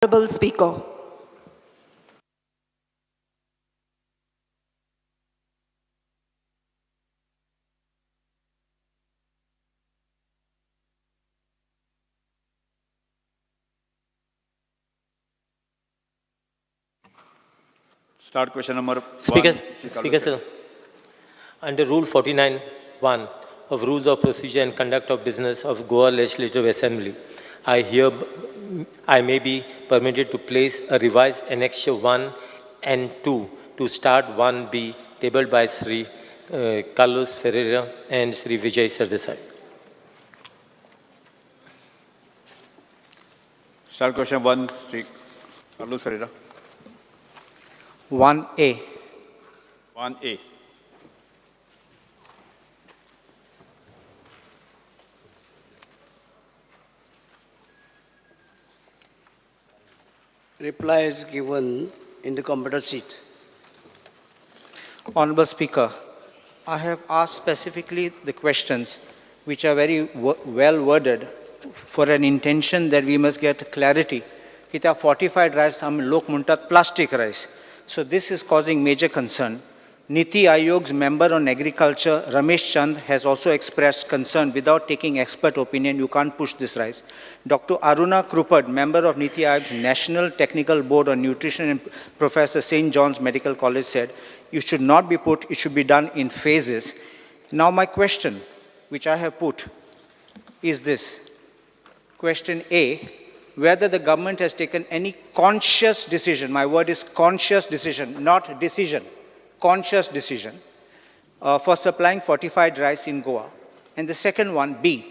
Honorable Speaker. Start question number Speaker, one. Speaker sir, under Rule 49(1) of Rules of Procedure and Conduct of Business of Goa Legislative Assembly, I may be permitted to place a revised Annexure 1 and 2 to start 1B tabled by Sri Carlos Ferreira and Sri Vijay Sardesai. Start question one. Sri Carlos Ferreira. 1A. 1A. Reply is given in the computer sheet. Honorable Speaker, I have asked specifically the questions which are very well worded for an intention that we must get clarity. Kita fortified rice, hum lok muntat plastic rice. So this is causing major concern. Niti Aayog's member on agriculture, Ramesh Chand, has also expressed concern. Without taking expert opinion, you can't push this rice. Dr. Aruna Krupad, member of Niti Aayog's National Technical Board on Nutrition and Professor St. John's Medical College said, you should not be put, it should be done in phases. Now my question, which I have put, is this. Question A, whether the government has taken any conscious decision, my word is conscious decision, not decision, conscious decision, for supplying fortified rice in Goa. And the second one, B,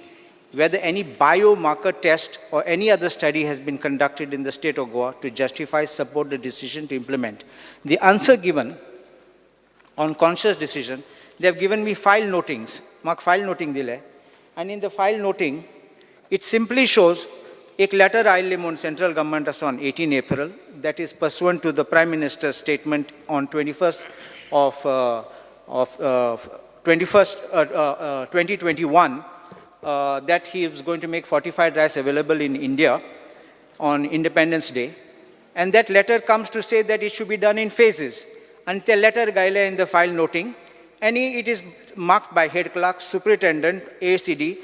whether any biomarker test or any other study has been conducted in the state of Goa to justify, support the decision to implement. The answer given on conscious decision, they have given me file notings, mark file noting dile, and in the file noting, it simply shows एक letter आइले on central government on 18 April that is pursuant to the Prime Minister's statement on 2021 that he is going to make fortified rice available in India on Independence Day. And that letter comes to say that it should be done in phases. And the letter gaile in the file noting, and it is marked by head clerk, superintendent, ACD,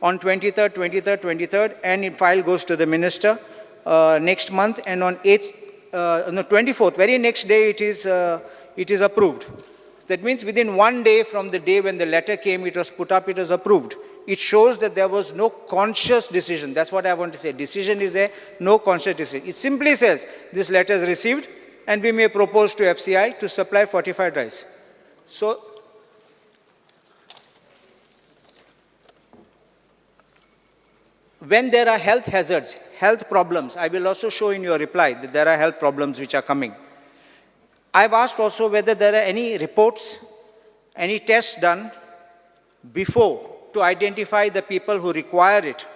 on 23rd, and the file goes to the minister next month, and on 24th, very next day, it is approved. That means within 1 day from the day when the letter came, it was put up, it was approved. It shows that there was no conscious decision. That's what I want to say. Decision is there, no conscious decision. It simply says, this letter is received, and we may propose to FCI to supply fortified rice. So, when there are health hazards, health problems, I will also show in your reply that there are health problems which are coming. I've asked also whether there are any reports, any tests done before to identify the people who require it.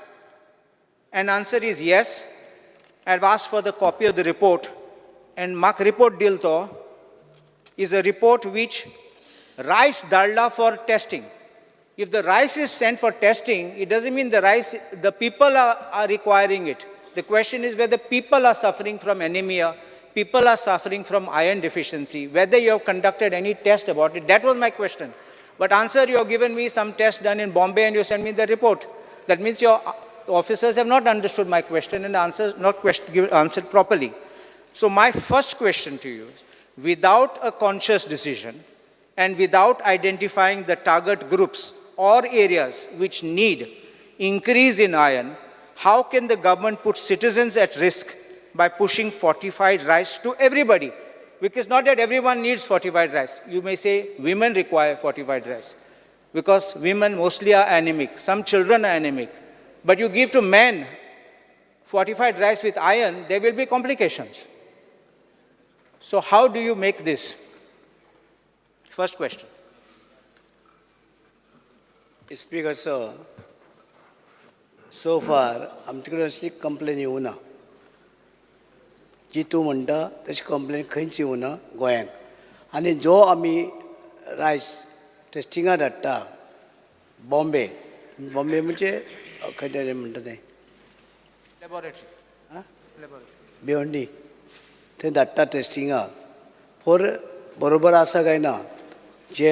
And answer is yes. I've asked for the copy of the report. And mark report dil to is a report which rice dalda for testing. If the rice is sent for testing, it doesn't mean the people are requiring it. The question is whether people are suffering from anemia, people are suffering from iron deficiency, whether you have conducted any test about it. That was my question. But answer, you have given me some tests done in Bombay and you sent me the report. That means your officers have not understood my question and answered properly. So my first question to you is, without a conscious decision and without identifying the target groups or areas which need increase in iron, how can the government put citizens at risk by pushing fortified rice to everybody? Because not that everyone needs fortified rice. You may say women require fortified rice because women mostly are anemic. Some children are anemic. But you give to men fortified rice with iron, there will be complications. So how do you make this? First question. Speaker sir, so far आमचे कडेन अशी complain येवना. जी तूं म्हणटा तशी complain खंयच येवना गोंयांत. आनी जो आमी रायस टेस्टिंगा धाडटा बॉम्बे म्हणजे खंय म्हणटा तें लॅबॉरेटरी. भिवंडी थंय धाडटा टेस्टिंगाक बरोबर आसा काय ना जे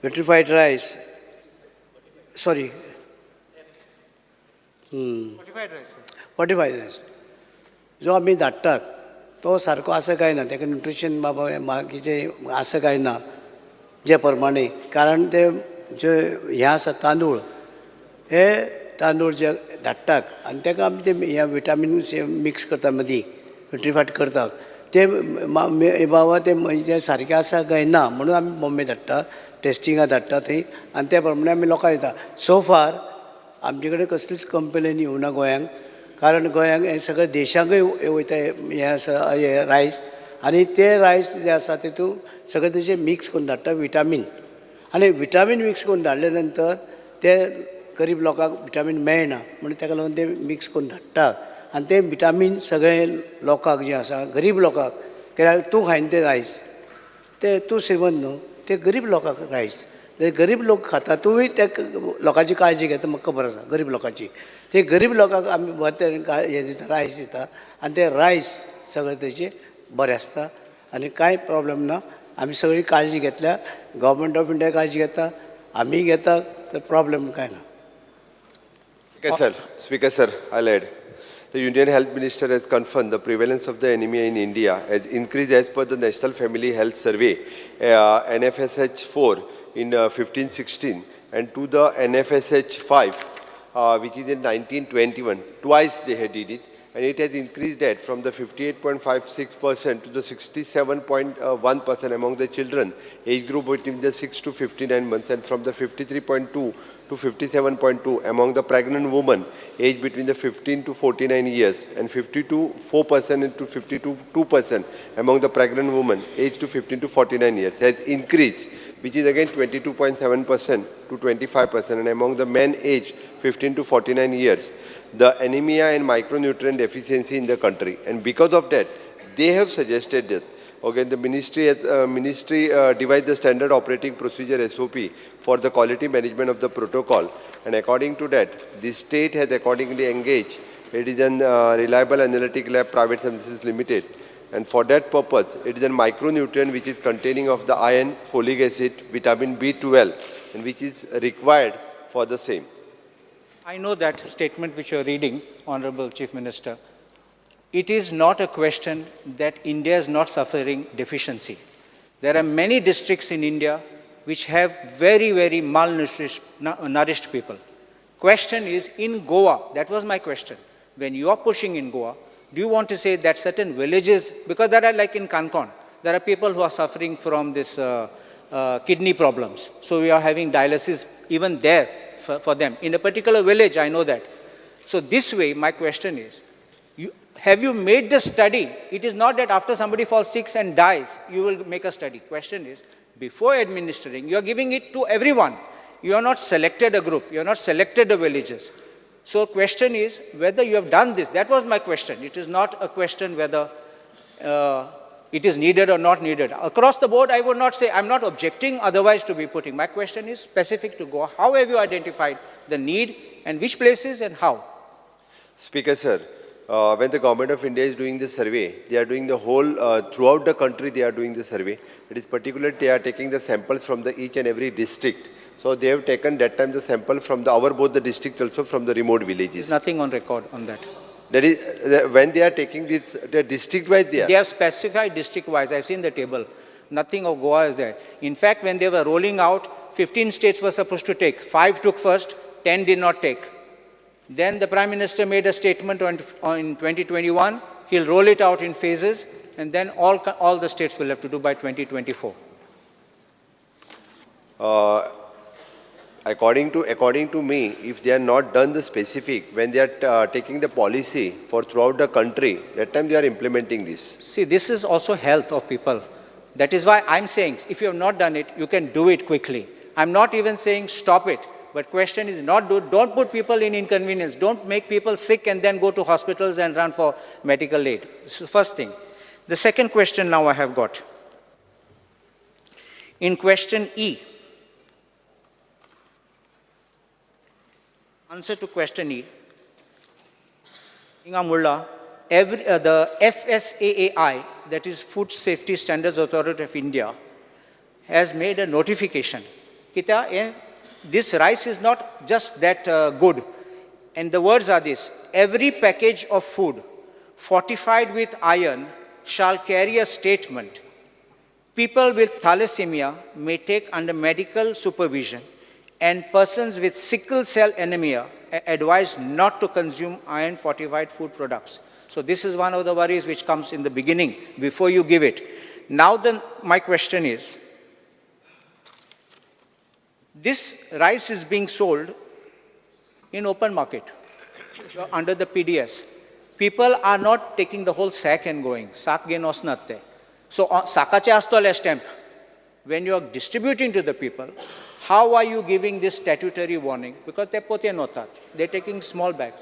वेट्रिफायड रायस सॉरी फॉर्टिफायड रायस जो आमी धाडटात तो सारको आसा काय ना ताका न्युट्रिशन बाबा बाकीचें आसा काय ना जे प्रमाणे कारण ते जे हें आसा तांदूळ हे तांदूळ जे धाडटात आनी ताका आमी ते ह्या विटामीन्स मिक्स करता मदीं विट्रिफायड करतात ते बाबा ते सारकें आसा काय ना म्हणून आमी बॉम्बे धाडटा टेस्टिंगाक धाडटा थंय आनी त्या प्रमाणे आमी लोकांक दिता सो फार आमचे कडेन कसलीच कंप्लेन येवना गोंयांक कारण गोंयांक हें सगळें देशाकय वयता हें आसा हें रायस आनी ते रायस जे आसा तितून सगळें तेजें मिक्स करून धाडटा विटामीन आनी विटामीन मिक्स करून धाडले नंतर ते गरीब लोकांक विटामीन मेळना म्हणून ताका लागून ते मिक्स करून धाडटा आनी ते विटामीन सगळे लोकांक जे आसा गरीब लोकांक कित्याक तूं खायन ते रायस ते तूं श्रीमंत न्हू ते गरीब लोकांक रायस ते गरीब लोक खाता तूंय त्या लोकांची काळजी घेता म्हाका खबर आसा गरीब लोकांची ते गरीब लोकांक आमी बरें हें दिता रायस दिता आनी ते रायस सगळें तेजें बरें आसता आनी कांय प्रॉब्लेम ना आमी सगळी काळजी घेतल्या गव्हर्मेंट ऑफ इंडिया काळजी घेता आमी घेता तर प्रॉब्लेम कांय ना Speaker sir, I'll add. The Union Health Minister has confirmed the prevalence of the anemia in India has increased as per the National Family Health Survey, NFSH4 in 15-16 and to the NFSH5, which is in 1921. Twice they had did it. And it has increased that from the 58.56% to the 67.1% among the children, age group between the 6 to 59 months, and from the 53.2 to 57.2 among the pregnant women, age between the 15 to 49 years, and 52.4% to 52.2% among the pregnant women, age to 15 to 49 years, has increased, which is again 22.7% to 25%, and among the men aged 15 to 49 years, the anemia and micronutrient deficiency in the country. And because of that, they have suggested that, okay, the ministry devised the standard operating procedure SOP for the quality management of the protocol. And according to that, the state has accordingly engaged it is an Reliable Analytic Lab Private Services Limited. And for that purpose, it is a micronutrient which is containing of the iron, folic acid, vitamin B12, and which is required for the same. I know that statement which you are reading, Honorable Chief Minister. It is not a question that India is not suffering deficiency. There are many districts in India which have very, very malnourished people. Question is, in Goa, that was my question. When you are pushing in Goa, do you want to say that certain villages, because there are like in Kankan, there are people who are suffering from this kidney problems. So we are having dialysis even there for them. In a particular village, I know that. So this way, my question is, have you made the study? It is not that after somebody falls sick and dies, you will make a study. Question is, before administering, you are giving it to everyone. You are not selected a group. You are not selected the villages. So question is whether you have done this. That was my question. It is not a question whether it is needed or not needed. Across the board, I would not say, I'm not objecting otherwise to be putting. My question is specific to Goa. How have you identified the need and which places and how? Speaker sir, when the government of India is doing the survey, they are doing the whole, throughout the country they are doing the survey. It is particularly they are taking the samples from the each and every district. So they have taken that time the sample from both the districts also from the remote villages. There's nothing on record on that. That is, when they are taking this, the district-wise they are. They have specified district-wise. I've seen the table. Nothing of Goa is there. In fact, when they were rolling out, 15 states were supposed to take. 5 took first, 10 did not take. Then the Prime Minister made a statement in 2021. He'll roll it out in phases, and then all the states will have to do by 2024. According to me, if they are not done the specific, when they are taking the policy for throughout the country, that time they are implementing this. See, this is also health of people. That is why I'm saying, if you have not done it, you can do it quickly. I'm not even saying stop it. But question is don't put people in inconvenience. Don't make people sick and then go to hospitals and run for medical aid. This is the first thing. The second question now I have got. In question E, answer to question E, Inga mulla, the FSAAI, that is Food Safety Standards Authority of India, has made a notification. This rice is not just that good. And the words are this: every package of food fortified with iron shall carry a statement. People with thalassemia may take under medical supervision, and persons with sickle cell anemia are advised not to consume iron-fortified food products. So this is one of the worries which comes in the beginning, before you give it. Now then, my question is, this rice is being sold in open market, under the PDS. People are not taking the whole sack and going. Sack gain osnatte. So, sakache astole stamp. When you are distributing to the people, how are you giving this statutory warning? Because they pote notat. They're taking small bags.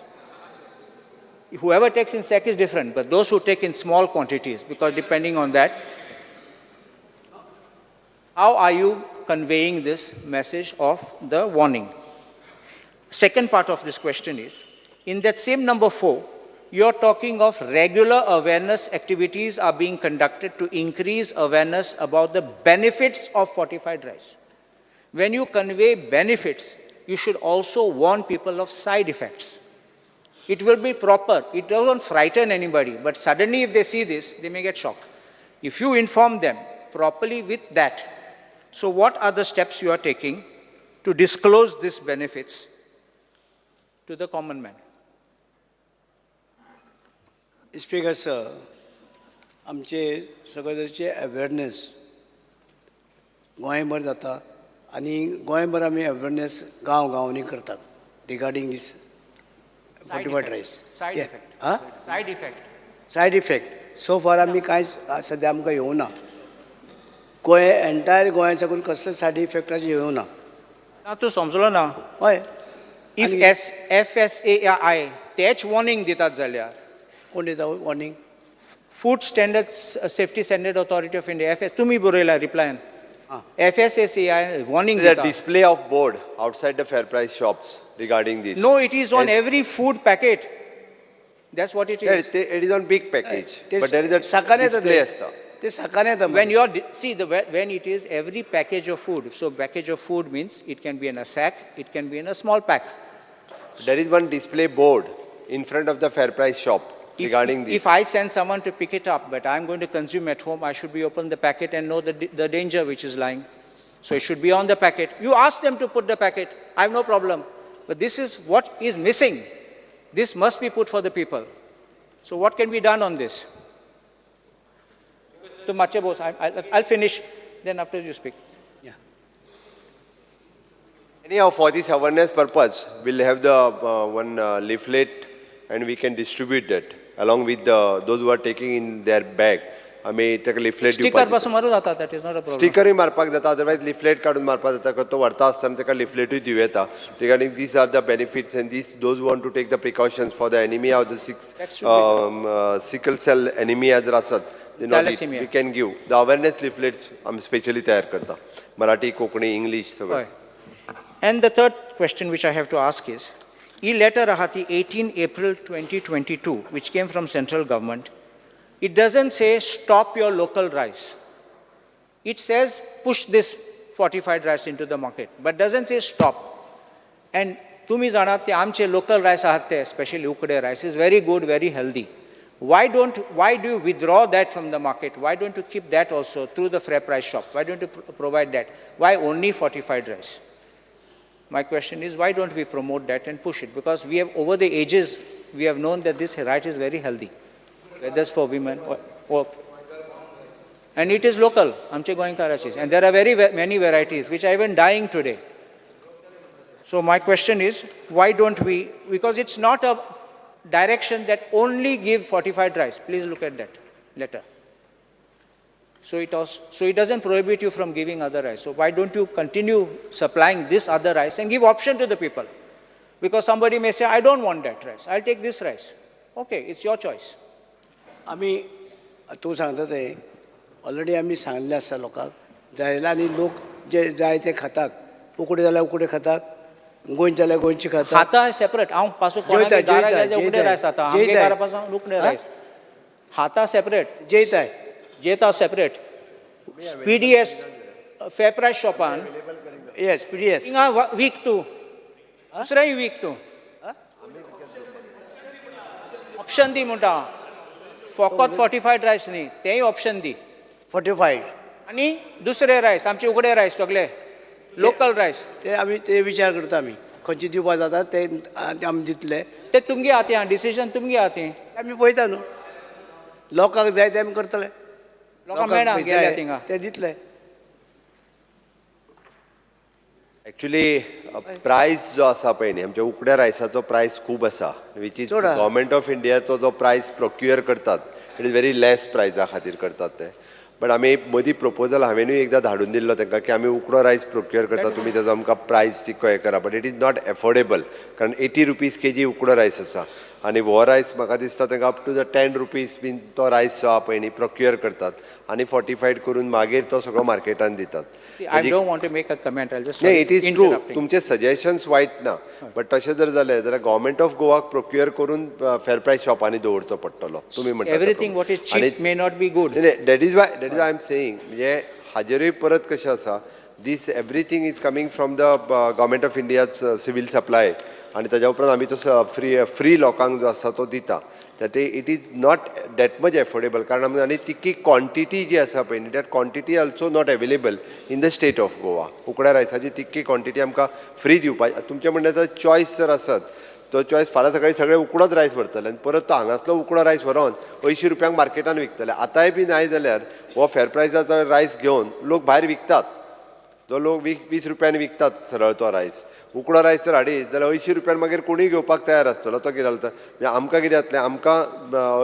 Whoever takes in sack is different, but those who take in small quantities, because depending on that, how are you conveying this message of the warning? Second part of this question is, in that same number 4, you're talking of regular awareness activities are being conducted to increase awareness about the benefits of fortified rice. When you convey benefits, you should also warn people of side effects. It will be proper. It doesn't frighten anybody, but suddenly if they see this, they may get shocked. If you inform them properly with that, so what are the steps you are taking to disclose these benefits to the common man? Speaker sir, आमचे सगळ्यांचे awareness गोंयभर जाता आनी गोंयभर आमी awareness गांवांनी करतात regarding दीस fortified rice. Side Yeah. effect. Huh? Side effect. Said effect so फार आमी कांयच सद्या आमकां येवना. गोंय एंटायर गोंया साकून कसले सायड इफेक्टाचे येवना. ना तूं समजलो ना. हय. If FSAAI तेच warning दितात जाल्यार, कोण दिता warning? Food Standards Safety Standard Authority of India, FS, तुम्ही बरयला रिप्लायन. FSAAI warning There is a दिता. display of board outside the fair price shops regarding this. No, it is on Yes. every food packet. That's what it Yeah, is. it is on big package, ते but there is a सकाळी येता display ते. असता. ते सकाळी येता. When you're, see, when it is every package of food, so package of food means it can be in a sack, it can be in a small pack. There is one display board in front of the fair price shop regarding this. If I send someone to pick it up, but I'm going to consume at home, I should be open the packet and know the danger which is lying. So it should be on the packet. You ask them to put the packet, I have no problem. But this is what is missing. This must be put for the people. So what can be done on this? To Mache Bose, I'll finish, then after you speak. Anyhow, for this awareness purpose, we'll have the one leaflet and we can distribute that along with those who are taking in their bag. आमी ताका leaflet Sticker दिवपाक पासून मारू जाता, that is not a problem. स्टिकरूय मारपाक जाता, otherwise leaflet काडून मारपाक जाता. तो व्हरता आसतना ताका leafletूय दिवं येता. Regarding these are the benefits and those who want to take the precautions for the anemia or the sickle cell anemia जर आसत, they not it, Thalassemia. we can give. The awareness leaflets आमी specially तयार करता. Marathi, Konkani, English सगळं. Right. And the third question which I have to ask is, e-letter ahati 18 April 2022, which came from central government, it doesn't say stop your local rice. It says push this fortified rice into the market, but doesn't say stop. And tumi janat te amche local rice ahate, especially ukde rice, is very good, very healthy. Why do you withdraw that from the market? Why don't you keep that also through the fair price shop? Why don't you provide that? Why only fortified rice? My question is, why don't we promote that and push it? Because we have, over the ages, we have known that this rice is very healthy, whether it's for women or and it is local, amche Goenkarachis. And there are very many varieties which are even dying today. So my question is, why don't we, because it's not a direction that only give fortified rice. Please look at that letter. So it doesn't prohibit you from giving other rice. So why don't you continue supplying this other rice and give option to the people? Because somebody may say, I don't want that rice, I'll take this rice. Okay, it's your choice. आमी तूं सांगता तें already आमी सांगलें आसा लोकांक जायला आनी लोक जे जाय ते खातात उकडे जाल्यार उकडे खातात गोंयचे जाल्यार गोंयची खाता खाता सेपरेट हांव पासून जेवताय, दारा जेवताय, गेले उकडे जेवताय, रायस खाता आमगे जेवताय. घरा पासून उकडे रायस खाता सेपरेट जेयताय जेता सेपरेट PDS फेर प्रायस शॉपान येस PDS हिंगा वीक तूं दुसरेंय वीक तूं ऑप्शन दी म्हणटा फकत 45 रायस न्ही तेंय ऑप्शन दी 45 आनी दुसरे रायस आमचे उकडे रायस सगळे लोकल रायस ते आमी ते विचार करता आमी खंयचे दिवपा जाता ते आमी दितले ते तुमगे हाती डिसिजन तुमगे हाती आमी पळयता न्हू लोकांक जाय ते आमी करतले लोकांक मेळना पयशे गेल्या जाय थिंगा ते दितले एक्चुली प्रायस जो आसा पळय न्ही आमच्या उकड्या रायसाचो प्रायस खूब आसा वीच इज चड आहा. गव्हर्मेंट ऑफ इंडियाचो जो प्रायस प्रोक्युअर करतात इट इज व्हेरी लेस प्रायसा खातीर करतात ते बट आमी मदीं प्रपोजल हांवेनूय एकदां धाडून दिल्लो तांकां की आमी उकडो रायस प्रोक्युअर करता तुमी ताजो आमकां प्रायस तिको हें करा but it is not affordable कारण 80 रुपीज केजी उकडो रायस आसा आनी हो रायस म्हाका दिसता तांकां up to the 10 rupees been तो रायस जो आहा पळय न्ही प्रोक्युअर करतात आनी फोर्टिफायड करून मागीर तो सगळो मार्केटान दितात I don't want to make a comment I just नाही इट इज ट्रू तुमचे सजेशन्स वायट ना बट तशें जर जालें जाल्यार गव्हर्मेंट ऑफ गोवाक प्रोक्युअर करून फेर प्रायस शॉपांनी दवरचो पडटलो तुमी म्हणटा everything what is cheap may not be good that is why I am saying म्हणजे हाजेरूय परत कशें आसा this everything is coming from the government of India civil supply आनी ताज्या उपरांत आमी तो फ्री लोकांक जो आसा तो दिता that it is not that much affordable कारण आमी आनी तितकी क्वॉन्टिटी जी आसा पळय न्ही that quantity also not available in the state of Goa उकड्या रायसाची तितकी क्वॉन्टिटी आमकां फ्री दिवपाची तुमचे म्हणटा चॉयस जर आसत तो चॉयस फाल्यां सकाळी सगळे उकडोच रायस व्हरतले आनी परत तो हांगासलो उकडो रायस व्हरोन 80 रुपयांक मार्केटान विकतले आतांय बी नाय जाल्यार हो फेर प्रायसाचो रायस घेवन लोक भायर विकतात जो लोक 20 रुपयांनी विकतात सरळ तो रायस उकडो रायस जर हाडीत जाल्यार 80 रुपयान मागीर कोणूय घेवपाक तयार आसतलो तो कितें जाता म्हणजे आमकां कितें जातलें आमकां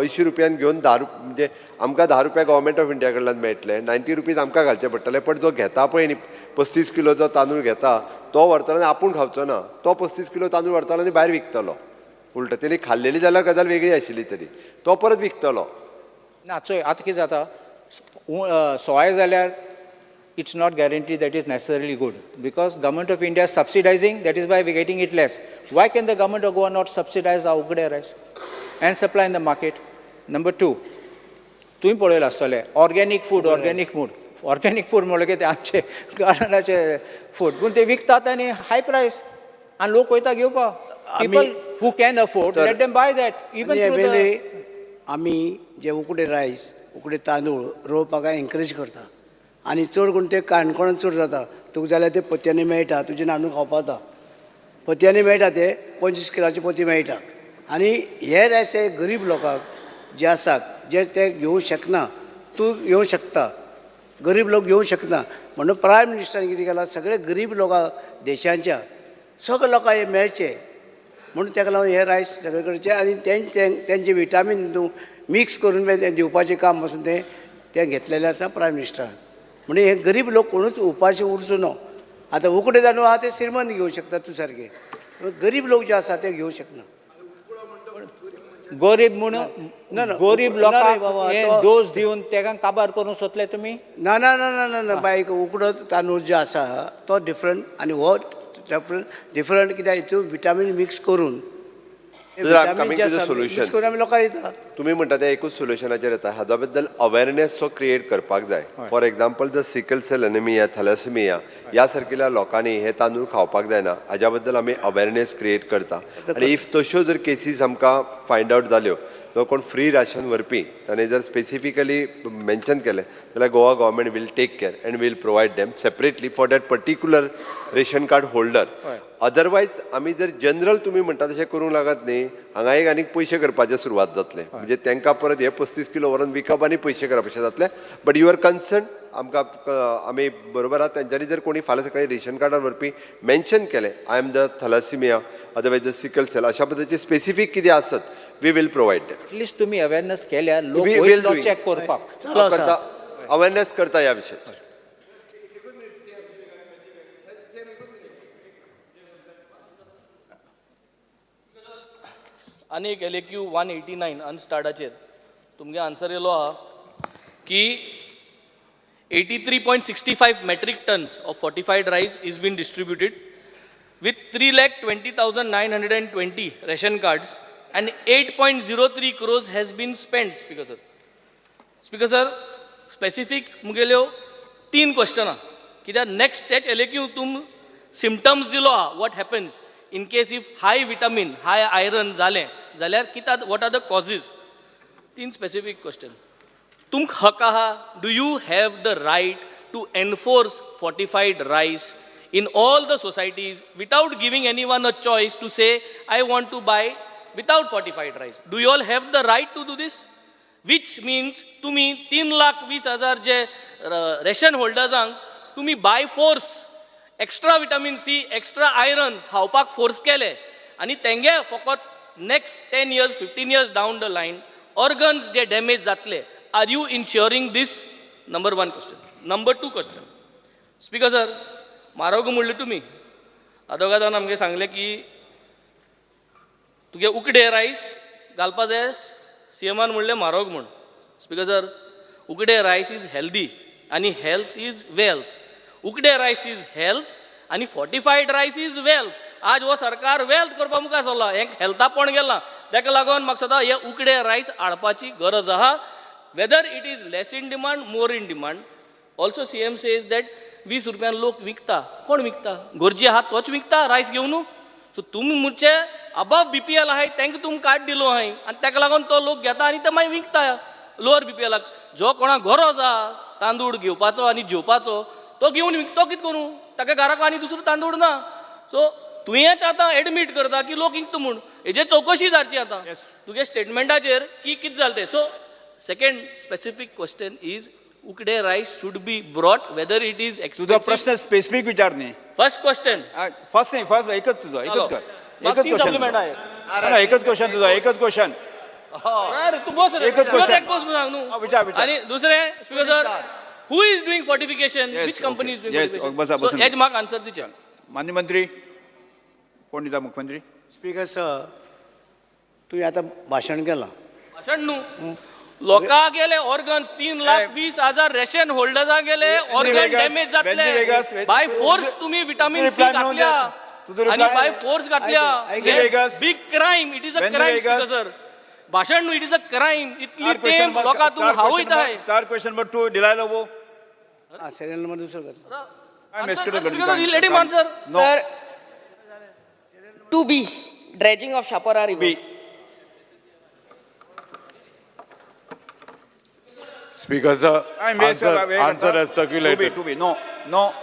80 रुपयान घेवन 10 म्हणजे आमकां 10 रुपया गव्हर्मेंट ऑफ इंडिया कडल्यान मेळटले 90 रुपीज आमकां घालचे पडटले पण जो घेता पळय न्ही 35 किलोचो तांदूळ घेता तो व्हरतलो आनी आपूण खावचो ना तो 35 किलो तांदूळ व्हरतलो आनी भायर विकतलो उलटो तेणी खाल्लेली जाल्यार गजाल वेगळी आशिल्ली तरी तो परत विकतलो ना चोय आतां कितें जाता सोय जाल्यार it's not guaranteed that is necessarily good because government of India is subsidizing, that is why we're getting it less. Why can the government of Goa not subsidize our ukde rice and supply in the market? Number two, तुम्ही पळयला आसतले organic food म्हणलें की ते आमचे गार्डनाचे food पूण ते विकतात आनी हाय प्रायस आनी लोक वयता घेवपाक people who can afford let them by that even आमी जे उकडे रायस उकडे तांदूळ रोवपाक एनकरेज करता आनी चड करून ते काणकोणांत चड जाता तुका जाल्यार ते पोतयांनी मेळटा तुजें नानूक खावपा जाता पोतयांनी मेळटा ते 25 किलाची पोती मेळटा आनी हे रायस हे गरीब लोकांक जे आसात जे ते घेवंक शकना तूं घेवंक शकता गरीब लोक घेवंक शकना म्हणून प्रायम मिनिस्टरान कितें केलां सगळे गरीब लोकांक देशांच्या सगळे लोकांक हे मेळचे म्हणून ताका लागून हे रायस सगळे करचे आनी तेंचे विटामीन मिक्स करून दिवपाचें काम पासून ते घेतलेलें आसा प्रायम मिनिस्टरान म्हणजे हे गरीब लोक कोणूच उपाशी उरचो न्हू आतां उकडे तांदूळ आहा ते श्रीमंत घेवंक शकता तूं सारके गरीब लोक जे आसा ते घेवंक शकना गरीब म्हणून गरीब लोकांक हे डोस दिवन ताका काबार करून सोदले तुमी ना ना ना ना ना ना बायक उकडो तांदूळ जे आसा तो डिफरंट आनी हो डिफरंट कित्याक हितून विटामीन मिक्स करून मिक्स करून आमी लोकांक दिता तुम्ही म्हणटा ते एकूच सोल्युशनाचेर येता हाच्या बद्दल अवेरनेस जो क्रिएट करपाक जाय for example the sickle cell anaemia thalassaemia ह्या सारकिल्या लोकांनी हे तांदूळ खावपाक जायना हाच्या बद्दल आमी अवेरनेस क्रिएट करता आनी इफ तश्यो जर केसीस आमकां फायंड आवट जाल्यो जो कोण फ्री राशन व्हरपी ताणें जर स्पेसिफिकली मेन्शन केलें जाल्यार Goa government will take care and will provide them separately for that particular ration card holder otherwise आमी जर जनरल तुमी म्हणटा तशें करूंक लागत न्ही हांगा एक आनीक पयशे करपाचें सुरवात जातलें म्हणजे तांकां परत हे 35 किलो व्हरून विकप आनी पयशे करप अशें जातलें बट युअर कन्सर्न आमकां आमी बरोबर आहा तेंच्यांनी जर कोणी फाल्यां सकाळी रेशन कार्डार व्हरपी मेन्शन केलें I am the thalassaemia otherwise the sickle cell अशा पद्दतीचे स्पेसिफीक कितें आसत we will provide that at least तुमी अवेरनेस केल्यार लोक चॅक करपाक अवेरनेस करता ह्या विशयाचेर आनी एक LAQ 189 अनस्टार्टाचेर तुमगे आन्सर येयलो आहा की 83.65 metric tons of fortified rice is been distributed with 3,20,920 ration cards and 8.03 crores has been spent, Speaker sir. Speaker sir, specific मुगेल्यो 3 question कित्याक नेक्स्ट स्टेज येले की तुम सिम्टम्स दिलो हा what happens in case if high vitamin, high iron जालें जाल्यार कित्याक what are the causes? 3 specific question. तुमक हक आहा, do you have the right to enforce fortified rice in all the societies without giving anyone a choice to say, I want to buy without fortified rice? Do you all have the right to do this? Which means तुम्ही 3,20,000 जे ration होल्डर्सांक तुम्ही by force extra vitamin C, extra iron खावपाक force केले आनी तेंगे फकत next 10 years, 15 years down the line organs जे डॅमेज जातले. Are you insuring this? Number 1 question. Number 2 question. Speaker sir, म्हारग म्हणलें तुमी आदोगादान आमगे सांगलें की तुगे उकडे रायस घालपा जाय, सीएमान म्हणलें म्हारग म्हूण. स्पीकर सर, उकडे रायस इज हेल्दी आनी हेल्थ इज वेल्थ. उकडे रायस इज हेल्थ आनी फोर्टिफायड रायस इज वेल्थ. आज हो सरकार वेल्थ करपा मुखार सरला, हें हेल्था पण गेलां. ताका लागून म्हाका सदां हे उकडे रायस हाडपाची गरज आहा, weather it is less in demand, more in demand. Also CM says that 20 रुपयान लोक विकता. कोण विकता? गरजे आहा तोच विकता रायस घेवन. सो तुमी मुझे अबव BPL आहाय तांकां तुमकां कार्ड दिलो आहाय आनी ताका लागून तो लोक घेता आनी ते मागीर विकता लोअर BPLाक. जो कोणाक गरज आहा तांदूळ घेवपाचो आनी जेवपाचो तो घेवन विकतो. कितें करूं? ताका घराक आनी दुसरो तांदूळ ना. सो तुवेंच आतां एडमीट करता की लोक विकता म्हूण. हेजेर चवकशी जावची आतां तुगे स्टेटमेंटाचेर की कितें जालें तें. So second specific question is उकडे rice should be brought whether it is तुझा एक्सपेन्सिव. प्रश्न स्पेसिफिक विचार न्ही. First question. फर्स्ट नाही, फर्स्ट एकच तुझा, एकच कर. एकच क्वेश्चन सप्लिमेंट आहे. एकच क्वेश्चन तुझा, एकच क्वेश्चन. अरे तू बस रे. एकच question. एक बस सांग न्हू. विचार, विचार. आणि दुसरे speaker sir, who is doing fortification? Which company is doing Yes, fortification? बसा, बसून. हेज म्हाका आन्सर दिचे. मान्य मंत्री कोण दिता? मुख्यमंत्री. स्पीकर सर, तुवें आतां भाशण केलां. भाशण न्हू. लोकां गेले ऑर्गन्स 3,20,000 रेशन होल्डर्सां गेले ऑर्गन वेगस, डॅमेज जातले. वेंजी वेगस, बाय फोर्स तुम्ही विटामिन सी reply मिळून घातल्या द्या. तुझं reply आणि बाय फोर्स घातल्या. वेंजी वेगस. Big crime. It is a वेंजी क्राईम वेगस. Speaker sir. भाशण न्हू, इट इज अ क्राईम. इतली तेंप लोकां तूं हावयताय. स्टार क्वेश्चन नंबर 2 दिलायलो वो. हां, सिरियल नंबर दुसरो कर. Let him answer. Sir, 2B, dredging of Shapora River. Speaker, sir, answer as circulated. 2B. No, no.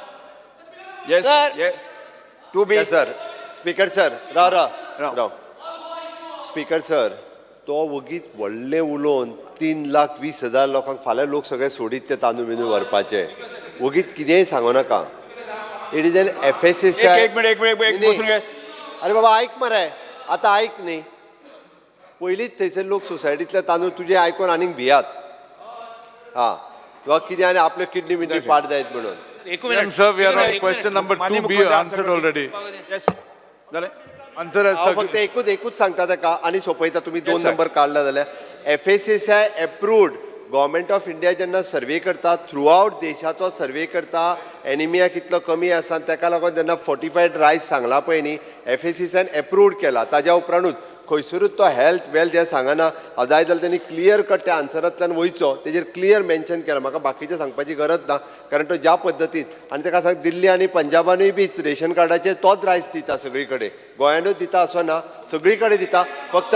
Yes, Sir. yes. 2B. Yes, sir. Speaker sir, राव राव. राव. स्पीकर सर, तो वगीच व्हडलें उलोवन 3,20,000 लोकांक फाल्यां लोक सगळे सोडीत ते तांदूळ बिंदूळ व्हरपाचे. वगीत कितेंय सांगो नाका. It is N FSSAI. एक मिनिट बसून घे. अरे बाबा आयक मरे, आतां आयक न्ही. पयलींच थंयसर लोक सोसायटींतले तांदूळ तुजे आयकून आनीक भियात. हां, वा कितें आनी आपल्यो किडनी बिडनी पाड जायत म्हणून. Madam, sir, we are on question number 2B answered already. Yes. झाले. Answer as हांव फक्त circulated. एकूच सांगता ताका आनी सोंपयता. तुमी Yes, 2 sir. नंबर काडला जाल्यार FSSAI approved. Government of India जेन्ना सर्वे करता, थ्रू आवट देशाचो सर्वे करता, एनिमिया कितलो कमी आसा, ताका लागून जेन्ना फोर्टिफायड रायस सांगला पळय न्ही, FSSAIन एप्रूव्ड केला. ताज्या उपरांतूच खंयसरूच तो हेल्थ वेल्थ हें सांगना. जाय जाल्यार त्यांनी क्लियर कट त्या आन्सरांतल्यान वयचो, तेजेर क्लियर मेन्शन केलां. म्हाका बाकीचें सांगपाची गरज ना, कारण तो ज्या पद्दतीन आनी ताका सांग दिल्ली आनी पंजाबानूय बीच रेशन कार्डाचेर तोच रायस दिता सगळी कडेन. गोंयानूच दिता असो ना, सगळी कडेन दिता. फक्त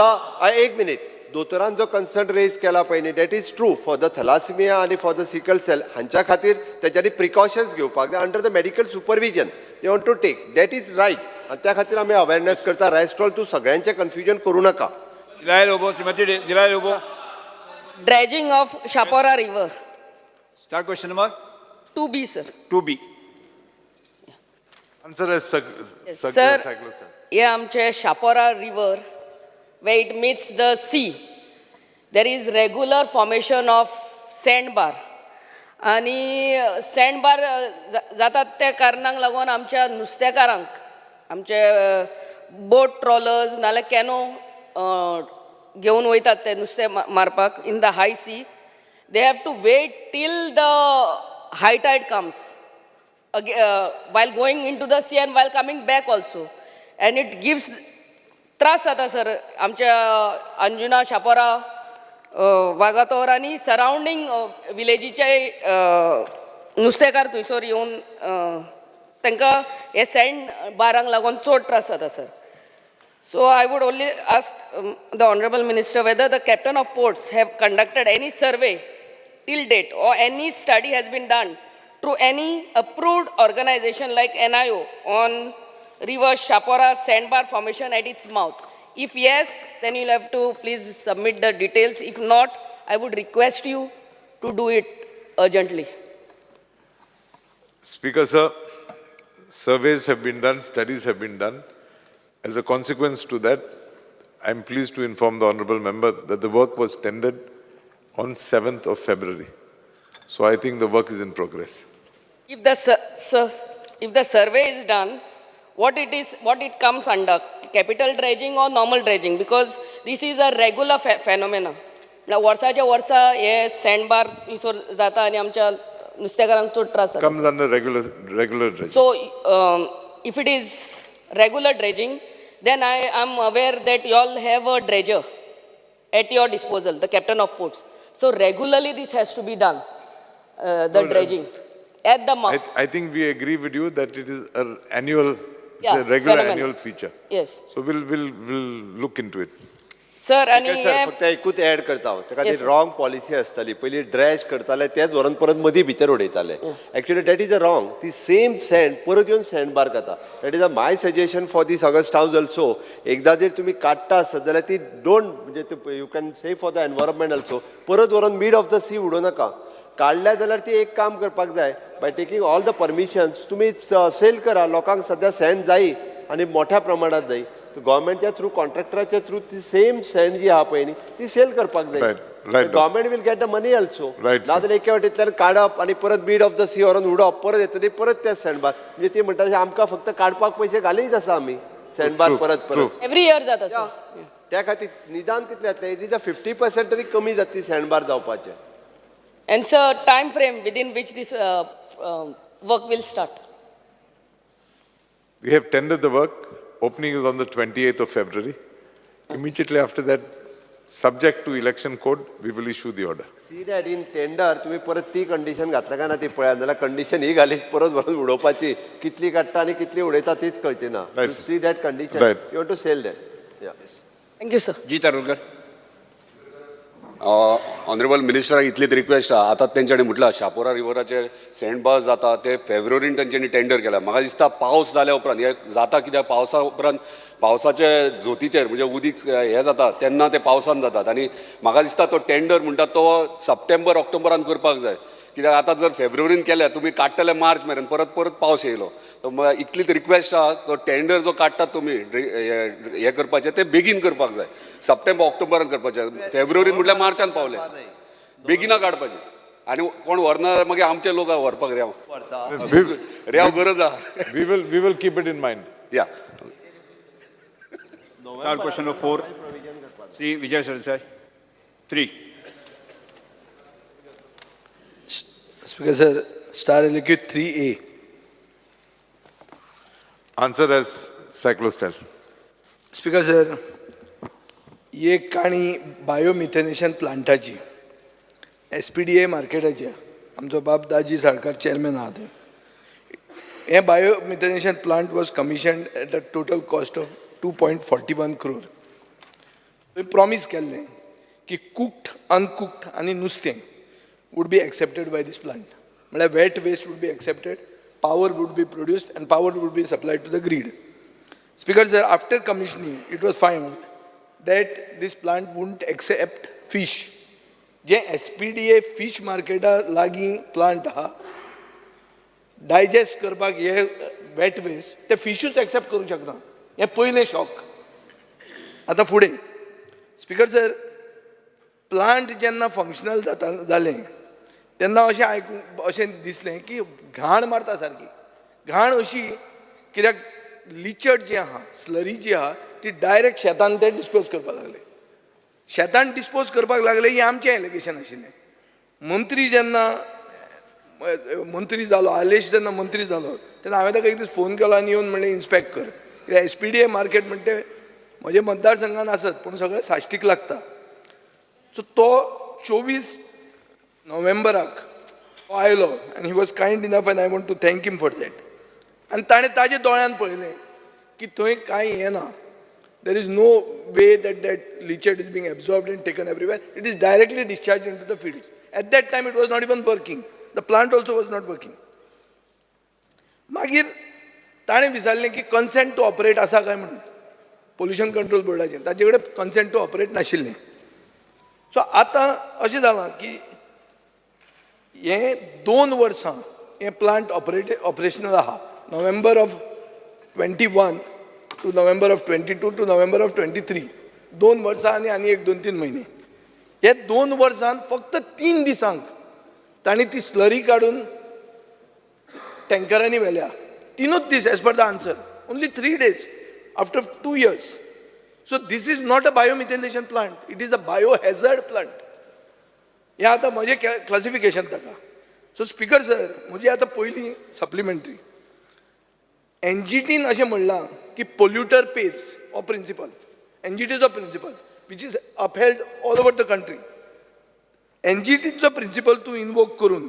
एक मिनीट, दोतोरान जो कन्सर्न रेज केला पळय न्ही, that is true for the thalassemia आनी फॉर द सिकल सेल. हांच्या खातीर तेच्यांनी प्रिकॉशन्स घेवपाक जाय under the medical supervision. They want to take, that is right. आनी त्या खातीर आमी अवेरनेस करता. रेस्ट ऑल तूं सगळ्यांचें कन्फ्युजन करूं नाका. दिलायलो वो, श्रीमती दिलायलो वो. Dredging of Shapora River. Star question number 2B, sir. 2B. Answer as Sir, cyclostat. हे आमचे Chapora river where it meets the sea. There is regular formation of sandbar. आणि सँडबार जातात त्या कारणाक लागून आमच्या नुस्तेकारांक, आमचे बोट ट्रॉलर्स नाल्यार कॅनो घेवन वयतात ते नुस्तें मारपाक in the high sea. They have to wait till the high tide comes while going into the sea and while coming back also. And it gives त्रास जाता सर आमच्या अंजुना शापोरा वागातोर आनी सरावंडींग विलेजीचे नुस्तेकार थंयसर येवन तांकां हे सँड बारांक लागून चड त्रास जाता sir. So I would only ask the Honorable Minister whether the captain of ports have conducted any survey till date or any study has been done through any approved organization like NIO on River Shapora sandbar formation at its mouth. If yes, then you'll have to please submit the details. If not, I would request you to do it urgently. Speaker, sir, surveys have been done, studies have been done. As a consequence to that, I'm pleased to inform the honorable member that the work was tendered on 7th of February. So I think the work is in progress. If the survey is done, what it comes under, capital dredging or normal dredging? Because this is a regular phenomena. Now, वर्षाच्या वर्षा हे sandbar इसोर जाता आणि आमच्या नुस्तेकारांक चड त्रास जाता. Comes under regular dredging. So, if it is regular dredging, then I am aware that you all have a dredger at your disposal, the captain of ports. So regularly this has to be done, the dredging at the mouth. I think we agree with you that it is an annual, it's Yeah, a regular phenomenon. annual feature. Yes. So we'll look into it. Sir, आणि sir फक्त एकूच add करता हांव ताका ती Yes, sir. Wrong policy आसताली पयलीं ड्रॅश करताले तेच व्हरून परत मदीं भितर उडयताले actually that is a wrong ती सेम सँड परत येवन सँड बार करता that is a my suggestion for this August house also एकदा जर तुमी काडटा आसत जाल्यार ती डोंट म्हणजे you can save for the environment also परत व्हरून मिड ऑफ द सी उडोव नाका काडल्या जाल्यार ती एक काम करपाक जाय by taking all the permissions तुमी सेल करा लोकांक सद्या सँड जायी आनी मोठ्या प्रमाणात जायी गव्हर्मेंटच्या थ्रू कॉन्ट्रॅक्टराच्या थ्रू ती सेम सँड जी आहा पळय न्ही ती सेल करपाक जाय Right. Government will get the money also Right, sir. नाजाल्यार एके वाटेंतल्यान काडप आनी परत मिड ऑफ द सी व्हरून उडोवप परत येतली परत ते सँडबार म्हणजे ती म्हणटा आमकां फक्त काडपाक पयशे घालीत आसा आमी सँडबार True, परत true. परत every year जाता सर. त्या खातीर निदान कितले जातले इट इज अ 50% तरी कमी जातली सँडबार जावपाचें. And sir, time frame within which this work will start. We have tendered the work. Opening is on the 28th of February. Immediately after that, subject to election code, we will issue the order. See that in tender तुमी परत ती condition घातल्या काय ना ती पळयात जाल्यार condition ही घालीत परत व्हरून उडोवपाची कितली काडटा आनी कितली उडयता तीच कळची ना Right, see that condition Right. You to sell that Thank you, sir. Ji Tarulkar. Honourable मिनिस्टराक इतलीच रिक्वेस्ट आहा आतां तेंच्यांनी म्हटलां शापोरा रिवराचेर सँडबार्स जाता ते फेब्रुवारीन तेंच्यांनी टेंडर केला म्हाका दिसता पावस जाल्या उपरांत हे जाता कित्याक पावसा उपरांत पावसाचे जोतीचेर म्हणजे उदीक हे जाता तेन्ना ते पावसान जातात आनी म्हाका दिसता तो टेंडर म्हणटा तो सप्टेंबर ऑक्टोबरान करपाक जाय कित्याक आतां जर फेब्रुवारीन केले तुमी काडटले मार्च मेरेन परत पावस येयलो इतलीच रिक्वेस्ट आहा तो टेंडर जो काडटात तुमी हे करपाचें ते बेगीन करपाक जाय सप्टेंबर ऑक्टोबरान करपाचें फेब्रुवारीन म्हटल्यार मार्चान पावले बेगिना काडपाचें आनी कोण व्हरना मागीर आमचे लोक व्हरपाक रेंव गरज आहा We will keep it in mind. या Question number 4. Sri Vijay Sardesai. 3. Speaker sir, star allocated 3A. Answer as cyclostal. Speaker sir, ये काणी बायोमिथेनेशन प्लांटाची SPDA मार्केटाची आमचो बाब दाजी साळकार चेअरमॅन आहा थंय. हे biomethanation plant was commissioned at a total cost of 2.41 crore. थंय promise केल्लें की कुक्ड अनकुक्ड आनी नुस्तें would be accepted by this plant. Matlab wet waste would be accepted, power would be produced and power would be supplied to the grid. Speaker sir, after commissioning, it was found that this plant wouldn't accept fish. जे SPDA fish market लागी plant हा digest करपाक हे wet waste ते fishes accept करू शकना. हे पहिले shock. आता फुडें. Speaker sir, प्लांट जेन्ना फंक्शनल जालें तेन्ना अशें दिसलें की घाण मारता सारकी घाण अशी कित्याक लिचड जी आहा स्लरी जी आहा ती डायरेक्ट शेतान ते डिस्पोज करपाक लागले शेतान डिस्पोज करपाक लागले ही आमचें एलिगेशन आशिल्लें मंत्री जेन्ना मंत्री जालो, आलेश जेन्ना मंत्री जालो तेन्ना हांवें ताका एक दीस फोन केलो आनी येवन म्हणलें इन्स्पेक्ट कर. कित्याक SPDA मार्केट म्हणटा तें म्हज्या मतदारसंघान आसत पूण सगळें साश्टीक लागता. सो तो 24 नोव्हेंबराक आयलो आनी he was kind enough and I want to thank him for that. आनी ताणें ताजे दोळ्यान पळयलें की थंय कांय हें ना. There is no way that leachate is being absorbed and taken everywhere. It is directly discharged into the fields. At that time, it was not even working. The plant also was not working. मागीर ताणें विचारलें की consent to operate आसा काय म्हणून pollution control बोर्डाचें. ताचे कडेन consent to operate नाशिल्लें. सो आतां अशें जालां की हें 2 वर्सां हें प्लांट ऑपरेशनल आहा. November of 21 to November of 22 to November of 23. 2 वर्सां आनी एक 2-3 म्हयने. हे 2 वर्सांत फक्त 3 दिसांक तांणी ती स्लरी काडून टँकरांनी व्हेल्या. 3 दीस as per the answer. Only 3 days after 2 years. So this is not a biomethanation plant. It is a biohazard plant. हें आतां म्हजें क्लासिफिकेशन ताका. सो स्पीकर सर, म्हजी आतां पयली सप्लिमेंटरी. NGTन अशें म्हणलां की पोल्युटर पेज हो प्रिंसिपल. NGTचो principle which is upheld all over the country. NGTचो प्रिंसिपल तूं इनवोक करून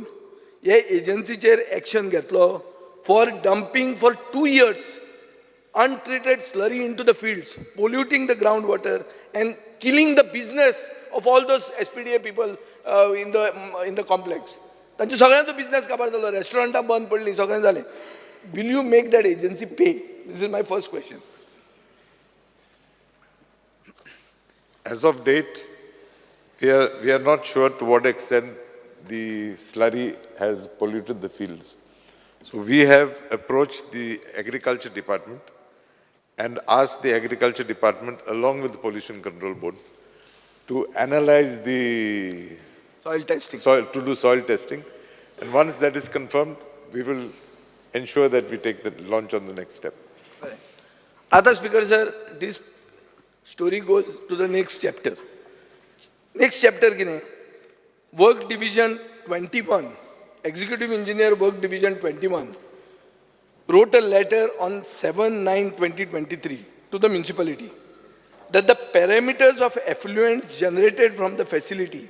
हे एजन्सीचेर एक्शन घेतलो for dumping for 2 years untreated slurry into the fields, polluting the groundwater and killing the business of all those SPDA people in the complex. तांचो सगळ्यांचो business काबार जालो. रेस्टॉरंटां बंद पडलीं, सगळें जालें. Will you make that agency pay? This is my first question. As of date, we are not sure to what extent the slurry has polluted the fields. So we have approached the Agriculture Department and asked the Agriculture Department, along with the Pollution Control Board, to analyze the Soil testing. to do soil testing. And once that is confirmed, we will ensure that we take the launch on the next step. Other Speaker sir, this story goes to the next chapter. Next chapter kine Work Division 21, Executive Engineer Work Division 21 wrote a letter on 7/9/2023 to the municipality that the parameters of effluent generated from the facility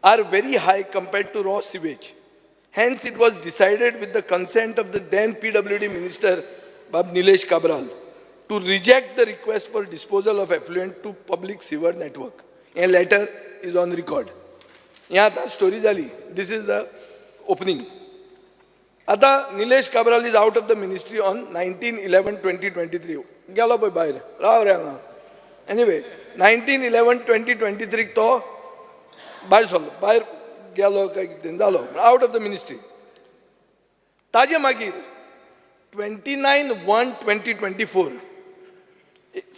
are very high compared to raw sewage. Hence, it was decided with the consent of the then PWD Minister, Bab Nilesh Kabral, to reject the request for disposal of effluent to public sewer network. A letter is on record. Here story jali. This is the opening. Ata Nilesh Kabral is out of the ministry on 19/11/2023. Galo boy bair. Rao ranga. Anyway, 19/11/2023 to bair गेलो काय जालो out of the ministry. ताजे मागीर 29/1/2024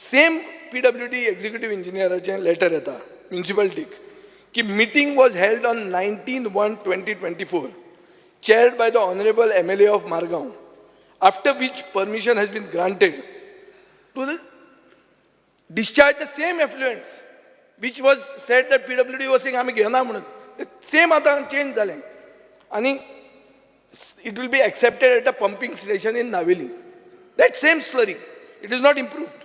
same PWD executive इंजिनियराचें letter येता म्युनिसिपालिटीक की meeting was held on 19/1/2024 chaired by the Honorable MLA of Margao, after which permission has been granted to discharge the same effluents which was said that PWD was saying आमी घेना म्हणून. Same आतां change जालें आनी it will be accepted at a pumping station in Naveli. That same slurry, it is not improved.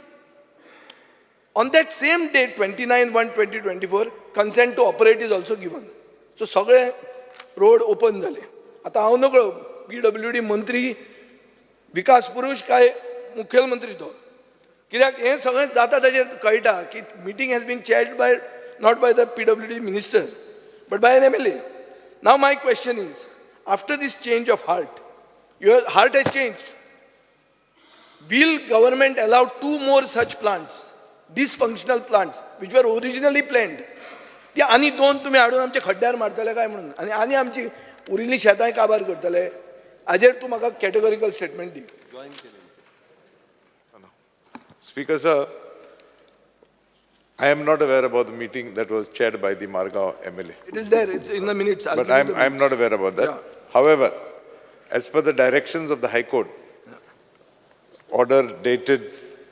On that same day, 29/1/2024, consent to operate is also given. So सगळे road open जाले. आतां हांव नकळो PWD मंत्री विकास पुरुष काय मुखेलमंत्री तो. कित्याक हें सगळें जाता ताचेर कळटा की meeting has been chaired by not by the PWD minister but by an MLA. Now my question is, after this change of heart, your heart has changed. Will government allow 2 more such plants, dysfunctional plants, which were originally planned? ती आनी 2 तुम्ही हाडून आमच्या खड्ड्यार मारतले काय म्हणून आनी आमची उरिल्ली शेतांय काबार करतले. हाजेर तूं म्हाका कॅटेगोरिकल स्टेटमेंट दी. Speaker sir, I am not aware about the meeting that was chaired by the Margao MLA. It is there, it's in the minutes. But I'm not aware about that. Yeah. However, as per the directions of the High Court, order dated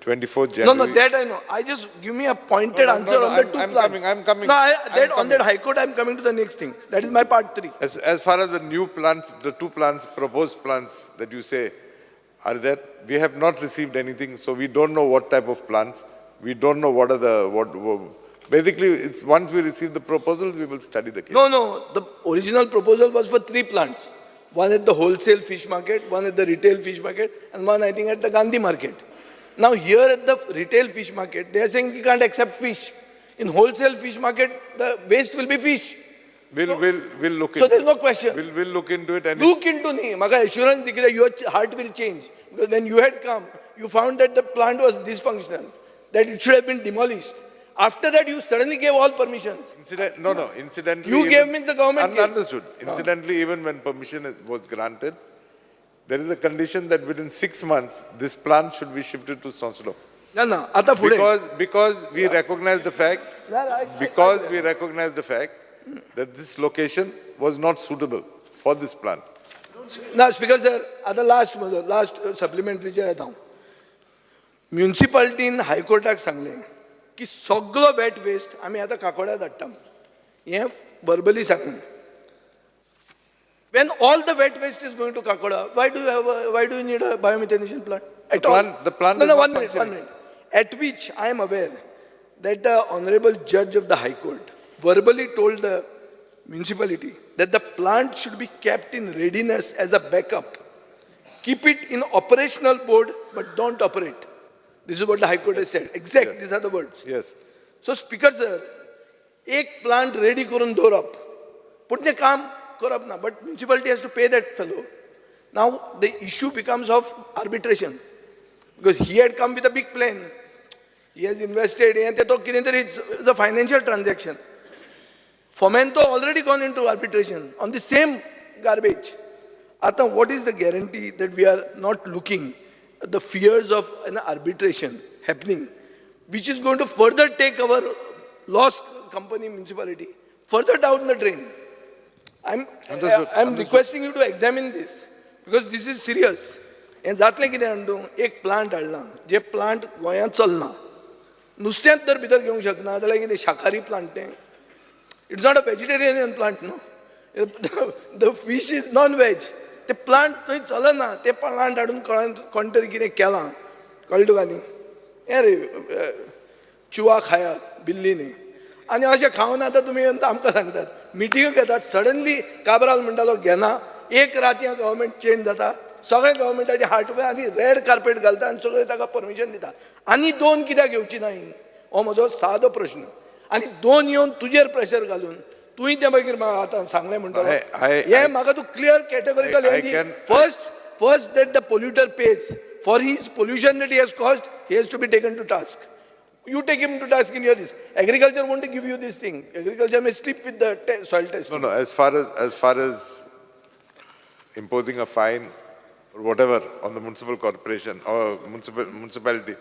24th No, January. no, that I know. I just give me a pointed No, answer on the two I'm plans. coming, I'm coming. No, I'm on that coming. High Court, I'm coming to the next thing. That is my part 3. As far as the new plans, the two plans, proposed plans that you say are there, we have not received anything, so we don't know what type of plans. We don't know what are the, basically, it's once we receive the proposal, we will study the case. No, the original proposal was for 3 plants. One at the wholesale fish market, one at the retail fish market, and one I think at the Gandhi market. Now here at the retail fish market, they are saying we can't accept fish. In wholesale fish market, the waste will be fish. We'll look into it. So there's no question. We'll look into it and Look into me. Maka assurance dikh raha, your heart will change. Because when you had come, you found that the plant was dysfunctional, that it should have been demolished. After that, you suddenly gave all permissions. incidentally. You even- gave means the government gave. Understood. Incidentally, even when permission was granted, there is a condition that within 6 months, this plant should be shifted to Sonslo. No, ata fude. Because we recognize the fact, we recognize the fact that this location was not suitable for this plant. Now, Speaker sir, at the last supplementary चे येता हांव. म्युनिसिपालिटीन हायकोर्टाक सांगलें की सगळो wet waste आमी आतां काकोड्या धाडटा. हें verbally सांगलें. When all the wet waste is going to Kakoda, why do you need a biomethanation plant? At all? The plant No, is no, not 1 minute, functioning. 1 minute. At which I am aware that the Honorable Judge of the High Court verbally told the municipality that the plant should be kept in readiness as a backup. Keep it in operational mode, but don't operate. This is what the High Court has said. Exact, Yes. these are the words. Yes. So, Speaker sir, एक plant ready करून दवरप, पूण तें काम करप ना, but municipality has to pay that fellow. Now the issue becomes of arbitration, because he had come with a big plan. He has invested, and it's a financial transaction. Fomento already gone into arbitration on the same garbage. Ata, what is the guarantee that we are not looking at the fears of an arbitration happening, which is going to further take our lost company municipality further down the drain? I'm requesting you to examine this, because this is serious. And जातलें कितें आणू एक plant हाडला, जे plant गोंयांत चलना. नुस्त्यांत तर भितर घेवंक शकना जाल्यार कितें शाकाहारी प्लांट तें. It's not a vegetarian plant, no. The fish is non-veg. ते प्लांट थंय चलना, ते प्लांट हाडून कोण तरी कितें केलां, कळ्ळें तुका न्ही? हें रे चुवा खाया बिल्लीनी. आनी अशें खावन आतां तुमी आमकां सांगतात मिटिंग घेतात, सडनली काबराल म्हणटालो घेना, एक रातया गव्हर्मेंट चेंज जाता, सगळे गव्हर्मेंटाचे हार्ट आनी रेड कार्पेट घालता आनी सगळे ताका परमिशन दिता. आनी 2 कित्याक घेवची ना ही? हो म्हजो सादो प्रश्न. आनी 2 येवन तुजेर प्रेशर घालून तुवें तें मागीर म्हाका आतां सांगलें म्हणटालो. हें म्हाका तूं क्लियर कॅटेगोरिकल हें दी. First that the polluter pays for his pollution that he has caused, he has to be taken to task. You take him to task in your this. Agriculture won't give you this thing. Agriculture may slip with the soil testing. No, as far as imposing a fine or whatever on the municipal corporation or municipality,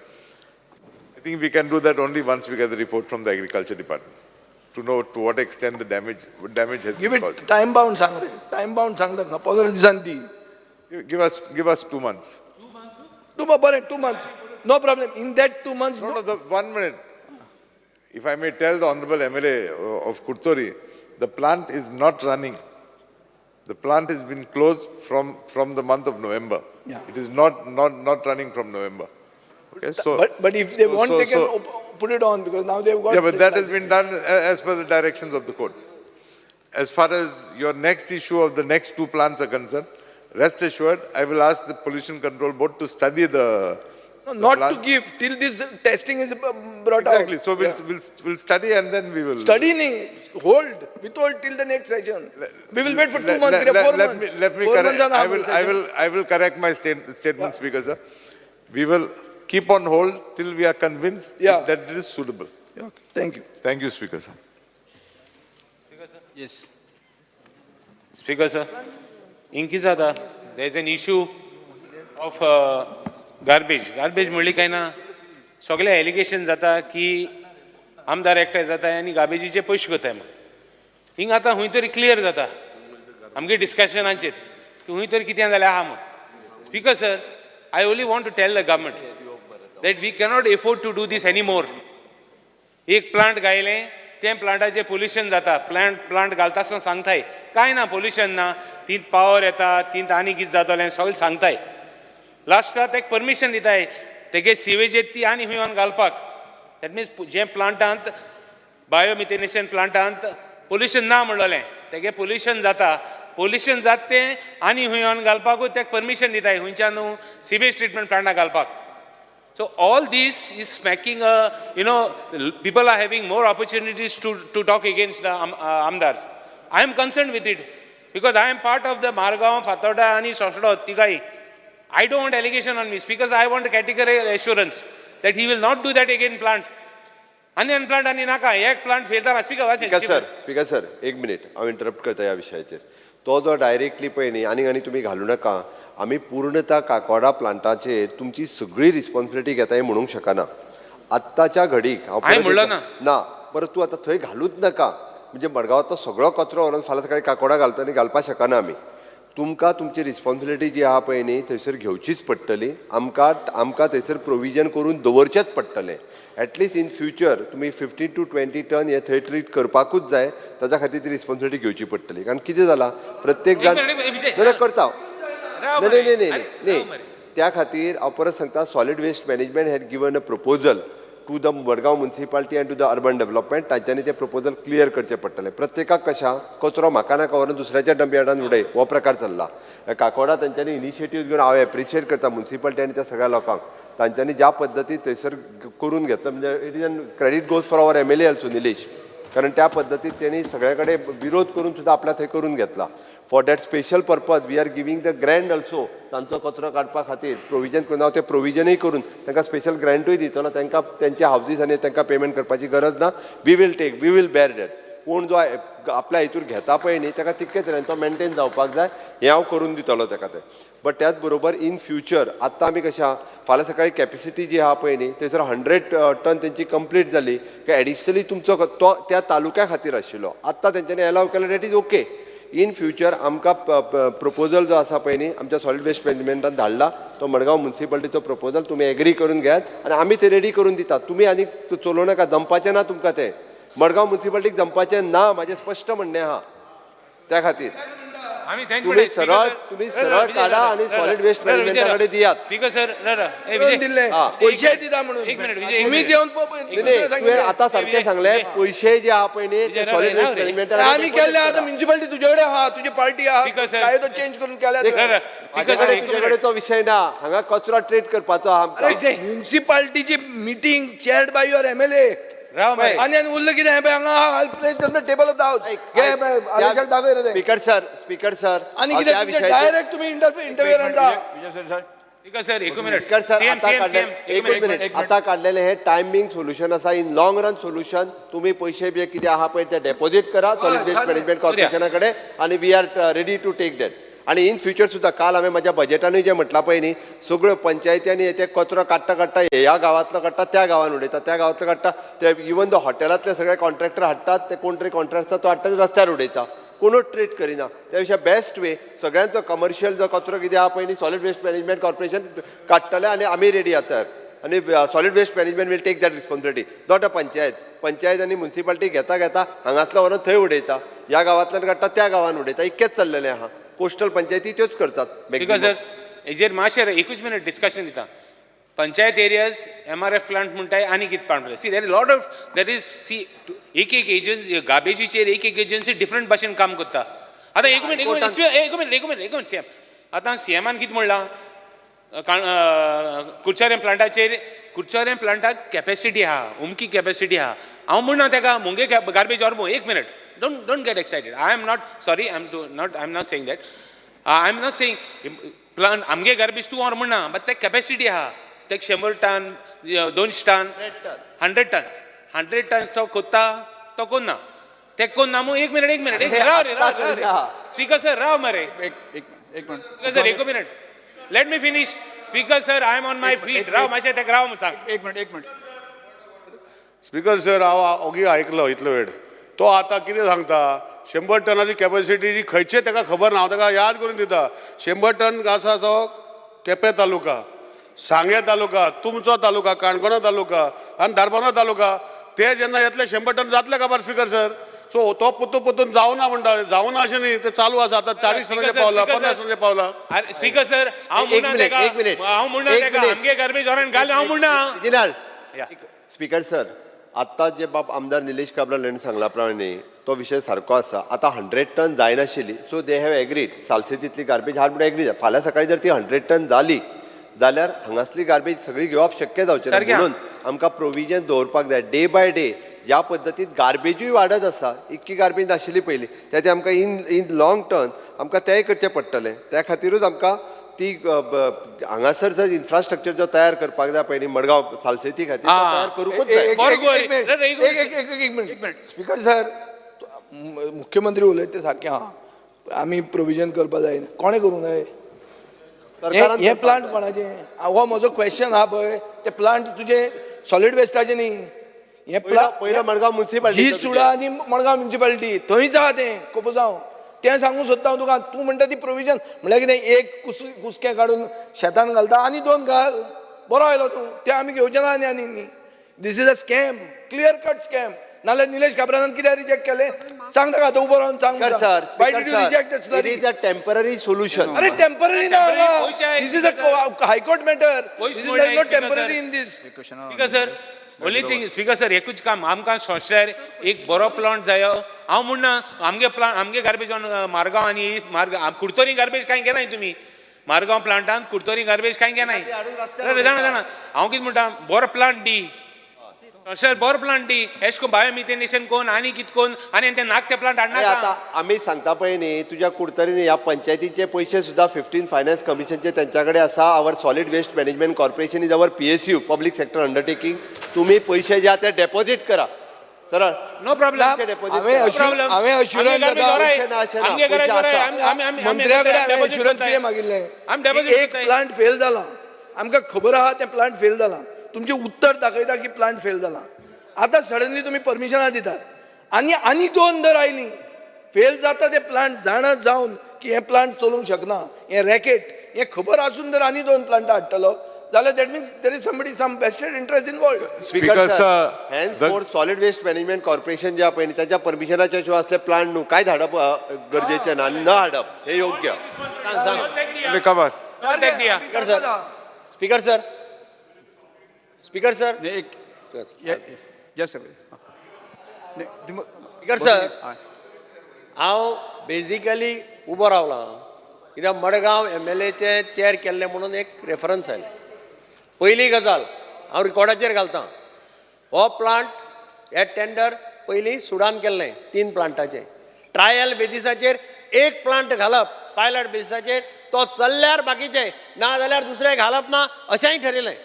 I think we can do that only once we get the report from the agriculture department to know to what extent the damage has Give been it caused. time bound सांग रे. Time bound सांगता का 15 दिसांनी दी. Give us 2 months. 2 months. No problem. In that 2 months, No, 1 minute. If I may tell the Honorable MLA of Kurtori, the plant is not running. The plant has been closed from the month of November. Yeah. It is not running from November. Okay, so but if they want, they can put it on, because now they've got. yeah, but that has been done as per the directions of the court. As far as your next issue of the next 2 plants are concerned, rest assured, I will ask the Pollution Control Board to study the. No, not plant. to give till this testing is brought Exactly. out. So we'll study and then we will. Study nahi, hold, withhold till the next session. We will wait for 2 months, 4 months. Let me 4 correct. months on our session. I will correct my statement, Speaker sir. We will keep on hold till we are convinced that it is suitable. Yeah, okay. Thank you. Thank you, Speaker sir. Yes. Speaker sir, Inkizada, there is an issue of garbage. Garbage म्हणली काय ना, सगळे allegation जाता की आमदार एकठांय जाता आनी गार्बेजीचे पयशे करताय मग. हिंग आतां खंय तरी क्लियर जाता आमगे डिस्कशनाचेर की खंय तरी कितें जालें आहा म्हण. Speaker sir, I only want to tell the government that we cannot afford to do this anymore. एक प्लांट घायलें ते प्लांटाचें पोल्युशन जाता, प्लांट घालता आसतना सांगताय कांय ना पोल्युशन ना, तीन पावर येता, तीन आनी कितें जातलें सगळें सांगताय. लास्टाक एक परमिशन दिताय तेगे सिवेज ती आनी हुंय घालपाक. दॅट मिन्स जे प्लांटांत बायोमिथेनेशन प्लांटांत पोल्युशन ना म्हणलें तेगे पोल्युशन जाता तें आनी हुंय घालपाकूच तेका परमिशन दिताय हुंयच्यान सिवेज ट्रिटमेंट प्लांटाक घालपाक. So all this is making people are having more opportunities to talk against the Amdars. I am concerned with it because I am part of the Margaon, Fatorda and Soshdo Tigai. I don't want allegation on me because I want categorical assurance that he will not do that again plant. Any plant आणि नाका एक plant fail तर speaker sir एक minute हांव interrupt करता ह्या विशयाचेर. तो जो डायरेक्टली पळय न्ही आनी तुमी घालूं नाका. आमी पूर्णता काकोडा प्लांटाचेर तुमची सगळी रिस्पॉन्सिबिलिटी घेताय म्हणूंक शकना. आत्ताच्या घडीक ना परत तूं आतां थंय घालूच नाका म्हणजे मडगांवांतलो सगळो कचरो व्हरून फाल्यां सकाळीं काकोडा घालता आनी घालपाक शकना आमी. तुमकां तुमची रिस्पॉन्सिबिलिटी जी आहा पळय न्ही थंयसर घेवचीच पडटली. आमकां थंयसर प्रोविजन करून दवरचेंच पडटलें. एटलिस्ट इन फ्युचर तुमी 15 to 20 टन हे थंय ट्रीट करपाकूच जाय. ताच्या खातीर ती रिस्पॉन्सिबिलिटी घेवची पडटली. कारण कितें जालां प्रत्येक जाण करता नाही त्या खातीर हांव परत सांगता solid waste management had given a proposal to the Madgaon municipality and to the urban development. तांच्यांनी तें प्रपोजल क्लियर करचें पडटलें. प्रत्येकाक कशा कचरो म्हाका नाका व्हरून दुसऱ्याच्या डंपयार्डान उडय हो प्रकार चल्ला. काकोडा तांच्यांनी इनिशिएटीव घेवन हांव एप्रिशिएट करता म्युनिसिपालिटी आनी त्या सगळ्या लोकांक. तांच्यांनी ज्या पद्दतीन थंयसर करून घेतलं म्हणजे it is an credit goes for our MLA also Nilesh. कारण त्या पद्दतीन त्यांनी सगळ्या कडेन विरोध करून सुद्दां आपल्या थंय करून घेतला. For that special purpose we are giving the grant also तांचो कचरो काडपा खातीर प्रोविजन करून हांव तें प्रोविजनूय करून तांकां स्पेशल ग्रँटूय दितलो. तांकां तेंच्या हावजीस आनी तांकां पेमेंट करपाची गरज ना. We will bar that. कोण जो आपल्या हितूर घेता पळय न्ही ताका तितके तरेन तो मेंटेन जावपाक जाय हें हांव करून दितलो ताका तें. बट त्याच बरोबर इन फ्युचर आत्तां आमी कशें आहा फाल्यां सकाळी कॅपेसिटी जी आहा पळय न्ही थंयसर 100 टन तेंची कंप्लीट जाली की एडिशनली तुमचो तो त्या तालुक्या खातीर आशिल्लो. आत्तां तेंच्यांनी एलाव केलो that is okay. In future आमकां प्रपोजल जो आसा पळय न्ही आमच्या सॉलिड वेस्ट मॅनेजमेंटान धाडला तो मडगांव म्युनिसिपालिटीचो प्रपोजल तुमी एग्री करून घेयात आनी आमी ते रेडी करून दितात. तुमी आनी चलोव नाका जमपाचें ना तुमकां तें. मडगांव म्युनिसिपालिटीक जमपाचें ना म्हाजें स्पश्ट म्हणणें आहा. त्या खातीर तुम्ही सरळ काढा आणि सॉलिड वेस्ट मॅनेजमेंटा कडेन दियात. स्पीकर सर पैसे दिता म्हणून एक मिनिट तुम्हीच येऊन तुवें आतां सारकें सांगलें पयशे जे आहा पळय न्ही ते सॉलिड वेस्ट मॅनेजमेंटा आम्ही केले आता म्युनिसिपालिटी तुझ्याकडे आहा तुझी पार्टी आहा काय तो चेंज करून केल्या. तुझ्याकडे तो विषय ना. हांगा कचरो ट्रीट करपाचो आहा. म्युनिसिपालिटीची meeting chaired by your MLA आणि उरलं कितें हें पळय हांगा place on the table of the house आदेशाक दाखय रे. स्पीकर सर आणि कितें डायरेक्ट तुम्ही इंटरव्ह्यूअर आणता. एक मिनिट एक मिनिट आता काढलेले हे टायमिंग सोल्युशन आसा. इन लॉंग रन सोल्युशन तुम्ही पैसे बी कितें आहा पळय ते डेपॉझिट करा सॉलिड वेस्ट मॅनेजमेंट कॉर्पोरेशना कडेन आणि we are ready to take that. आणि इन फ्युचर सुद्दां काल हांवें म्हाज्या बजेटानूय जें म्हटलां पळय न्ही सगळ्यो पंचायतींनी ते कचरो काडटा ह्या गांवांतलो काडटा त्या गांवांत उडयता त्या गांवांतलो काडटा ते इवन दो हॉटेलांतले सगळे कॉन्ट्रॅक्टर हाडटात ते कोण तरी कॉन्ट्रॅक्ट आसता तो हाडटा रस्त्यार उडयता. कोणूच ट्रीट करिना. त्या पेक्षा बेस्ट वे सगळ्यांचो कमर्शियल जो कचरो कितें आहा पळय न्ही सॉलिड वेस्ट मॅनेजमेंट कॉर्पोरेशन काडटले आनी आमी रेडी आहात. आणि solid waste management will take that responsibility. Not a panchayat आनी म्युनिसिपालिटी घेता हांगासलो व्हरून थंय उडयता ह्या गांवांतल्यान काडटा त्या गांवांत उडयता. इतकेंच चल्लेलें आहा. कोस्टल पंचायती त्योच करतात. सर हेजेर मातशें एकूच मिनट डिस्कशन दिता. पंचायत एरियाज MRF प्लांट म्हणटाय आनी कितें प्लांट म्हणटाय. See there lot of that is see एक एजन्सी गार्बेजीचेर एक एजन्सी डिफरंट भाशेन काम करता. आतां एक मिनिट CM आतां CMान कितें म्हणलां कुर्चारें प्लांटाक कॅपेसिटी आहा उमकी कॅपेसिटी आहा. हांव म्हणना तेका मुंगे गार्बेज ऑर्बो. एक minute don't get excited. I am not sorry. I'm not saying that. I'm not saying plan amge garbage tu or म्हणना but ते capacity आहा ते 100 टन 200 टन 100 टन तो कोत्ता तो कोण ना ते कोण ना. मग एक मिनिट राव स्पीकर सर राव मरे एक minute let me finish. Speaker sir I am on my feet. राव मातशें तेका राव सांग. एक मिनिट स्पीकर सर हांव ओगी आयकलो इतलो वेळ. तो आतां कितें सांगता 100 टनाची कॅपेसिटी जी खंयचे ताका खबर ना. हांव ताका याद करून दिता 100 टन आसा जो केपें तालुका सांगे तालुका, तुमचो तालुका, काणकोणा तालुका आणि धारबांदोडा तालुका ते जेन्ना येतले 100 टन जातले काबार स्पीकर सर. सो तो पुतून जावना म्हणटा, जावना अशें न्ही, ते चालू आसा. आतां 40 टनाचे पावला, 50 टनाचे पावला. स्पीकर सर हांव म्हणना तेका, हांव म्हणना तेका आमगे गार्बेज ऑरेंज घाल, हांव म्हणना. स्पीकर सर, आत्ता जे बाब आमदार निलेश काब्राल हांणी सांगला प्रमाणे तो विशय सारको आसा. आतां 100 टन जायनाशिल्ली, सो दे हॅव एग्रीड सालसेतीतली गार्बेज हाड म्हणून एग्री. फाल्यां सकाळी जर ती 100 टन जाली जाल्यार हांगासली गार्बेज सगळी घेवप शक्य जावचें ना. म्हणून आमकां प्रोविजन दवरपाक जाय डे बाय डे. ज्या पद्दतीन गार्बेजूय वाडत आसा, इतकी गार्बेज नाशिल्ली पयलीं, ते आमकां इन लॉंग टर्म आमकां तेंय करचें पडटलें. त्या खातीरूच आमकां ती हांगासर जर इन्फ्रास्ट्रक्चर जो तयार करपाक जाय पळय न्ही मडगांव सालसेती खातीर तो तयार करूंकच जाय. एक मिनिट स्पीकर सर, मुख्यमंत्री उलयता ते सारकें आहा. आमी प्रोविजन करपा जाय, कोणें करूं जाय? हे प्लांट कोणाचे? हो म्हजो क्वेश्चन आहा पळय, ते प्लांट तुजे सॉलिड वेस्टाचे न्ही. हे पयलो मडगांव म्युनिसिपालिटी जी सुडा आनी मडगांव म्युनिसिपालिटी थंयच आहा तें कोफोजांव. तें सांगूंक सोदता हांव तुका. तूं म्हणटा ती प्रोविजन म्हळ्यार कितें, एक कुसकें काडून शेतान घालता आनी 2 घाल, बरो आयलो तूं. तें आमी घेवचें ना आनी न्ही. This is a scam, clear cut scam. नाल्यार निलेश काब्रालान कित्याक रिजेक्ट केलें सांग ताका. आतां उबो रावन सांग. Why did you reject that slurry? It is a temporary solution. अरे टेम्पररी ना, this is a high court matter. This is not temporary in this. Speaker sir, only thing speaker sir, एकूच काम आमकां सोंशल्यार एक बरो प्लांट जायो. हांव म्हणना आमगे प्लांट, आमगे गार्बेज ऑन मारगांव आनी कुडतोरी गार्बेज कांय घेनाय तुमी. मारगांव प्लांटान कुडतोरी गार्बेज कांय घेनाय. जाणा हांव कितें म्हणटा, बरो प्लांट दी, सोंशल्यार बरो प्लांट दी. एश को बायोमिथेनेशन कोन आनी कितें कोन आनी ते नाक ते प्लांट हाडनाका. आतां आमी सांगता पळय न्ही, तुज्या कुडतरीन ह्या पंचायतीचे पयशे सुद्दां 15 फायनान्स कमिशनचे तेंच्या कडेन आसा. Our solid waste management corporation is our PSU, public sector undertaking. तुमी पयशे जे आहा ते डेपॉझिट करा सरळ. No problem. हांवें अश्युरन्स मंत्र्या कडेन हांवें अश्युरन्स कितें मागिल्लें, एक प्लांट फेल जाला, आमकां खबर आहा तें प्लांट फेल जाला. तुमचें उत्तर दाखयता की प्लांट फेल जाला. आतां सडनली तुमी परमिशनां दितात आनी 2 दर आयलीं. फेल जाता ते प्लांट जाणत जावन की हे प्लांट चलूंक शकना, हे रॅकेट, हे खबर आसून जर आनी 2 प्लांट हाडटलो जाल्यार that means there is somebody some vested interest involved. Speaker sir, hence for solid waste management corporation जे आहा पळय न्ही, त्याच्या परमिशनाच्या शिवाय असले प्लांट न्हू कांयच हाडप गरजेचें ना, न हाडप हे योग्य. Speaker sir, speaker sir, speaker sir, हांव बेजिकली उबो रावला कित्याक मडगांव MLAचे चॅर केल्ले म्हणून एक रेफरन्स आयले. पयली गजाल हांव रिकॉर्डाचेर घालतां, हो प्लांट हे टेंडर पयलीं सुडान केल्लें 3 प्लांटाचें. ट्रायल बेजिसाचेर एक प्लांट घालप, पायलट बेजिसाचेर, तो चल्ल्यार बाकीचे, ना जाल्यार दुसरे घालप ना अशेंय ठरयलें.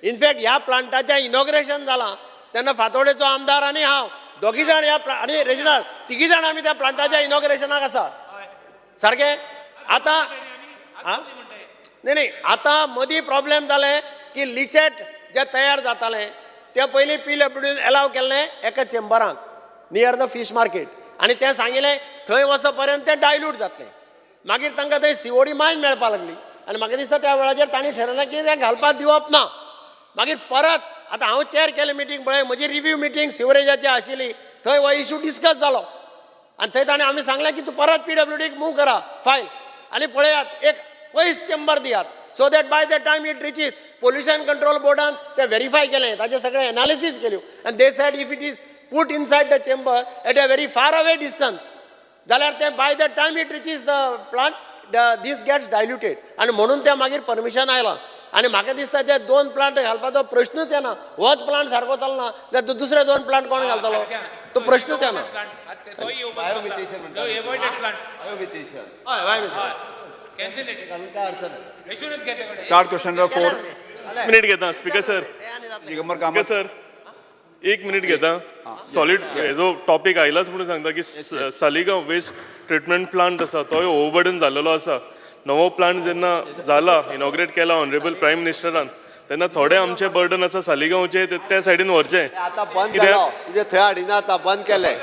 इनफॅक्ट ह्या प्लांटाचें इनॉग्रेशन जालां तेन्ना फातोडेचो आमदार आनी हांव दोगी जाण आनी रेजिनाल तिगी जाण आमी त्या प्लांटाच्या इनॉग्रेशनाक आसा. सारकें? आतां नाही आतां मदीं प्रॉब्लेम जालें की लिचेट जे तयार जातालें ते पयलीं PWDन एलाव केल्लें एका चेंबरांक नियर द फीश मार्केट, आनी तें सांगिल्लें थंय वच पर्यंत तें डायल्यूट जातलें. मागीर तांकां थंय COD मायन मेळपाक लागली आनी म्हाका दिसता त्या वेळाचेर तांणी थारायलें की तें घालपाक दिवप ना. मागीर परत आतां हांव चॅर केलें मिटींग पळय, म्हजी रिव्यू मिटींग सिवरेजाची आशिल्ली, थंय हो इशू डिस्कस जालो आनी थंय ताणें आमी सांगलें की तूं परत PWDक मूव करा फायल आनी पळयात एक पयस चेंबर दियात, so that by the time it reaches pollution control बोर्डान तें व्हेरीफाय केलें, ताचे सगळे एनालिसीस केल्यो आनी they said if it is put inside the chamber at a very far away distance, जाल्यार ते by the time it reaches the plant, this gets diluted. आणि म्हणून ते मागीर परमिशन आयलां. आनी म्हाका दिसता ते 2 प्लांट घालपाचो प्रश्नूच येना. होच प्लांट सारको चलना जाल्यार दुसरे 2 प्लांट कोण घालतलो, तो प्रश्नूच येना. Start question number 4. मिनिट घेता speaker sir. Digambar Kamat sir 1 minute घेता. सॉलिड जो टॉपिक आयलाच म्हणून सांगता की सालिगांव वेस्ट ट्रिटमेंट प्लांट आसा तो ओवरबर्डन जाल्लो आसा. नवो प्लांट जेन्ना जाला इनॉग्रेट केला ऑनरेबल प्रायम मिनिस्टरान, तेन्ना थोडे आमचे बर्डन आसा सालिगांवचे त्या सायडीन व्हरचे. आतां बंद केलो, तुजे थंय हाडिना, आतां बंद केलें,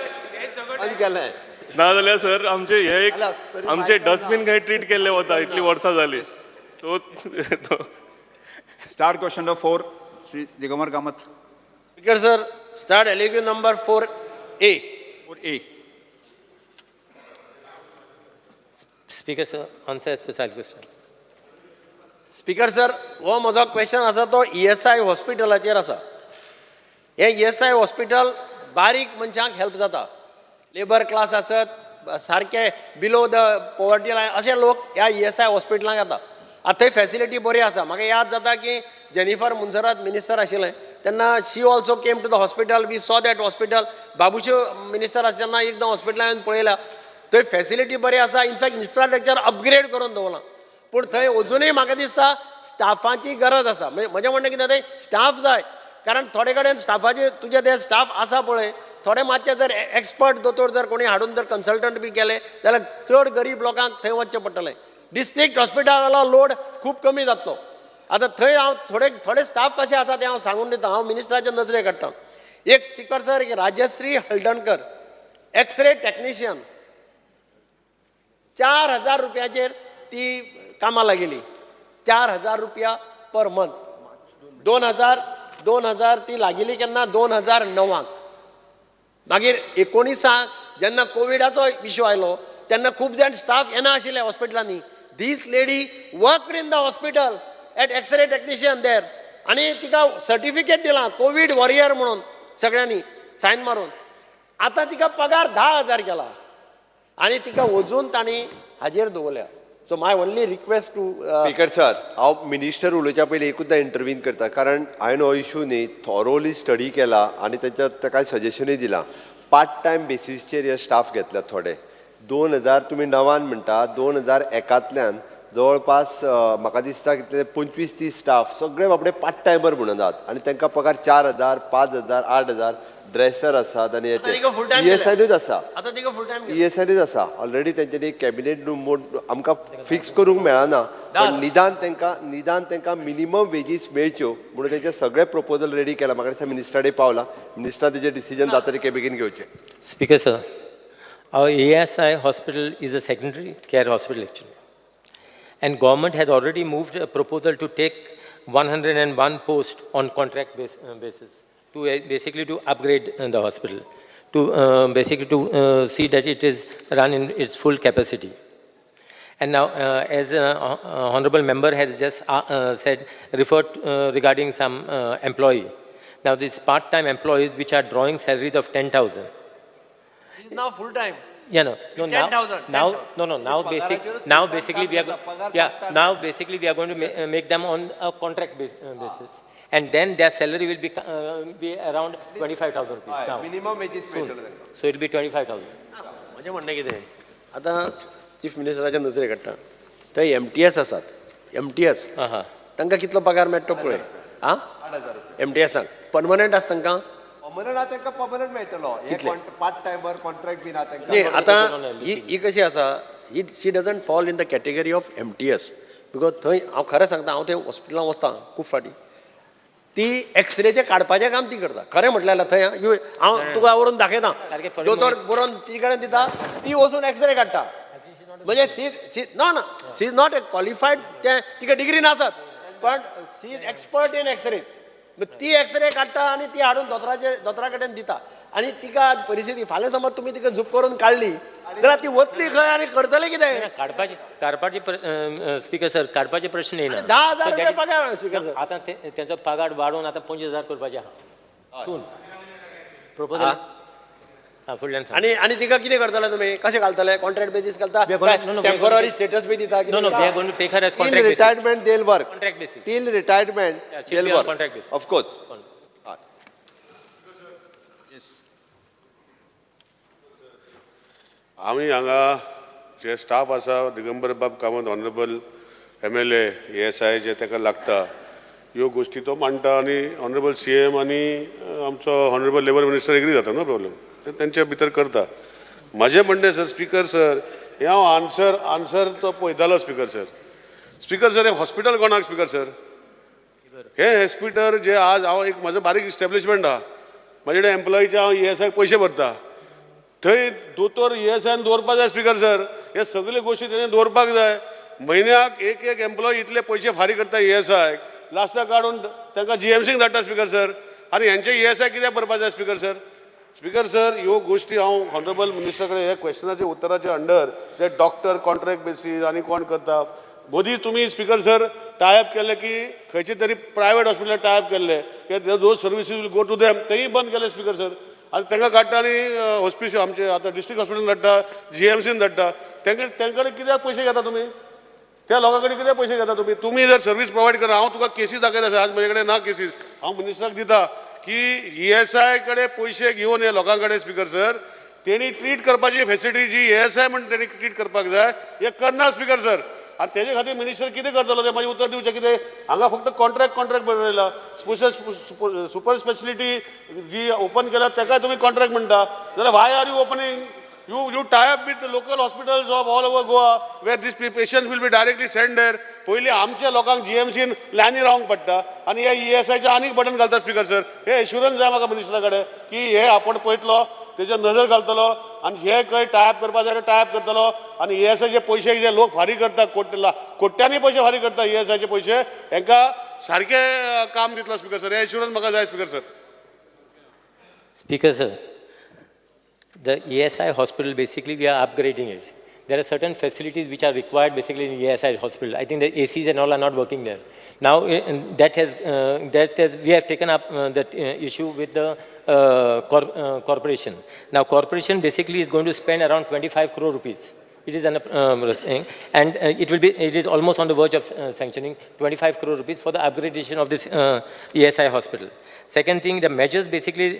बंद केलें. ना जाल्यार सर आमचे हे एक आमचे डस्टबीन खंय ट्रीट केल्ले वता, इतली वर्सां जाली. So Start question number 4, Sri Digamar Kamath. Speaker sir, start LAQ number 4A. 4A. Speaker, sir, answer as per style question. Speaker sir हो म्हजो क्वेश्चन आसा तो ESI हॉस्पिटलाचेर आसा. हे ESI हॉस्पिटल बारीक मनशांक हेल्प जाता. लेबर क्लास आसत सारके बिलो द पॉवर्टी लायन अशे लोक ह्या ESI हॉस्पिटलांक येता. आतां थंय फॅसिलिटी बरी आसा. म्हाका याद जाता की जेनिफर मुन्सरात मिनिस्टर आशिल्लें तेन्ना she also came to the hospital. We saw that hospital. बाबूश्यो मिनिस्टर आसतना एकदां हॉस्पिटलान येवन पळयल्या. थंय फॅसिलिटी बरी आसा. इनफॅक्ट इन्फ्रास्ट्रक्चर अपग्रेड करून दवरलां. पूण थंय अजुनूय म्हाका दिसता स्टाफाची गरज आसा. म्हजें म्हणणें कितें थंय स्टाफ जाय. कारण थोडे कडेन स्टाफाचे तुजे ते स्टाफ आसा पळय थोडे मातशे जर एक्सपर्ट दोतोर जर कोणी हाडून जर कन्सल्टंट बी केले जाल्यार चड गरीब लोकांक थंय वचचें पडटलें. डिस्ट्रिक्ट हॉस्पिटलालो लोड खूब कमी जातलो. आतां थंय हांव थोडे स्टाफ कशे आसा ते हांव सांगून दिता. हांव मिनिस्टराच्या नजरेक काडटा. एक स्पीकर सर एक राजश्री हळदणकर एक्सरे टॅक्निशियन 4,000 रुपयाचेर ती कामाला गेली. 4,000 रुपया पर मंथ. 2000 ती लागिली केन्ना 2009. मागीर 19 जेन्ना कोविडाचो इश्यू आयलो तेन्ना खूब जाण स्टाफ येना आशिल्ले हॉस्पिटलांनी. This lady worked in the hospital at x-ray technician there आनी तिका सर्टिफिकेट दिलां कोवीड वॉरियर म्हणून सगळ्यांनी सायन मारून. आतां तिका पगार 10,000 केला आनी तिका वचून तांणी हाजेर दवरल्या. So my only request to speaker sir हांव मिनिस्टर उलोवच्या पयलीं एकूचदां इंटरव्हीन करता. कारण हांवें हो इशू न्ही थॉरोली स्टडी केला आनी ताका सजेशनूय दिलां. पार्ट टायम बेसिसचेर हे स्टाफ घेतल्यात थोडे. 2000 तुमी 9 म्हणटा 2001तल्यान जवळपास म्हाका दिसता कितले 25-30 स्टाफ सगळे बाबडे पार्ट टायमर म्हणून आहात आनी तांकां पगार 4,000, 5,000, 8,000 ड्रेसर आसात आनी ESIनूच आसा. आतां तिका फूल टायम ESIनूच आसा. ऑलरेडी तेंच्यांनी कॅबिनेट मोड आमकां फिक्स करूंक मेळना. पण निदान तांकां मिनिमम वेजीस मेळच्यो म्हणून तेंचे सगळे प्रपोजल रेडी केला. म्हाका दिसता मिनिस्टराडे पावला. मिनिस्टर तेजें डिसिजन जाता ते बेगीन घेवचें. Speaker, sir, our ASI hospital is a secondary care hospital actually. And government has already moved a proposal to take 101 posts on contract basis to basically to upgrade the hospital, to basically to see that it is run in its full capacity. And now, as honorable member has just said, referred regarding some employee. Now, these part-time employees which are drawing salaries of 10,000. now full time. Yeah, no, 10,000. now basically we are going to make them on a contract basis, and then their salary will be around 25,000 rupees now. Minimum wages मेळटले. So it will be 25,000. म्हणजे म्हणणें कितें आतां chief मिनिस्टराच्या नजरेक काडटा थंय MTS आसात. MTS तांकां कितलो पगार मेळटा पळय. आं 8,000 रुपया. MTSांक परमनंट आसा तांकां. परमनंट आहा तांकां परमनंट मेळटलो. हे पार्ट टायमर कॉन्ट्रॅक्ट बीन आहा न्ही तांकां. आतां ही कशी आसा ही she doesn't fall in the category of MTS. Because थंय हांव खरें सांगता हांव थंय हॉस्पिटलांत वचतां खूब फाटी. ती एक्सरेचे काडपाचें काम ती करता. खरें म्हटल्यार थंय हांव तुका व्हरून दाखयता. दोतोर बरोवन ती कडेन दिता ती वचून एक्सरे काडटा. म्हणजे she is not a qualified. तिका डिग्री नासत पण she is expert in x rays. ती एक्सरे काडटा आनी ती हाडून दोतोरा कडेन दिता. आनी तिका परिस्थिती फाल्यां समज तुमी तिका झूप करून काडली जाल्यार ती वतली खंय आनी करतले कितें. काडपाचे स्पीकर सर काडपाचे प्रश्न येना. 10,000 रुपया पगार स्पीकर सर. आता त्यांचा पगार वाढवून आता 25,000 करपाचे आहा. सून प्रपोजल फुडल्यान सांग. आणि तिका कितें करतले तुमी कशें घालतले कॉन्ट्रॅक्ट बेसीस घालता टेम्पररी स्टेटस बी दिता. No, we are going to take her as Till contract basis. retirement they'll work. Contract basis. Till retirement she'll they'll be on work. contract basis. Of course. आमी हांगा जे staff आसा दिगंबर बाब Kamat honourable MLA ASI जे ताका लागता ह्यो गोश्टी तो मांडटा आनी ऑनरेबल CM आनी आमचो ऑनरेबल लेबर मिनिस्टर एग्री जाता. No problem. ते तेंच्या भितर करता. म्हाजें म्हणणें सर स्पीकर सर हे हांव आन्सर तो पळयतालो स्पीकर सर. स्पीकर सर हे हॉस्पिटल कोणाक स्पीकर सर. हे हॉस्पिटल जे आज हांव एक म्हजो बारीक इस्टॅब्लिशमेंट आहा म्हाजे कडेन एम्प्लॉईचे हांव ESI पयशे भरता. थंय दोतोर ESIन दवरपाक जाय स्पीकर सर. हे सगळे गोश्टी तेणें दवरपाक जाय. म्हयन्याक एक एम्प्लॉई इतले पयशे फारीक करता ESIक लास्टाक काडून तांकां GMCक धाडटा स्पिकर सर आनी हेंचे ESI कित्याक भरपाक जाय स्पिकर सर? स्पिकर सर, ह्यो गोश्टी हांव हॉनरेबल मिनिस्टर कडेन हे क्वेश्चनाच्या उत्तराच्या अंडर ते डॉक्टर कॉन्ट्रॅक्ट बेसीस आनी कोण करता मोदी तुमी स्पिकर सर टायअप केले की खंयचे तरी प्रायवेट हॉस्पिटल टायअप केल्ले की those services will go to them तेही बंद केले स्पिकर सर आनी तांकां काडटा आनी हॉस्पिटल आमचे आतां डिस्ट्रिक्ट हॉस्पिटल धाडटा GMCन धाडटा तेंकडे कित्याक पयशे घेता तुमी? त्या लोकां कडेन कित्याक पयशे घेता तुमी? तुमी जर सर्वीस प्रोवायड करा हांव तुका केसीस दाखयता सर आज म्हजे कडेन ना केसीस हांव मिनिस्टराक दिता की ESI कडे पयशे घेवन हे लोकां कडेन स्पिकर सर तेणी ट्रीट करपाची फेसिलिटी जी ESI म्हणून तेणी ट्रीट करपाक जाय हे करना स्पिकर सर आनी तेजे खातीर मिनिस्टर कितें करतलो तें मागीर उतर दिवचें कितें? हांगा फक्त कॉन्ट्रॅक्ट बरयला सुपर स्पेशलिटी जी ओपन केल्या ताकाय तुमी कॉन्ट्रॅक्ट म्हणटा जाल्यार why are you opening You tie up with the local hospitals of all over Goa where these patients will be directly sent there. पयलीं आमच्या लोकांक GMCन लायनी रावंक पडटा आनी हे ESIचें आनीक बटन घालता स्पिकर सर हे एश्युरन्स जाय म्हाका मिनिस्टरा कडेन की हे आपण पळयतलो तेजेर नजर घालतलो आनी हे खंय टायप करपाक जाय टायप करतलो आनी ESIचे पयशे जे लोक फारीक करता कोट्यांनी पयशे फारीक करता ESIचे पयशे हांकां सारके काम दितलो स्पिकर सर हे एश्युरन्स म्हाका जाय speaker sir. Speaker sir, the ESI hospital, basically we are upgrading it. There are certain facilities which are required basically in ESI hospital. I think the ACs and all are not working there. Now we have taken up that issue with the corporation. Now corporation basically is going to spend around 25 crore rupees. It is and it is almost on the verge of sanctioning 25 crore rupees for the upgradation of this ESI hospital. Second thing, the measures basically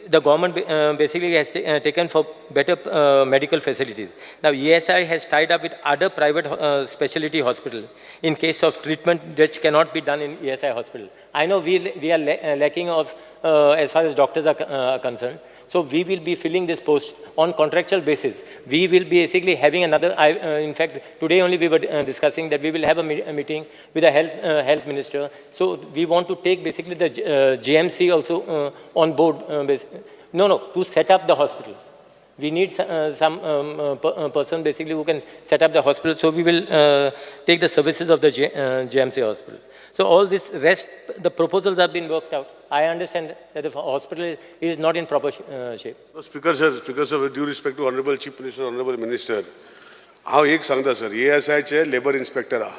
the government basically has taken for better medical facilities. Now, ESI has tied up with other private specialty hospitals in case of treatment which cannot be done in ESI hospital. I know we are lacking of as far as doctors are concerned. So we will be filling this post on contractual basis. We will be basically having another, in fact, today only we were discussing that we will have a meeting with the health minister. So we want to take basically the GMC also on board. To set up the hospital. We need some person basically who can set up the hospital. So we will take the services of the GMC hospital. So all this rest, the proposals have been worked out. I understand that the hospital is not in proper shape. Speaker sir, with due respect to Honorable Chief Minister, Honorable Minister, हांव एक सांगता sir ESIचे labour inspector आहा.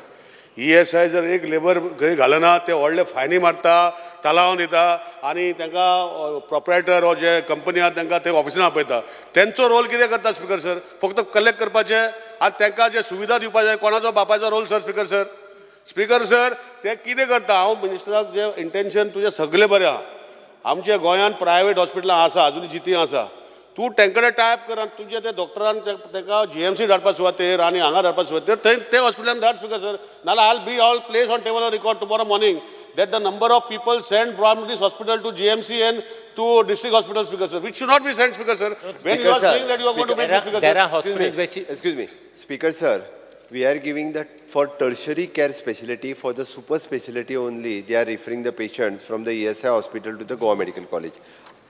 ESI जर एक labour खंय घालना ते व्हडले फायनी मारता तालाव दिता आनी तांकां प्रोप्रायटर हो जे कंपनी आहा तांकां ते ऑफिसान आपयता तेंचो रोल कितें करता स्पिकर सर? फक्त कलेक्ट करपाचे आनी तांकां जे सुविधा दिवपा जाय कोणाचो बापाचो रोल सर स्पिकर सर ते कितें करता? हांव मिनिस्टराक जे इंटेंशन तुजें सगळें बरें आहा. आमच्या गोंयांत प्रायवेट हॉस्पिटलां आसा अजून जिती आसा तूं तेंकडे टायप कर आनी तुजे ते डॉक्टरान तांकां GMC धाडपाक सुवातेर आनी हांगा धाडपाक सुवातेर थंय ते हॉस्पिटलान धाड स्पिकर सर नाल्यार I be all place on table record tomorrow morning that the number of people sent from this hospital to GMC and to district hospital, speaker sir, which should not be sent, speaker sir. When you are saying that you are going to make this, speaker sir. There are hospitals. Excuse me, speaker sir. We are giving that for tertiary care specialty, for the super specialty only, they are referring the patients from the ESI hospital to the Goa Medical College.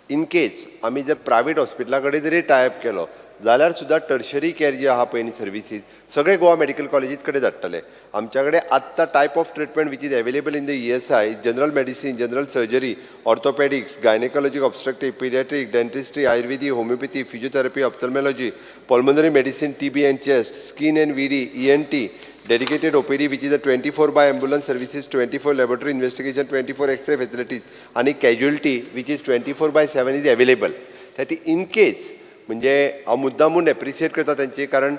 In case, आम्ही जर private हॉस्पिटलाकडे जरी type केलो जाल्यार सुद्दां tertiary care जी आहा पळय न्ही services सगळे गोवा मेडिकल कॉलेजीस कडेन धाडटले. आमच्या कडेन आत्तां type of treatment which is available in the ESI, general medicine, general surgery, orthopaedics, gynaecology, obstructive, paediatric, dentistry, आयुर्वेदी, homeopathy, physiotherapy, ophthalmology, pulmonary medicine, TB and chest, skin and VD, ENT, dedicated OPD which is a 24 by ambulance services, 24 laboratory investigation, 24 X-ray facilities आणि casualty which is 24 by 7 is available. that in case म्हणजे हांव मुद्दामून appreciate करता तेंची कारण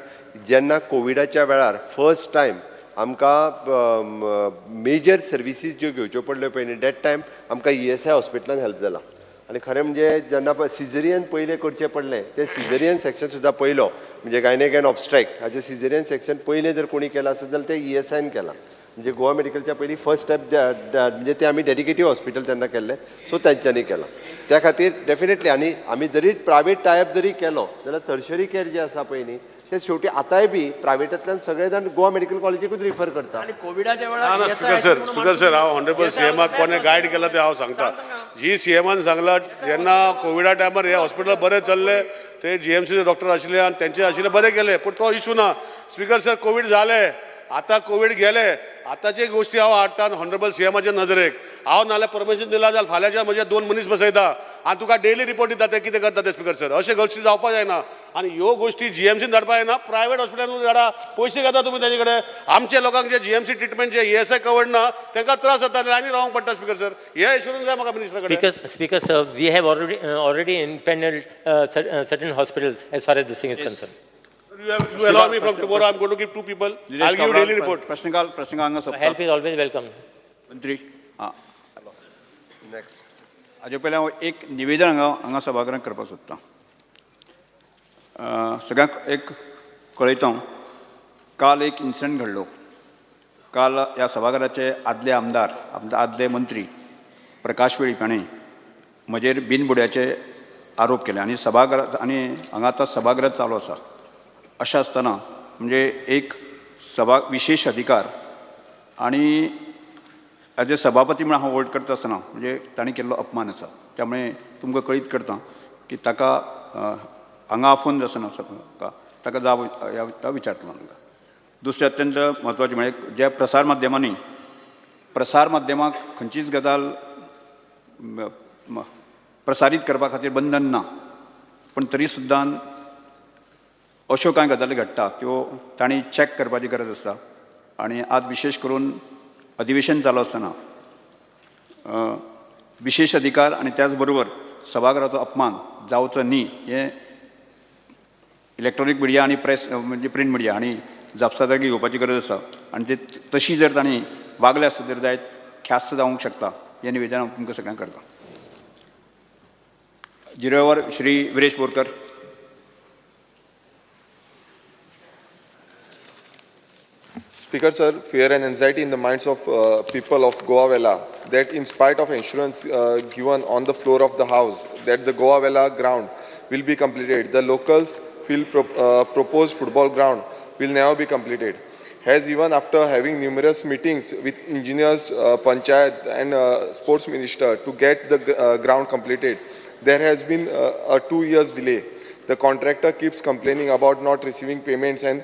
जेन्ना कोविडाच्या वेळार first time आमकां मेजर सर्विसीस ज्यो घेवच्यो पडल्यो पळय न्ही डेट टायम आमकां ESI हॉस्पिटलान हेल्प जाला आनी खरें म्हणजे जेन्ना सिझेरियन पयलें करचें पडलें तें सिझेरियन सेक्शन सुद्दां पयलो म्हणजे गायनेक एंड ऑब्स्ट्रॅक्ट हाचें सिझेरियन सेक्शन पयलें जर कोणी केलां आसत जाल्यार तें ESIन केलां म्हणजे गोवा मेडिकलच्या पयलीं फर्स्ट स्टेप म्हणजे ते आमी डेडिकेटीव हॉस्पिटल तेन्ना केल्लें सो तेंच्यांनी केलां त्या खातीर डेफिनेटली आनी आमी जरी प्रायवेट टायप जरी केलो जाल्यार टर्शरी केअर जी आसा पळय न्ही ते शेवटी आतांय बी प्रायवेटांतल्यान सगळे जाण गोवा मेडिकल कॉलेजीकूच रिफर करता. आणि कोविडाच्या वेळार स्पिकर सर हांव ऑनरेबल CMाक कोणे गायड केला ते हांव सांगता जी CMान सांगला जेन्ना कोविडा टायमार हे हॉस्पिटल बरें चल्ले ते GMCचे डॉक्टर आशिल्ले आनी तेंचे आशिल्ले बरें केले पूण तो इशू ना. स्पिकर सर कोविड जाले आता कोविड गेले आताचे गोष्टी हांव हाडटा हॉनरेबल सीएमाच्या नजरेक हांव नाल्यार परमिशन दिला जाल्यार फाल्यांच्या म्हजे 2 मनीस बसयता आनी तुका डेली रिपोर्ट दिता ते कितें करता ते स्पीकर सर अशें गोष्टी जावपाक जायना आनी ह्यो गोष्टी जीएमसीन धाडपाक जायना प्रायवेट हॉस्पिटलांत धाडा पयशे घेता तुमी ताजे कडेन आमच्या लोकांक जे जीएमसी ट्रिटमेंट जे ESI कवर्ड ना तांकां त्रास जाता लायनी रावंक पडटा स्पीकर सर हे एश्युरन्स जाय म्हाका मिनिस्टरा कडेन Speaker, sir, we have already impaneled certain hospitals as far as this thing is concerned. You allow me from tomorrow I'm going to give 2 people I'll give daily report प्रश्नकाल हांगा सोंपता Help is always welcome. मंत्री हां next हाजे पयलीं हांव एक निवेदन हांगा सभाघरांत करपाक सोदतां सगळ्यांक एक कळयता काल एक इन्सिडंट घडलो काल ह्या सभाघराचे आदले आमदार आदले मंत्री प्रकाश वेळीप हांणी म्हजेर बिनबुड्याचे आरोप केले आनी सभाघरांत आनी हांगा आतां सभागृह चालू आसा अशें आसतना म्हणजे एक विशेष अधिकार आणि ॲज ए सभापती म्हणून हांव वोट करता आसतना म्हणजे ताणें केल्लो अपमान आसा त्यामुळे तुमकां कळीत करता की ताका हांगा आफोवन आसना ताका जाब विचारतलो तांकां दुसरें अत्यंत म्हत्वाचें म्हणजे जे प्रसार माध्यमाक खंयचीच गजाल प्रसारीत करपा खातीर बंधन ना पण तरी सुद्दां अश्यो कांय गजाली घडटा त्यो तांणी चॅक करपाची गरज आसता आनी आज विशेश करून अधिवेशन चालू आसतना विशेष अधिकार आनी त्याच बरोबर सभागृहाचो अपमान जावचो न्ही हें इलेक्ट्रॉनीक मिडिया आनी प्रेस म्हणजे प्रिंट मिडिया हांणी जापसालदारकी घेवपाची गरज आसा आनी ते तशी जर तांणी वागले आसत तर जायत ख्यास्त जावंक शकता हें निवेदन हांव तुमकां सगळ्यांक करता जिरेवार Shri Viresh Borkar Speaker sir, fear and anxiety in the minds of people of Goa Vela that in spite of insurance given on the floor of the house that the Goa Vela ground will be completed. The locals feel proposed football ground will never be completed. Has even after having numerous meetings with engineers, panchayat and sports minister to get the ground completed, there has been a 2 years delay. The contractor keeps complaining about not receiving payments and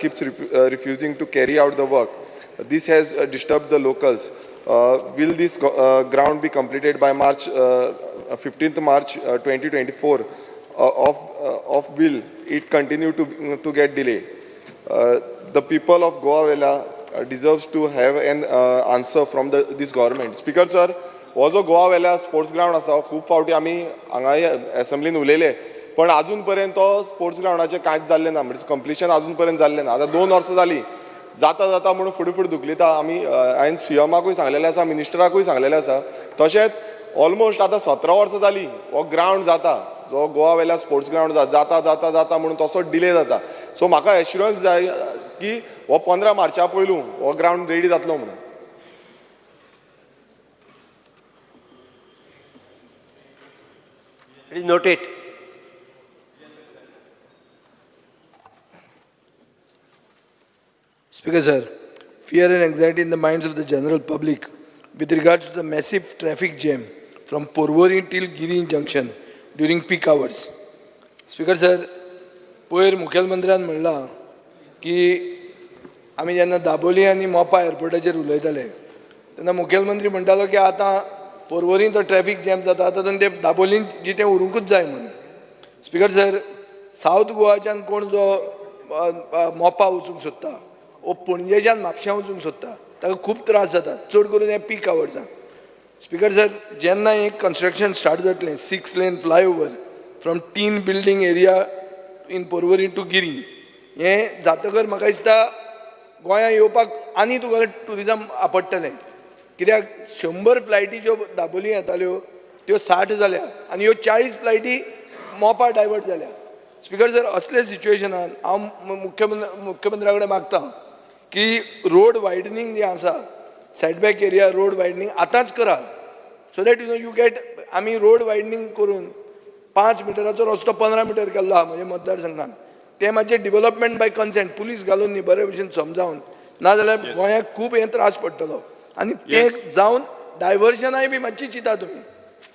keeps refusing to carry out the work. This has disturbed the locals. Will this ground be completed by 15th March 2024? Will it continue to get delay? The people of Goa Vela deserves to have an answer from this government. Speaker sir, हो जो गोवा वेला sports ground आसा खूब फावटी आमी हांगा एसेंब्लीन उलयले पण अजून पर्यंत तो स्पोर्ट्स ग्राउंडाचें कांयच जाल्लें ना म्हणजे कंप्लिशन अजून पर्यंत जाल्लें ना आतां 2 वर्सां जालीं जाता म्हणून फुडें धुकलिता आमी हांवें सीएमाकूय सांगलेलें आसा मिनिस्टराकूय सांगलेलें आसा तशेंच ऑलमोस्ट आतां 17 वर्सां जालीं हो ग्राउंड जाता जो गोवा वेला स्पोर्ट्स ग्राउंड जाता म्हणून तसो डिले जाता सो म्हाका एश्युरन्स जाय की हो 15 मार्चा पयलू हो ग्राउंड रेडी जातलो म्हणून It is noted. Speaker sir, fear and anxiety in the minds of the general public with regards to the massive traffic jam from Porvori till Giri junction during peak hours. Speaker sir, पयर मुखेलमंत्र्यान म्हणला की आमी जेन्ना दाबोली आनी मोपा एअरपोर्टाचेर उलयताले तेन्ना मुखेलमंत्री म्हणटालो की आतां पोरवोरी तो ट्रॅफिक जॅम जाता आतां ते दाबोलीन जितें उरूंकूच जाय म्हणून स्पीकर सर सावथ गोवाच्यान कोण जो मोपा वचूंक सोदता वो पणजेच्यान म्हापश्यां वचूंक सोदता ताका खूब त्रास जाता चड करून हे पीक आवर्सांक स्पीकर सर जेन्ना हें कन्स्ट्रक्शन स्टार्ट जातलें 6 lane flyover from teen building area in Porvorim to Guirim हें जातकर म्हाका दिसता गोंयांत येवपाक आनी तुका ट्युरिजम आपडटलें कित्याक 100 फ्लायटी ज्यो दाबोली येताल्यो त्यो 60 जाल्या आनी ह्यो 40 फ्लायटी मोपा डायवर्ट जाल्या स्पीकर सर असले सिच्युएशनान हांव मुख्यमंत्र्या कडेन मागतां की रोड वायडनींग जें आसा सेटबॅक एरिया रोड वायडनींग आतांच करा सो दॅट यू गेट आमी रोड वायडनींग करून 5 मिटराचो रस्तो 15 मिटर केल्लो आहा म्हज्या मतदारसंघात ते मातशें डेव्हलपमेंट बाय कन्सेंट पुलीस घालून न्ही बरे भशेन समजावन नाजाल्यार गोंयाक खूब हें त्रास पडटलो आनी ते जावन डायवर्शनाय बी मातशी चिंता तुमी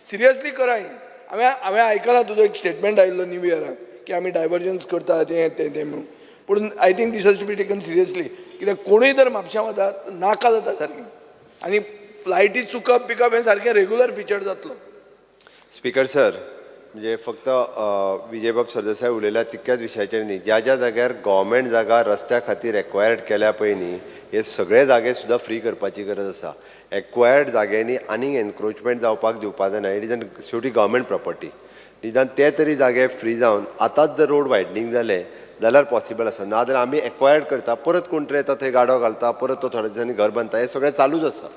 सिरियसली कराय हांवें आयकलां तुजो एक स्टेटमेंट आयिल्लो न्यू इयराक की आमी डायवर्जन्स करता तें म्हणून पूण I think this has to be taken seriously कित्याक कोणूय जर म्हापशां वता नाका जाता सारकें आनी फ्लायटी चुकप पिकप हें सारकें रेगुलर फिचर जातलो. स्पीकर सर, म्हणजे फक्त विजयबाब सरदेसाय उलयल्या तितक्याच विशयाचेर न्ही, ज्या ज्या जाग्यार गव्हर्मेंट जागा रस्त्या खातीर एक्वायर्ड केल्या पळय न्ही, हे सगळे जागे सुद्दां फ्री करपाची गरज आसा. एक्वायर्ड जाग्यांनी आनीक एनक्रोचमेंट जावपाक दिवपाक जायना. इट इज एन शेवटी गव्हर्मेंट प्रॉपर्टी. निदान ते तरी जागे फ्री जावन आतांच जर रोड वायडनींग जालें जाल्यार पॉसिबल आसा. नाजाल्यार आमी एक्वायर्ड करता, परत कोण तरी येता थंय गाडो घालता, परत तो थोड्या दिसांनी घर बांदता, हें सगळें चालूच आसा.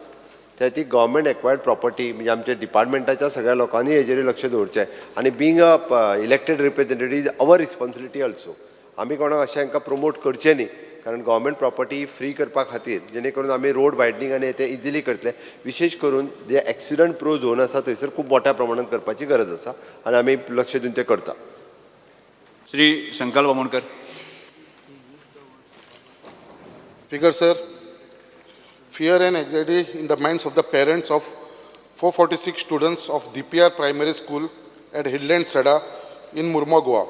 त्याची गव्हर्मेंट एक्वायर्ड प्रॉपर्टी म्हणजे आमच्या डिपार्टमेंटाच्या सगळ्या लोकांनी हेजेर लक्ष दवरचें. आनी being a elected representative is our responsibility also. आमी कोणाक अशें हांकां प्रमोट करचें न्ही, कारण गव्हर्मेंट प्रॉपर्टी फ्री करपा खातीर जेणे करून आमी रोड वायडनींग आनी ते इजिली करतले. विशेश करून जे एक्सिडंट प्रो झोन आसा थंयसर खूब मोठ्या प्रमाणात करपाची गरज आसा आनी आमी लक्ष दिवन ते करता. Shri Shankar Bamankar. Speaker sir, fear and anxiety in the minds of the parents of 446 students of DPR Primary School at Hillland Sada in Murmagua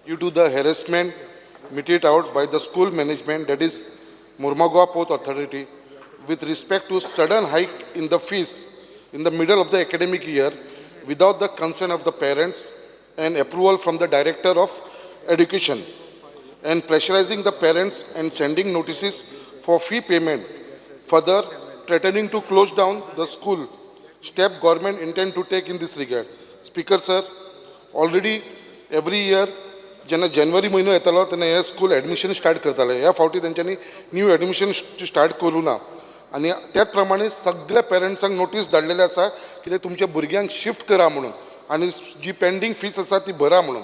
due to the harassment meted out by the school management, that is Murmagua Port Authority, with respect to sudden hike in the fees in the middle of the academic year without the consent of the parents and approval from the Director of Education, and pressurizing the parents and sending notices for fee payment, further threatening to close down the school. Step government intend to take in this regard. Speaker sir, already every year जेन्ना जानेवारी म्हयनो येतालो तेन्ना हे school admission start करताले. ह्या फावटी तेंच्यांनी new admission start करूं ना आनी त्याच प्रमाणे सगळ्या पेरंट्सांक नोटीस धाडलेले आसा की तुमच्या भुरग्यांक शिफ्ट करा म्हणून आनी जी पेंडींग फीस आसा ती भरा म्हणून.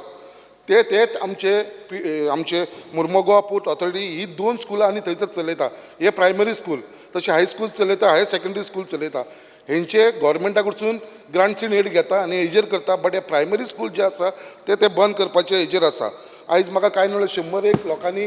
तेच आमचे मुर्मगांव पोर्ट ऑथॉरिटी ही 2 स्कुलां आनी थंयसर चलयता. हे प्रायमरी स्कूल तशें हाय स्कूल चलयता, हायर सेकंडरी स्कूल चलयता. हेंचे गव्हर्मेंटा कडसून ग्रांट्स इन एड घेता आनी हेजेर करता, बट हे प्रायमरी स्कूल जे आसा ते बंद करपाचे हेजेर आसा. आयज म्हाका कांय नळ 101 लोकांनी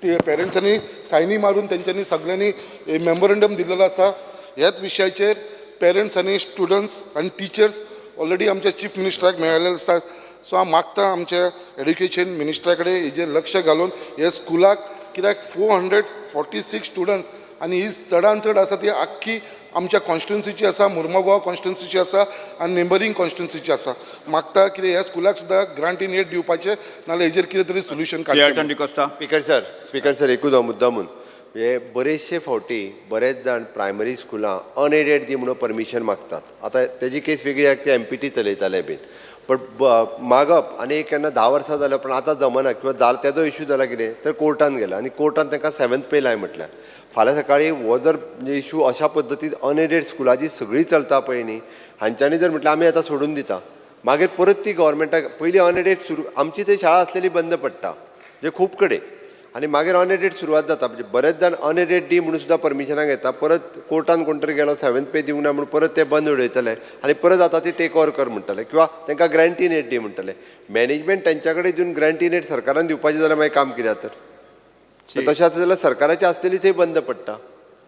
पेरंट्सांनी सायनी मारून तेंच्यांनी सगळ्यांनी मेमोरंडम दिलेलो आसा. ह्याच विशयाचेर पेरंट्स आनी स्टुडंट्स आनी टिचर्स ऑलरेडी आमच्या चीफ मिनिस्टराक मेळिल्ले आसा. सो हांव मागता आमच्या एड्युकेशन मिनिस्टरा कडेन हेजेर लक्ष घालून हे स्कुलाक, कित्याक 446 स्टुडंट्स आनी ही चडांत चड आसा ती आख्खी आमच्या कॉन्स्टिट्युन्सीची आसा, मुर्मगांव कॉन्स्टिट्युन्सीची आसा आनी नेबरींग कॉन्स्टिट्युन्सीची आसा. मागता कितें ह्या स्कुलाक सुद्दां ग्रांट इन एड दिवपाचें, नाल्यार हेजेर कितें तरी सोल्युशन काडचें. स्पीकर सर एकूच मुद्दा म्हणून हे बरेचशे फावटी बरेच जाण प्रायमरी स्कुलां अनएडेड दी म्हणून परमिशन मागतात. आतां तेजी केस वेगळी आसा, ते MPT चलयताले बीन, बट मागप आनी केन्ना 10 वर्सां जाल्या पण आतां जमना, किंवा तेजो इश्यू जाला कितें तर कोर्टान गेला आनी कोर्टान तांकां 7th पे लाय म्हटल्यार. फाल्यां सकाळी हो जर इश्यू अशा पद्दतीन अनएडेड स्कुलां सगळीं चलता पळय न्ही, हांच्यांनी जर म्हटल्यार आमी आतां सोडून दिता, मागीर परत ती गव्हर्मेंटाक पयलीं अनएडेड सुरू, आमची थंय शाळा आसलेली बंद पडटा म्हणजे खूब कडेन, आनी मागीर अनएडेड सुरवात जाता. म्हणजे बरेच जाण अनएडेड डी म्हणून सुद्दां परमिशनाक येता, परत कोर्टान कोण तरी गेलो 7th पे दिवंक ना म्हणून परत ते बंद उडयतले आनी परत आतां ती टेक ओवर कर म्हणटले, किंवा तांकां ग्रांट इन एड दी म्हणटले. मॅनेजमेंट तेंच्या कडेन दिवन ग्रांट इन एड सरकारान दिवपाचें जाल्यार मागीर काम कित्याक तर तशें आसा जाल्यार सरकाराची आसलेली थंय बंद पडटा.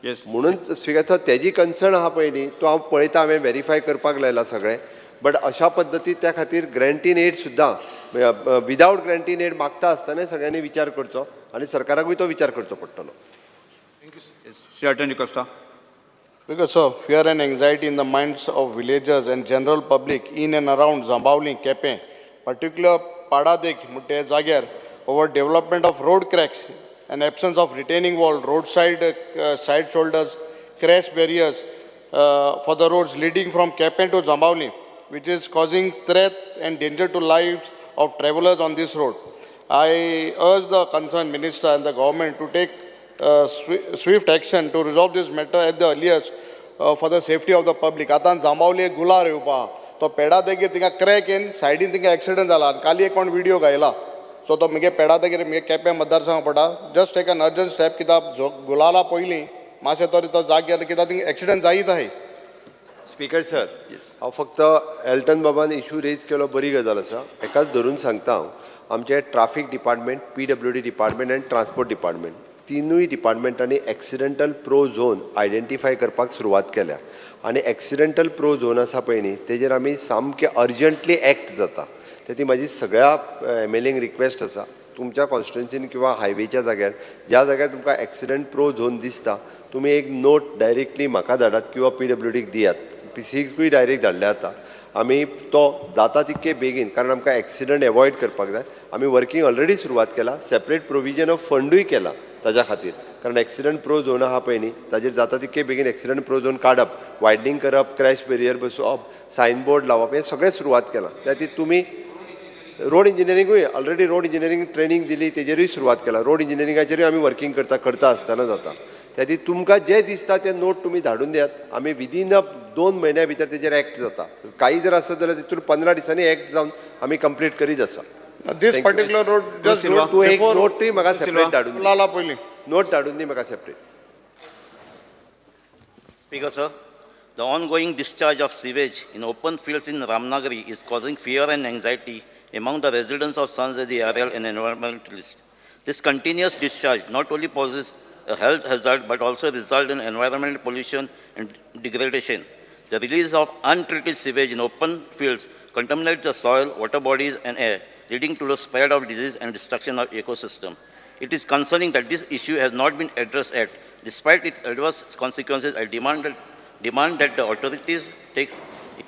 म्हणून स्विकारात तेजी कन्सर्न आहा पळय न्ही, तो हांव पळयता, हांवें व्हेरीफाय करपाक लायला सगळें. बट अशा पद्दतीन त्या खातीर ग्रांट इन एड सुद्दां विदावट ग्रांट इन एड मागता आसतना सगळ्यांनी विचार करचो आनी सरकाराकूय तो विचार करचो पडटलो. Because of fear and anxiety in the minds of villagers and general public in and around Zambavli, Kepe, particular Padadek, Mutte Zagar, over development of road cracks and absence of retaining wall, roadside side shoulders, crash barriers for the roads leading from Kepe to Zambavli, which is causing threat and danger to lives of travelers on this road. I urge the concerned minister and the government to take swift action to resolve this matter at the earliest for the safety of the public. आतां जांबावली गुलार येवपा तो पेडा देगेर तिका crack येन सायडीन तिका accident जाला. काली एक कोण व्हिडिओ घायला, सो तो मगे पेडा देगेर मगे केपें मतदारसंघ पडटा. Just take an urgent step, कित्याक गुलाला पयलीं मातशें तरी तो जाग घेता, कित्याक थिंगा एक्सिडंट जायत आहाय. स्पीकर सर, हांव फक्त एल्टन बाबान इश्यू रेज केलो, बरी गजाल आसा. एकाच धरून सांगता हांव, आमचे ट्राफीक डिपार्टमेंट, PWD डिपार्टमेंट आनी ट्रान्सपोर्ट डिपार्टमेंट तिनूय डिपार्टमेंटांनी एक्सिडेंटल प्रो झोन आयडेंटिफाय करपाक सुरवात केल्या. आनी एक्सिडेंटल प्रो झोन आसा पळय न्ही, तेजेर आमी सामकें अर्जंटली एक्ट जाता. ती म्हाजी सगळ्या MLAंक रिक्वेस्ट आसा तुमच्या कॉन्स्टिट्युन्सीन किंवा हायवेच्या जाग्यार ज्या जाग्यार तुमकां एक्सिडंट प्रो झोन दिसता तुमी एक नोट डायरेक्टली म्हाका धाडात किंवा PWDक दियात PCकूय डायरेक्ट धाडले जाता आमी तो जाता तितके बेगीन कारण आमकां एक्सिडंट एवॉयड करपाक जाय आमी वर्कींग ऑलरेडी सुरवात केला सेपरेट प्रोविजन ऑफ फंडूय केला ताज्या खातीर कारण एक्सिडंट प्रो झोन आहा पळय न्ही ताजेर जाता तितके बेगीन एक्सिडंट प्रो झोन काडप वायडनींग करप क्रॅश बेरियर बसोवप सायन बोर्ड लावप हें सगळें सुरवात केलां त्या खातीर तुमी रोड इंजिनियरिंगूय ऑलरेडी रोड इंजिनियरिंग ट्रेनिंग दिली तेजेरूय सुरवात केला रोड इंजिनियरिंगाचेरूय आमी वर्कींग करता आसतना जाता त्या खातीर तुमकां जें दिसता तें नोट तुमी धाडून दियात आमी विदीन 2 म्हयन्या भितर तेजेर एक्ट जाता काही जर आसत जाल्यार तितून 15 दिसांनी एक्ट जावन आमी कंप्लीट करीत आसा This particular road just तूं एक नोटूय म्हाका सेपरेट धाडून लाला पयलीं नोट धाडून दी म्हाका separate Speaker, sir, the ongoing discharge of sewage in open fields in Ramnagari is causing fear and anxiety among the residents of Sanzadi area and environmentalists. This continuous discharge not only poses a health hazard but also result in environmental pollution and degradation. The release of untreated sewage in open fields contaminates the soil, water bodies and air, leading to the spread of disease and destruction of ecosystem. It is concerning that this issue has not been addressed yet. Despite its adverse consequences, I demand that the authorities take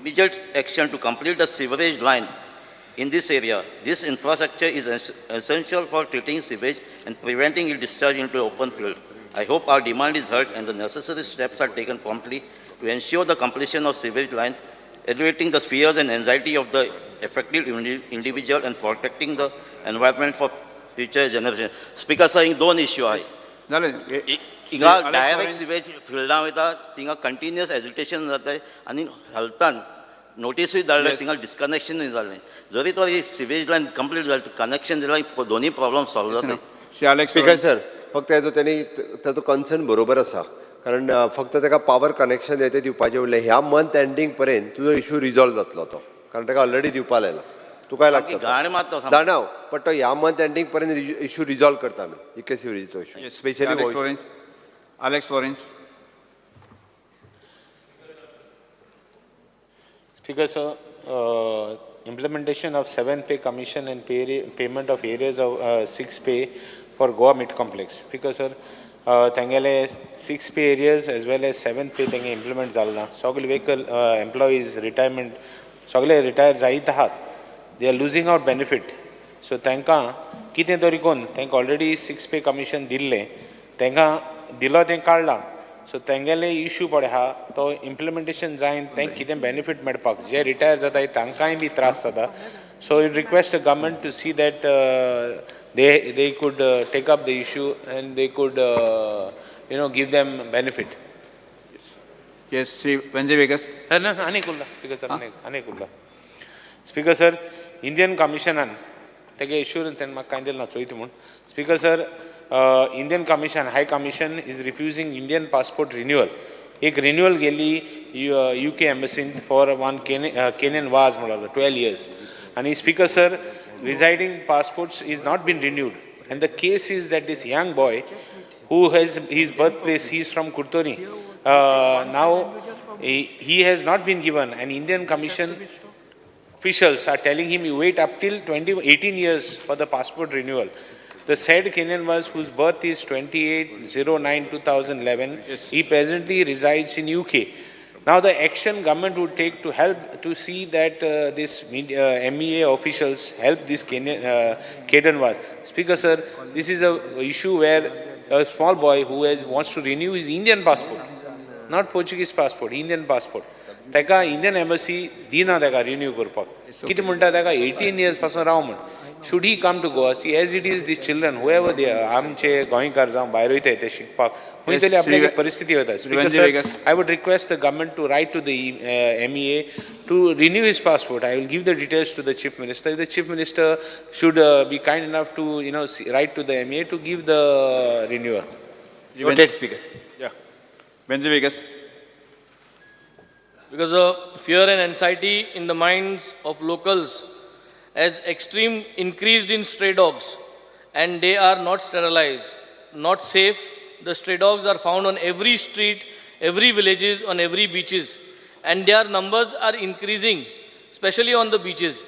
immediate action to complete the sewerage line in this area. This infrastructure is essential for treating sewage and preventing its discharge into open fields. I hope our demand is heard and the necessary steps are taken promptly to ensure the completion of sewage line, elevating the fears and anxiety of the affected individual and protecting the environment for future generations. Speaker, sir, दोन issue आहे. हिंगा direct sewage फिल्डां वयता थिंगा continuous agitation जाता आनी हेल्थान नोटीसूय धाडले थिंगा डिस्कनेक्शनूय जालें जरी तो सिवेज लायन कंप्लीट जालें कनेक्शन दिल्यार दोनूय प्रॉब्लम सॉल्व जाता स्पीकर सर फक्त ताजो कन्सर्न बरोबर आसा कारण फक्त ताका पावर कनेक्शन येते दिवपाचें उरलें ह्या मंथ एंडींग पर्यंत तुजो इशू रिजॉल्व जातलो तो कारण ताका ऑलरेडी दिवपा लायला तुका लागता जाणाव पण तो ह्या मंथ एंडींग पर्यंत इशू रिजॉल्व करता आमी इके सिवरेजीचो issue specially Alex Lawrence. Speaker, sir, implementation of 7th pay commission and payment of areas of 6th pay for Goa Mid Complex. Speaker, sir, tangale 6th pay areas as well as 7th pay tange implement zalna. Sogle vehicle employees retirement, sogle retire zait ahat. They are losing out benefit. So tanka kite tori kon, tank already 6th pay commission dille, tanka दिलो तें काडलां so तेंगेले issue पडे आहा तो implementation जायन तें कितें benefit मेळपाक जे रिटायर जाताय तांकांय बी त्रास जाता so it request the government to see that they could take up the issue and they could give them benefit. Yes, Sri Vanjay Vegas. Speaker sir, Indian Commission तेगे assurance तेन म्हाका कांय दिल ना चोयता म्हूण Speaker sir, Indian Commission, High Commission is refusing Indian passport renewal. एक renewal गेली UK embassy for one Kenyan was 12 years. And Speaker sir, residing passports is not been renewed. And the case is that this young boy who has his birthplace, he is from Kurtoni. Now he has not been given, and Indian Commission officials are telling him you wait up till 18 years for the passport renewal. The said Kenyan was whose birth is 28/09/2011. Yes. He presently resides in UK. Now the action government would take to help to see that this MEA officials help this Kenyan was. Speaker sir, this is a issue where a small boy who wants to renew his Indian passport, not Portuguese passport, Indian passport. Teka Indian embassy dina teka renew करपाक. कितें म्हणटा तका 18 years पासून राव म्हण. Should he come to Goa? See, as it is, these children, whoever they are, आमचे गोंयकार जावं भायर वयता ते शिकपाक, खंय तरी आपल्याक परिस्थिती वता. Speaker sir, I would request the government to write to the MEA to renew his passport. I will give the details to the Chief Minister. The Chief Minister should be kind enough to, write to the MEA to give the renewal. Noted, Speaker. Yeah. Vanjay Vegas. Because of fear and anxiety in the minds of locals has extreme increased in stray dogs, and they are not sterilized, not safe. The stray dogs are found on every street, every villages, on every beaches, and their numbers are increasing, especially on the beaches.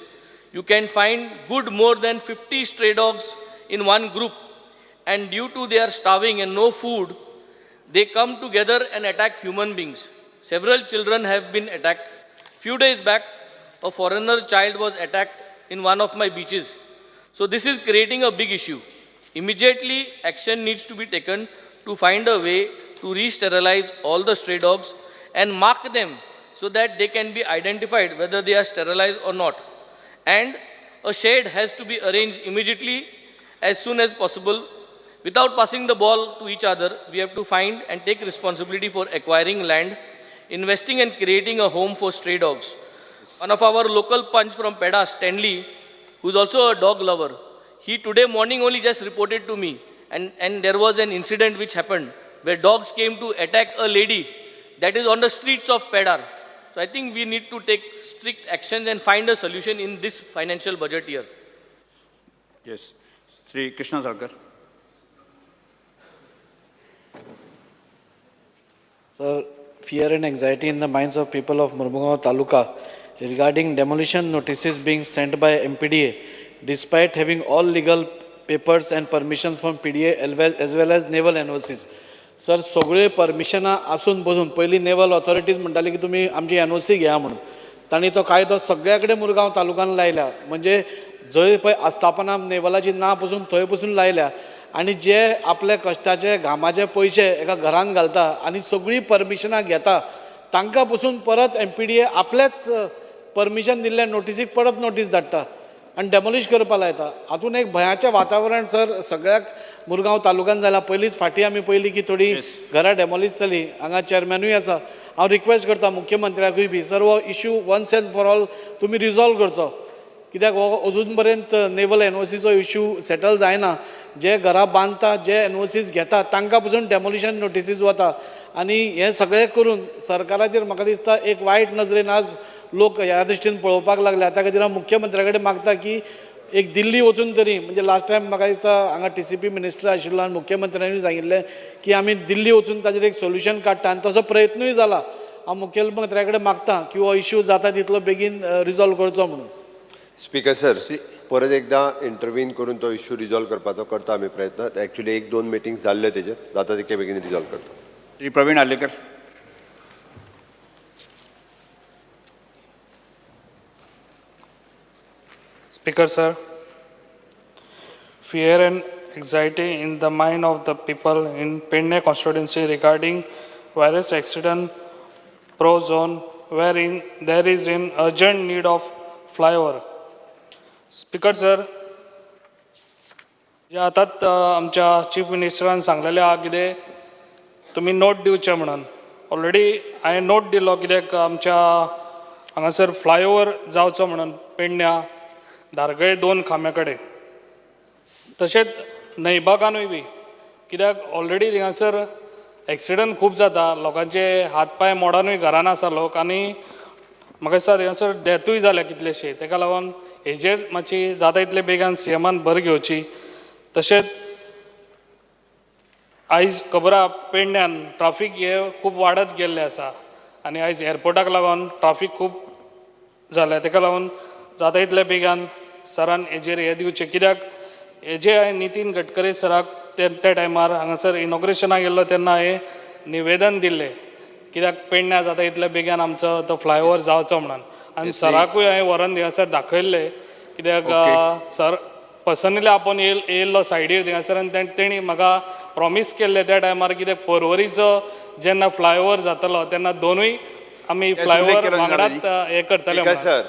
You can find good more than 50 stray dogs in one group, and due to their starving and no food, they come together and attack human beings. Several children have been attacked. Few days back, a foreigner child was attacked in one of my beaches. So this is creating a big issue. Immediately, action needs to be taken to find a way to re-sterilize all the stray dogs and mark them so that they can be identified whether they are sterilized or not. And a shed has to be arranged immediately as soon as possible. Without passing the ball to each other, we have to find and take responsibility for acquiring land, investing and creating a home for stray dogs. One of our local punch from Peda, Stanley, who's also a dog lover, he today morning only just reported to me, and there was an incident which happened where dogs came to attack a lady that is on the streets of Pedar. So I think we need to take strict actions and find a solution in this financial budget year. Yes. Sri Krishna Salkar. Sir, fear and anxiety in the minds of people of Mormugao Taluka regarding demolition notices being sent by MPDA, despite having all legal papers and permissions from PDA as well as naval NOCs. Sir सगळे परमिशनां आसून बसून पयलीं naval authorities म्हणटाली की तुमी आमची NOC घ्या म्हणून तांणी तो कायदो सगळ्या कडेन मुरगांव तालुक्यान लायला म्हणजे जंय पळय आस्थापना नेवलाची ना पसून थंय पसून लायल्या आनी जे आपले कश्टाचे घामाचे पयशे एका घरान घालता आनी सगळीं परमिशनां घेता तांकां पसून परत MPDA आपलेच परमिशन दिल्ल्या नोटिसीक परत नोटीस धाडटा आनी डेमोलिश करपाक लायता. हातून एक भयाचें वातावरण सर सगळ्याक मुरगांव तालुक्यान जालां. पयलींच फाटीं आमी पयलीं की थोडी घरां डेमोलिश जाली. हांगा चेअरमॅनूय आसा. हांव रिक्वेस्ट करता मुख्यमंत्र्याकूय बी सर हो issue once and for all तुमी रिजॉल्व करचो कित्याक हो अजून पर्यंत नेवल NOCचो इश्यू सेटल जायना. जे घरां बांदता जे NOCs घेता तांकां पसून डेमोलिशन नोटिसीस वता आनी हें सगळें करून सरकाराचेर म्हाका दिसता एक वायट नजरेन आज लोक ह्या दृश्टीन पळोवपाक लागल्या. त्या खातीर हांव मुख्यमंत्र्या कडेन मागता की एक दिल्ली वचून तरी म्हणजे लास्ट टायम म्हाका दिसता हांगा TCP मिनिस्टर आशिल्लो आनी मुख्यमंत्र्यांनी सांगिल्लें की आमी दिल्ली वचून ताचेर एक सोल्युशन काडटा आनी तसो प्रयत्नूय जाला. हांव मुख्यमंत्र्या कडेन मागता की हो इश्यू जाता तितलो बेगीन रिजॉल्व करचो म्हणून. स्पीकर सर परत एकदा इंटरव्हीन करून तो इश्यू रिजॉल्व करपाचो करता आमी प्रयत्न. एक्चुअली 1-2 मिटींग्स जाल्ले तेजेर जाता तितके बेगीन रिजॉल्व करता. Shri Pravin Arlekar. Speaker, sir, fear and anxiety in the mind of the people in Penne constituency regarding virus accident pro-zone wherein there is an urgent need of flyover. Speaker, sir, जे आतांच आमच्या chief मिनिस्टरान सांगलेलें आहा कितें तुमी नोट दिवचे म्हणून. ऑलरेडी हांवें नोट दिलो कित्याक आमच्या हांगासर फ्लायओवर जावचो म्हणून पेडण्या धारगळे 2 खांब्या कडेन. तशेंच नैबागानूय बी कित्याक ऑलरेडी थिंगासर एक्सिडंट खूब जाता. लोकांचे हात पांय मोडानूय घरान आसा लोक आनी म्हाका दिसता थिंगासर डेथूय जाल्या कितलेशे. ताका लागून हेजेर मातशी जाता तितले बेगान CMान भर घेवची. तशेंच आयज खबर आहा पेडण्यान ट्राफीक हे खूब वाडत गेल्ले आसा आनी आयज एअरपोर्टाक लागून ट्राफीक खूब जाल्या. ताका लागून जाता तितले बेगान सरान हेजेर हे दिवचे कित्याक हेजे हांवें नितीन गडकरी सराक त्या टायमार हांगासर इनॉग्रेशनाक गेल्लो तेन्ना हांवें निवेदन दिल्लें कित्याक पेडण्या जाता तितले बेगान आमचो तो फ्लायओवर जावचो म्हणून. आनी सराकूय हांवें व्हरून थिंगासर दाखयल्लें कित्याक सर पर्सनली आपूण येयल्लो सायडीर थिंगासर आनी तेणी म्हाका प्रॉमीस केल्लें त्या टायमार कित्याक पर्वरीचो जेन्ना फ्लायओवर जातलो तेन्ना दोनूय आमी फ्लायओवर वांगडाच हे करतले. सर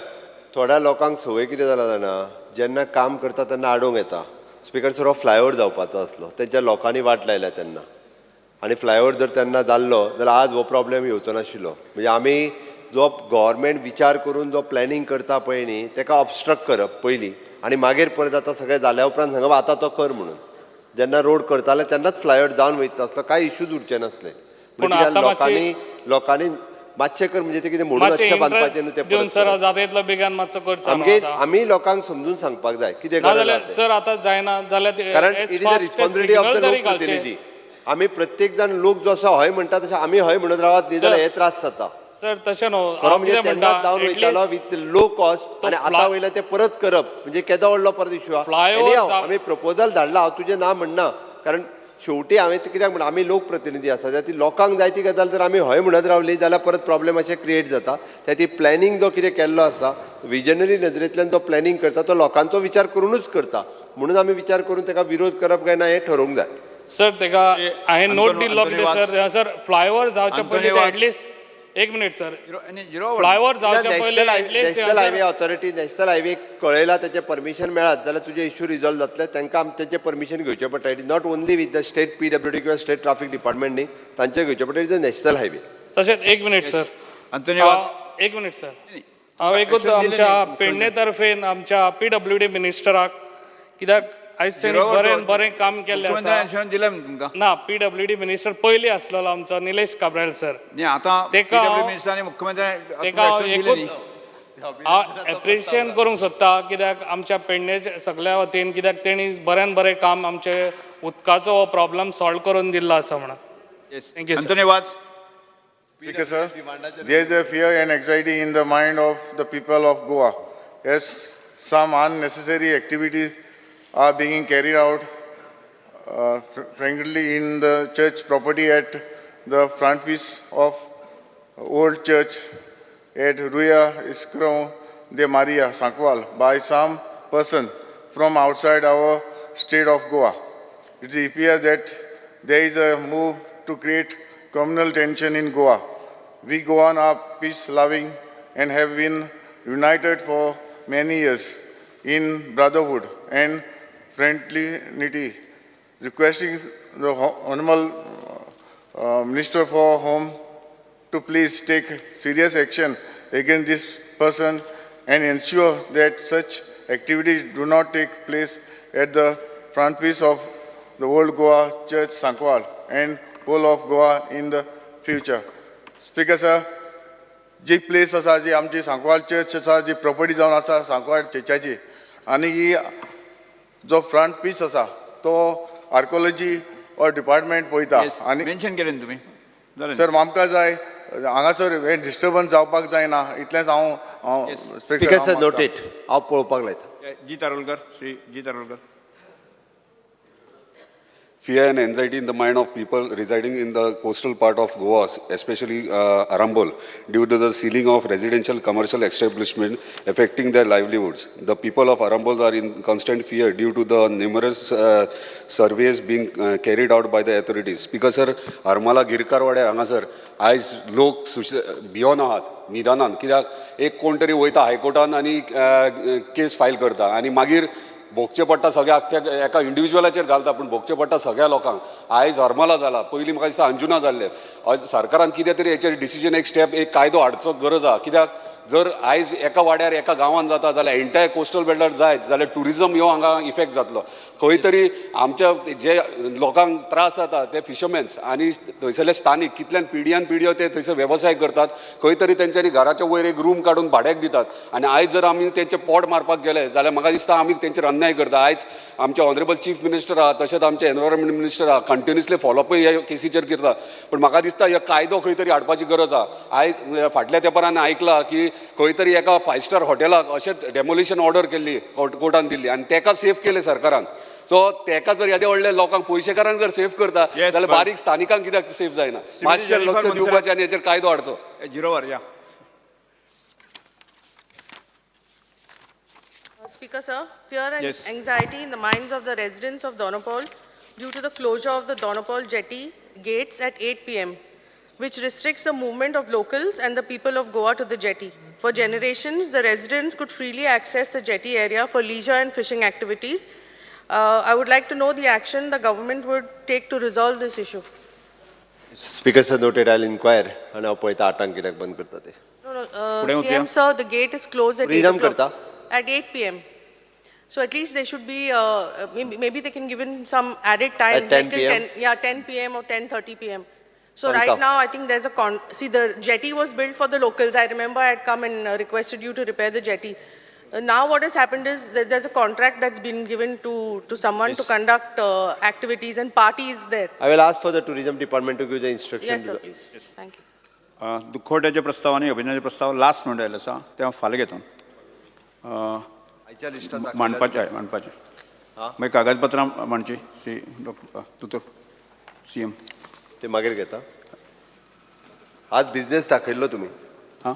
थोड्या लोकांक संवय कितें जाला जाणा जेन्ना काम करता तेन्ना आडोंक येता. स्पीकर सर हो फ्लायओवर जावपाचो आसलो तेंच्या लोकांनी वाट लायल्या तेन्ना आनी फ्लायओवर जर तेन्ना जाल्लो जाल्यार आज हो प्रॉब्लेम येवचो नाशिल्लो. म्हणजे आमी जो गव्हर्मेंट विचार करून जो प्लॅनिंग करता पळय न्ही ताका ऑबस्ट्रक्ट करप पयलीं आनी मागीर परत आतां सगळें जाल्या उपरांत सांगप आतां तो कर म्हणून. जेन्ना रोड करताले तेन्नाच फ्लायओवर जावन वयता असलो कांय इश्यूज उरचे नासले. लोकांनी मातशें कर म्हणजे ते कितें म्हणून बांदपाचें न्हू तें सर जाता तितलो बेगान मातसो करचो. आमी लोकांक समजून सांगपाक जाय कितें गरज सर आतां जायना जाल्यार कारण it is the responsibility of the लोकप्रतिनिधी. आमी प्रत्येक जाण लोक जो आसा हय म्हणटा तशें आमी हय म्हणत रावत न्ही जाल्यार हे त्रास जाता. सर तशें न्हू खरो हांव म्हणजे कितें तेन्नाच म्हणटा जावन वयतालो विथ लो कॉस्ट आनी आतां वयल्यार ते परत करप म्हणजे केदो व्हडलो परत इश्यू आहा Flyover आमी प्रपोजल धाडला हांव तुजें नांव म्हणना कारण शेवटी हांवें कित्याक म्हणून आमी लोक प्रतिनिधी आसा त्या ती लोकांक जाय ती गजाल जर आमी हय म्हणत रावली जाल्यार परत प्रॉब्लेम अशें क्रिएट जाता त्या ती प्लॅनिंग जो कितें केल्लो आसा विजनरी नदरेंतल्यान तो प्लॅनिंग करता तो लोकांचो विचार करूनच करता म्हणून आमी विचार करून ताका विरोध करप काय ना हें ठरोवंक जाय सर तेका हांवें नोट दिल्लो कितें सर फ्लायओव्हर जावचे पयलीं एटलिस्ट एक मिनिट सर फ्लायओव्हर जावचे पयलीं national highway at least authority national highway कळयला तेचें परमिशन मेळत जाल्यार तुजे इश्यू रिजॉल्व जातले तांकां तेचें परमिशन घेवचें पडटा it is not only with the state PWD किंवा स्टेट ट्राफीक डिपार्टमेंट न्ही तांचें घेवचें पडटा इट इज नॅशनल हायवे तशेंच एक मिनिट सर एक मिनिट सर हांव एकूच आमच्या पेडणे तर्फेन आमच्या PWD मिनिस्टराक कित्याक आयज तेणी बरें काम केल्लें आसा दिलें तुमकां ना PWD मिनिस्टर पयलीं आसलेलो आमचो निलेश काब्राल सर न्ही आतां तेका मिनिस्टरांनी मुख्यमंत्री तेका हांव एकूच हांव एप्रिशिएट करूंक सोदता कित्याक आमच्या पेडणेच्या सगळ्या वतीन कित्याक तेणी बऱ्यान बरें काम आमचे उदकाचो हो प्रॉब्लम सॉल्व करून दिल्लो आसा म्हणून थँक्यू अंतोनी वाज Speaker, sir, there is a fear and anxiety in the mind of the people of Goa as some unnecessary activities are being carried out frankly in the church property at the front piece of old church at Ruya Iskro de Maria, Sankwal by some person from outside our state of Goa. It appears that there is a move to create communal tension in Goa. We Goan are peace-loving and have been united for many years in brotherhood and friendlinity. Requesting the Honorable Minister for Home to please take serious action against this person and ensure that such activities do not take place at the front piece of the old Goa Church Sankwal and whole of Goa in the future. Speaker sir, जी place आसा जी आमची Sancoale church आसा जी property जावन आसा सांकवाळ चर्चाची आनी ही जो front piece आसा तो आर्कोलॉजी और डिपार्टमेंट पळयता आनी मेन्शन केलें न्ही तुमी सर आमकां जाय हांगासर हे डिस्टर्बन्स जावपाक जायना इतलेंच हांव स्पीकर सर नोटेड हांव पळोवपाक लायता जी तारोलकर श्री जी तारोलकर Fear and anxiety in the mind of people residing in the coastal part of Goa, especially Arambol, due to the sealing of residential commercial establishment affecting their livelihoods. The people of Arambol are in constant fear due to the numerous surveys being carried out by the authorities. Because sir, Armala Girkarwade हांगासर आयज लोक भियोन आहात निदानान कित्याक एक कोण तरी वयता हायकोर्टान आनी केस फायल करता आनी मागीर भोगचें पडटा सगळ्या एका इंडिविज्युअलाचेर घालता पूण भोगचें पडटा सगळ्या लोकांक आयज हरमला जाला पयलीं म्हाका दिसता अंजुना जाल्ले सरकारान कितें तरी हेचेर डिसिजन एक स्टेप एक कायदो हाडचो गरज आहा कित्याक जर आयज एका वाड्यार एका गांवांत जाता जाल्यार एंटायर कोस्टल बेल्टार जायत जाल्यार टुरिजम ह्यो हांगा इफेक्ट जातलो खंय तरी आमच्या जे लोकांक त्रास जाता ते फिशरमॅन्स आनी थंयसरले स्थानीक कितल्यान पिढयो ते थंयसर वेवसाय करतात खंय तरी तेंच्यांनी घराच्या वयर एक रूम काडून भाड्याक दितात आनी आयज जर आमी तेंचे पोट मारपाक गेले जाल्यार म्हाका दिसता आमी तेंचेर अन्याय करता आयज आमचे ऑनरेबल चीफ मिनिस्टर आहा तशेंच आमचे एनवायरमेंट मिनिस्टर आहा कंटिन्युअसली फॉलोअपय ह्या केसीचेर करता पण म्हाका दिसता हो कायदो खंय तरी हाडपाची गरज आहा आयज फाटल्या तेंपार आयकलां की खंय तरी एका 5 स्टार हॉटेलाक अशें डेमोलिशन ऑर्डर केल्ली कोर्टान दिल्ली आनी तेका सेफ केलें सरकारान सो तेका जर येदे व्हडले लोकांक पयशेकारांक जर सेफ करता जाल्यार बारीक स्थानिकांक कित्याक सेफ जायना मातशें लक्ष दिवपाचें आनी हेचेर कायदो हाडचो जिरोवर या Speaker sir, fear and anxiety in the minds of the residents of Donopal due to the closure of the Donopal jetty gates at 8 p.m. which restricts the movement of locals and the people of Goa to the jetty. For generations, the residents could freely access the jetty area for leisure and fishing activities. I would like to know the action the government would take to resolve this issue. Speaker sir noted, I'll inquire and I'll put आटांक कित्याक बंद करता ते. No, CM sir, the gate is closed at 8 o'clock. At 8 p.m. So at least they should be, maybe they can give in some added time. At 10 p.m.? 10 p.m. or 10:30 p.m. So right now, I think there's a see, the jetty was built for the locals. I remember I had come and requested you to repair the jetty. Now what has happened is there's a contract that's been given to someone to conduct activities and parties there. I will ask for the tourism department to give the instructions. Yes, sir, please. Thank you. दुखवट्याचे प्रस्ताव आणि अभिनयाचे प्रस्ताव last म्हणून आयले आसा ते हांव फाल्यां घेता आयच्या लिस्टात दाखयला- मांडपाचें आहे मांडपाचें मागीर कागदपत्रां मांडची दोतोर CM ते मागीर घेता. आज बिझनेस दाखयल्लो तुमी. हां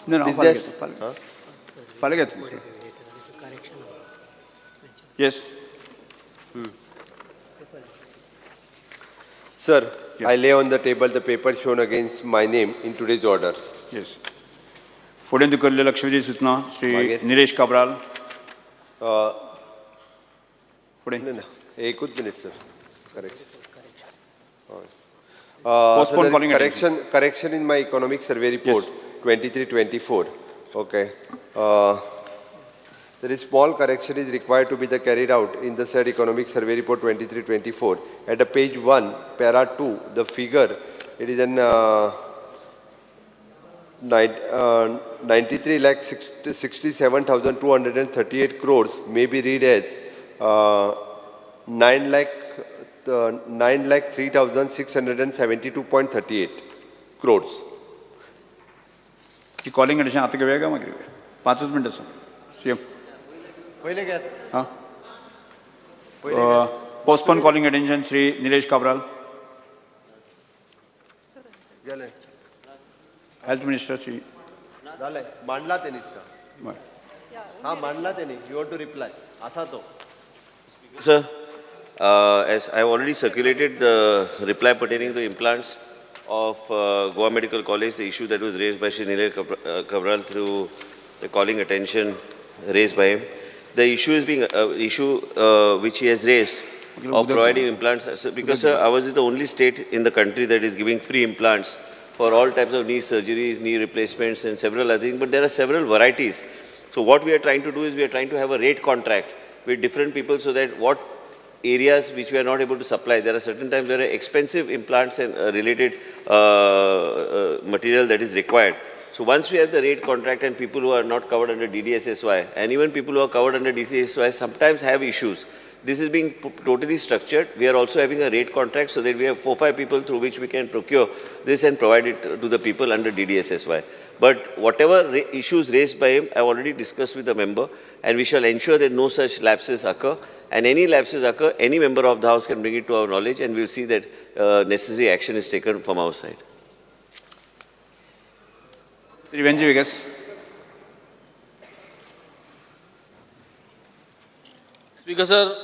ना फाल्यां बिझनेस घेता फाल्यां घेता yes Sir, I lay on the table the paper shown against my name in today's order. Yes फुडें धुकल्ले लक्षवेधी सूचना श्री मागीर? निलेश काब्राल फुडें एकूच minute sir. Correction. Postpone calling Correction in my economic survey report, 23-24. Okay. There is small correction is required to be carried out in the said economic survey report 23-24. At the page 1, para 2, the figure, it is an 93,67,238 crores may be read as 9,03,672.38 crores. ती calling condition आता घेऊया का मागीर 5 मिनटां sir CM पहिले घेत. हां postpone calling attention Shri Nilesh Cabral गेले. हेल्थ मिनिस्टर श्री झालंय. मांडला त्यांनी. हा मांडला त्यांनी. यू वॉन्ट टू रिप्लाय असा तो. Sir, as I have already circulated the reply pertaining to implants of Goa Medical College, the issue that was raised by Shri Nilesh Cabral through the calling attention raised by him. The issue is being which he has raised of providing implants. Because sir, ours is the only state in the country that is giving free implants for all types of knee surgeries, knee replacements, and several other things. But there are several varieties. So what we are trying to do is we are trying to have a rate contract with different people so that what areas which we are not able to supply, there are certain times there are expensive implants and related material that is required. So once we have the rate contract and people who are not covered under DDSSY and even people who are covered under DDSSY sometimes have issues. This is being totally structured. We are also having a rate contract so that we have 4-5 people through which we can procure this and provide it to the people under DDSSY. But whatever issues raised by him, I have already discussed with the member and we shall ensure that no such lapses occur. And any lapses occur, any member of the House can bring it to our knowledge and we will see that necessary action is taken from our side. Sri Venji Vegas. Speaker sir,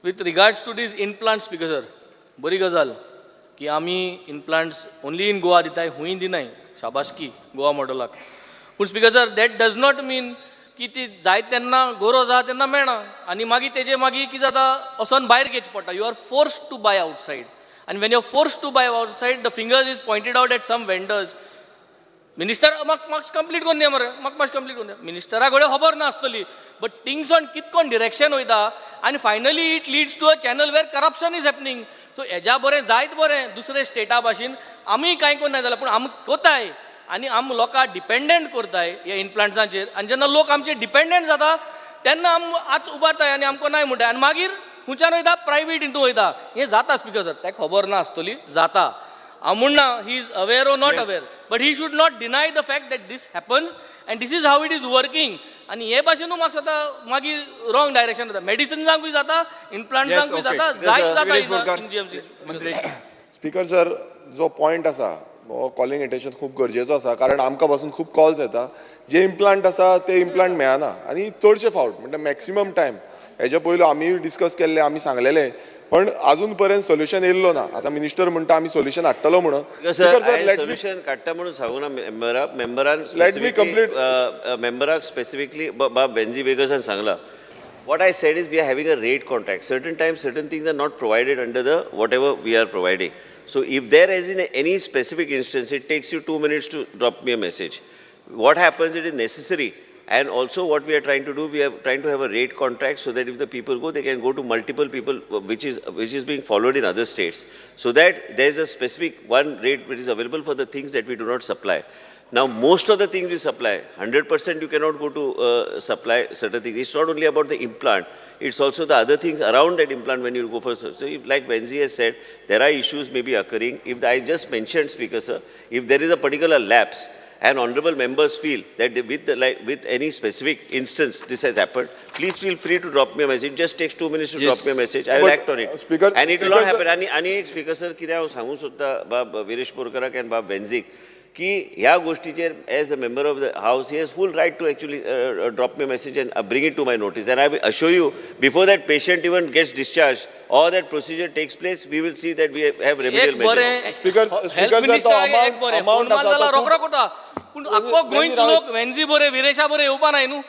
with regards to these implants, Speaker sir, बरी गजाल की आमी implants only in Goa दिताय, हुंय दिनाय, शाबासकी गोवा मॉडलाक. पूण Speaker sir, that does not mean की ती जाय तेन्ना गरज आहा तेन्ना मेळना आनी मागीर तेजे मागीर कितें जाता वचोन भायर घेवचें पडटा. You are forced to buy outside. And when you are forced to buy outside, the finger is pointed out at some vendors. Minister म्हाका कंप्लीट करून दिया मरे, म्हाका मातशें कंप्लीट करून दिया. मिनिस्टरा कडेन खबर नासतली, बट थिंग्स ऑन कितकोन डिरेक्शन वयता आनी finally it leads to a channel where corruption is happening. So हेज्या बरें जायत बरें दुसरे स्टेटा भाशेन आमी कांय कोन्ना जाल्यार पूण आमी कोताय आनी आमी लोकांक डिपेंडंट करताय ह्या इम्प्लांट्सांचेर. आनी जेन्ना लोक आमचे डिपेंडंट जाता तेन्ना आमी आज उबारताय आनी आमकां नाय म्हणटाय आनी मागीर खुंयच्यान वयता प्रायवेट हितून वयता. हें जाता स्पिकर सर, ताका खबर नासतली जाता. हांव म्हणना he is aware or not aware, but he should not deny the fact that this happens and this is how it is working. आनी हे भाशेनूय म्हाका जाता मागीर रॉंग डायरेक्शन जाता. मेडिसिन्सांकूय जाता, इम्प्लांट्सांकूय जाता, जायत जाता इन GMC. स्पीकर सर, जो पॉयंट आसा हो कॉलिंग अटेंशन खूब गरजेचो आसा कारण आमकां पासून खूब कॉल्स येता जे इम्प्लांट आसा ते इम्प्लांट मेळना आनी चडशे फावट म्हणजे मॅक्सिमम टायम हेजे पयलू आमी डिस्कस केल्ले आमी सांगलेले पण अजून पर्यंत सोल्युशन येयल्लो ना. आता मिनिस्टर म्हणटा आमी सोल्युशन हाडटलो म्हणून. सोल्युशन काडटा म्हणून सांगू ना मेंबरान मेंबराक स्पेसिफिकली बाब वेंजी वेगसान सांगला. What I said is we are having a rate contract. Certain times, certain things are not provided under the whatever we are providing. So if there is in any specific instance, it takes you 2 minutes to drop me a message. What happens, it is necessary. And also what we are trying to do, we are trying to have a rate contract so that if the people go, they can go to multiple people, which is being followed in other states. So that there is a specific one rate which is available for the things that we do not supply. Now, most of the things we supply, 100% you cannot go to supply certain things. It's not only about the implant, it's also the other things around that implant when you go for surgery. So, if, like Benzi has said, there are issues may be occurring. If I just mentioned, Speaker Sir, if there is a particular lapse, and honorable members feel that with any specific instance this has happened, please feel free to drop me a message. It just takes 2 minutes to drop me a message. I will act on it. Speaker, and it will not happen. आणि एक speaker sir कितें हांव सांगू सोदता बाब विरेश बोरकाराक आनी बाब वेंझीक की ह्या गोष्टीचेर as a member of the house he has full right to actually drop me a message and bring it to my notice. And I will assure you, before that patient even gets discharged or that procedure takes place, we will see that we have remedial measures. Speaker, health मिनिस्टराक एक बरें phone मारला रोखडो कोता पूण आख्खो गोंयचो लोक वेंझी बरे विरेशा बरे येवपा नाही न्हू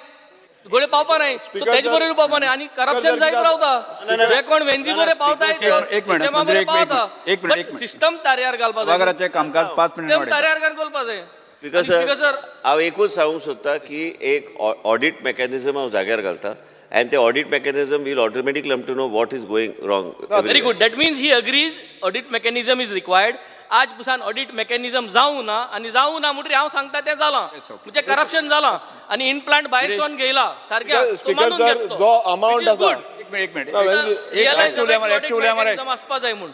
घोडे पावपा नाही सो तेज बरोबर पावपा नाही आणि करप्शन जायत रावता जे कोण वेंझी बरे पावताय एक मिनिट सिस्टम तार्यार घालपा जाय सभागृहाचे कामकाज 5 मिनिट सिस्टम तार्यार घालपा जाय स्पीकर सर हांव एकूच सांगूंक सोदता की एक ऑडिट मेकॅनिझम हांव जाग्यार घालता and the audit mechanism will automatically come to know what is going wrong. Very good. That means he agrees audit mechanism is required. आज पुसान ऑडिट मेकॅनिझम जावं ना आणि जावं ना म्हणटरी हांव सांगता तें जालां म्हणजे करप्शन जालां आणि इम्प्लांट भायरसून घेयला सारक्या स्पीकर सर जो अमाउंट आसा एक मिनिट आसपा जाय म्हूण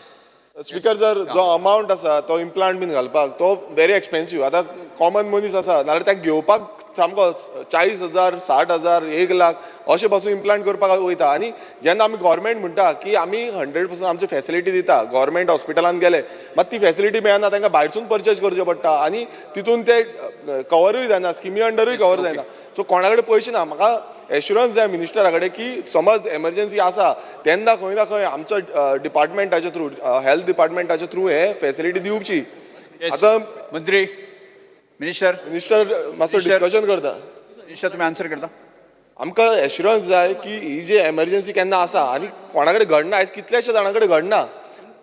स्पीकर सर जो अमाउंट आसा तो इम्प्लांट बीन घालपाक तो व्हेरी एक्सपेन्सीव. आतां कॉमन मनीस आसा नाल्यार ताका घेवपाक सामको 40,000 60,000 1 लाख अशें पासून इम्प्लांट करपाक वयता. आनी जेन्ना आमी गोवोरमेंट म्हणटा की आमी 100% आमची फॅसिलिटी दिता, गोवोरमेंट हॉस्पिटलान गेले मात ती फॅसिलिटी मेळना, तांकां भायरसून परचेज करचें पडटा आनी तितून ते कवरूय जायना, स्किमी अंडरूय कवर जायना. सो कोणा कडेन पयशे ना. म्हाका एश्युरन्स जाय मिनिस्टरा कडेन की समज एमर्जन्सी आसा तेन्ना खंय ना खंय आमच्या डिपार्टमेंटाच्या थ्रू हेल्थ डिपार्टमेंटाच्या थ्रू हे फॅसिलिटी दिवची. आतां मंत्री मिनिस्टर मातसो डिस्कशन करता. मिनिस्टर तुम्ही आन्सर करता. आमकां एश्युरन्स जाय की ही जी एमर्जन्सी केन्ना आसा आनी कोणा कडेन घडना, आयज कितलेशे जाणां कडेन घडना,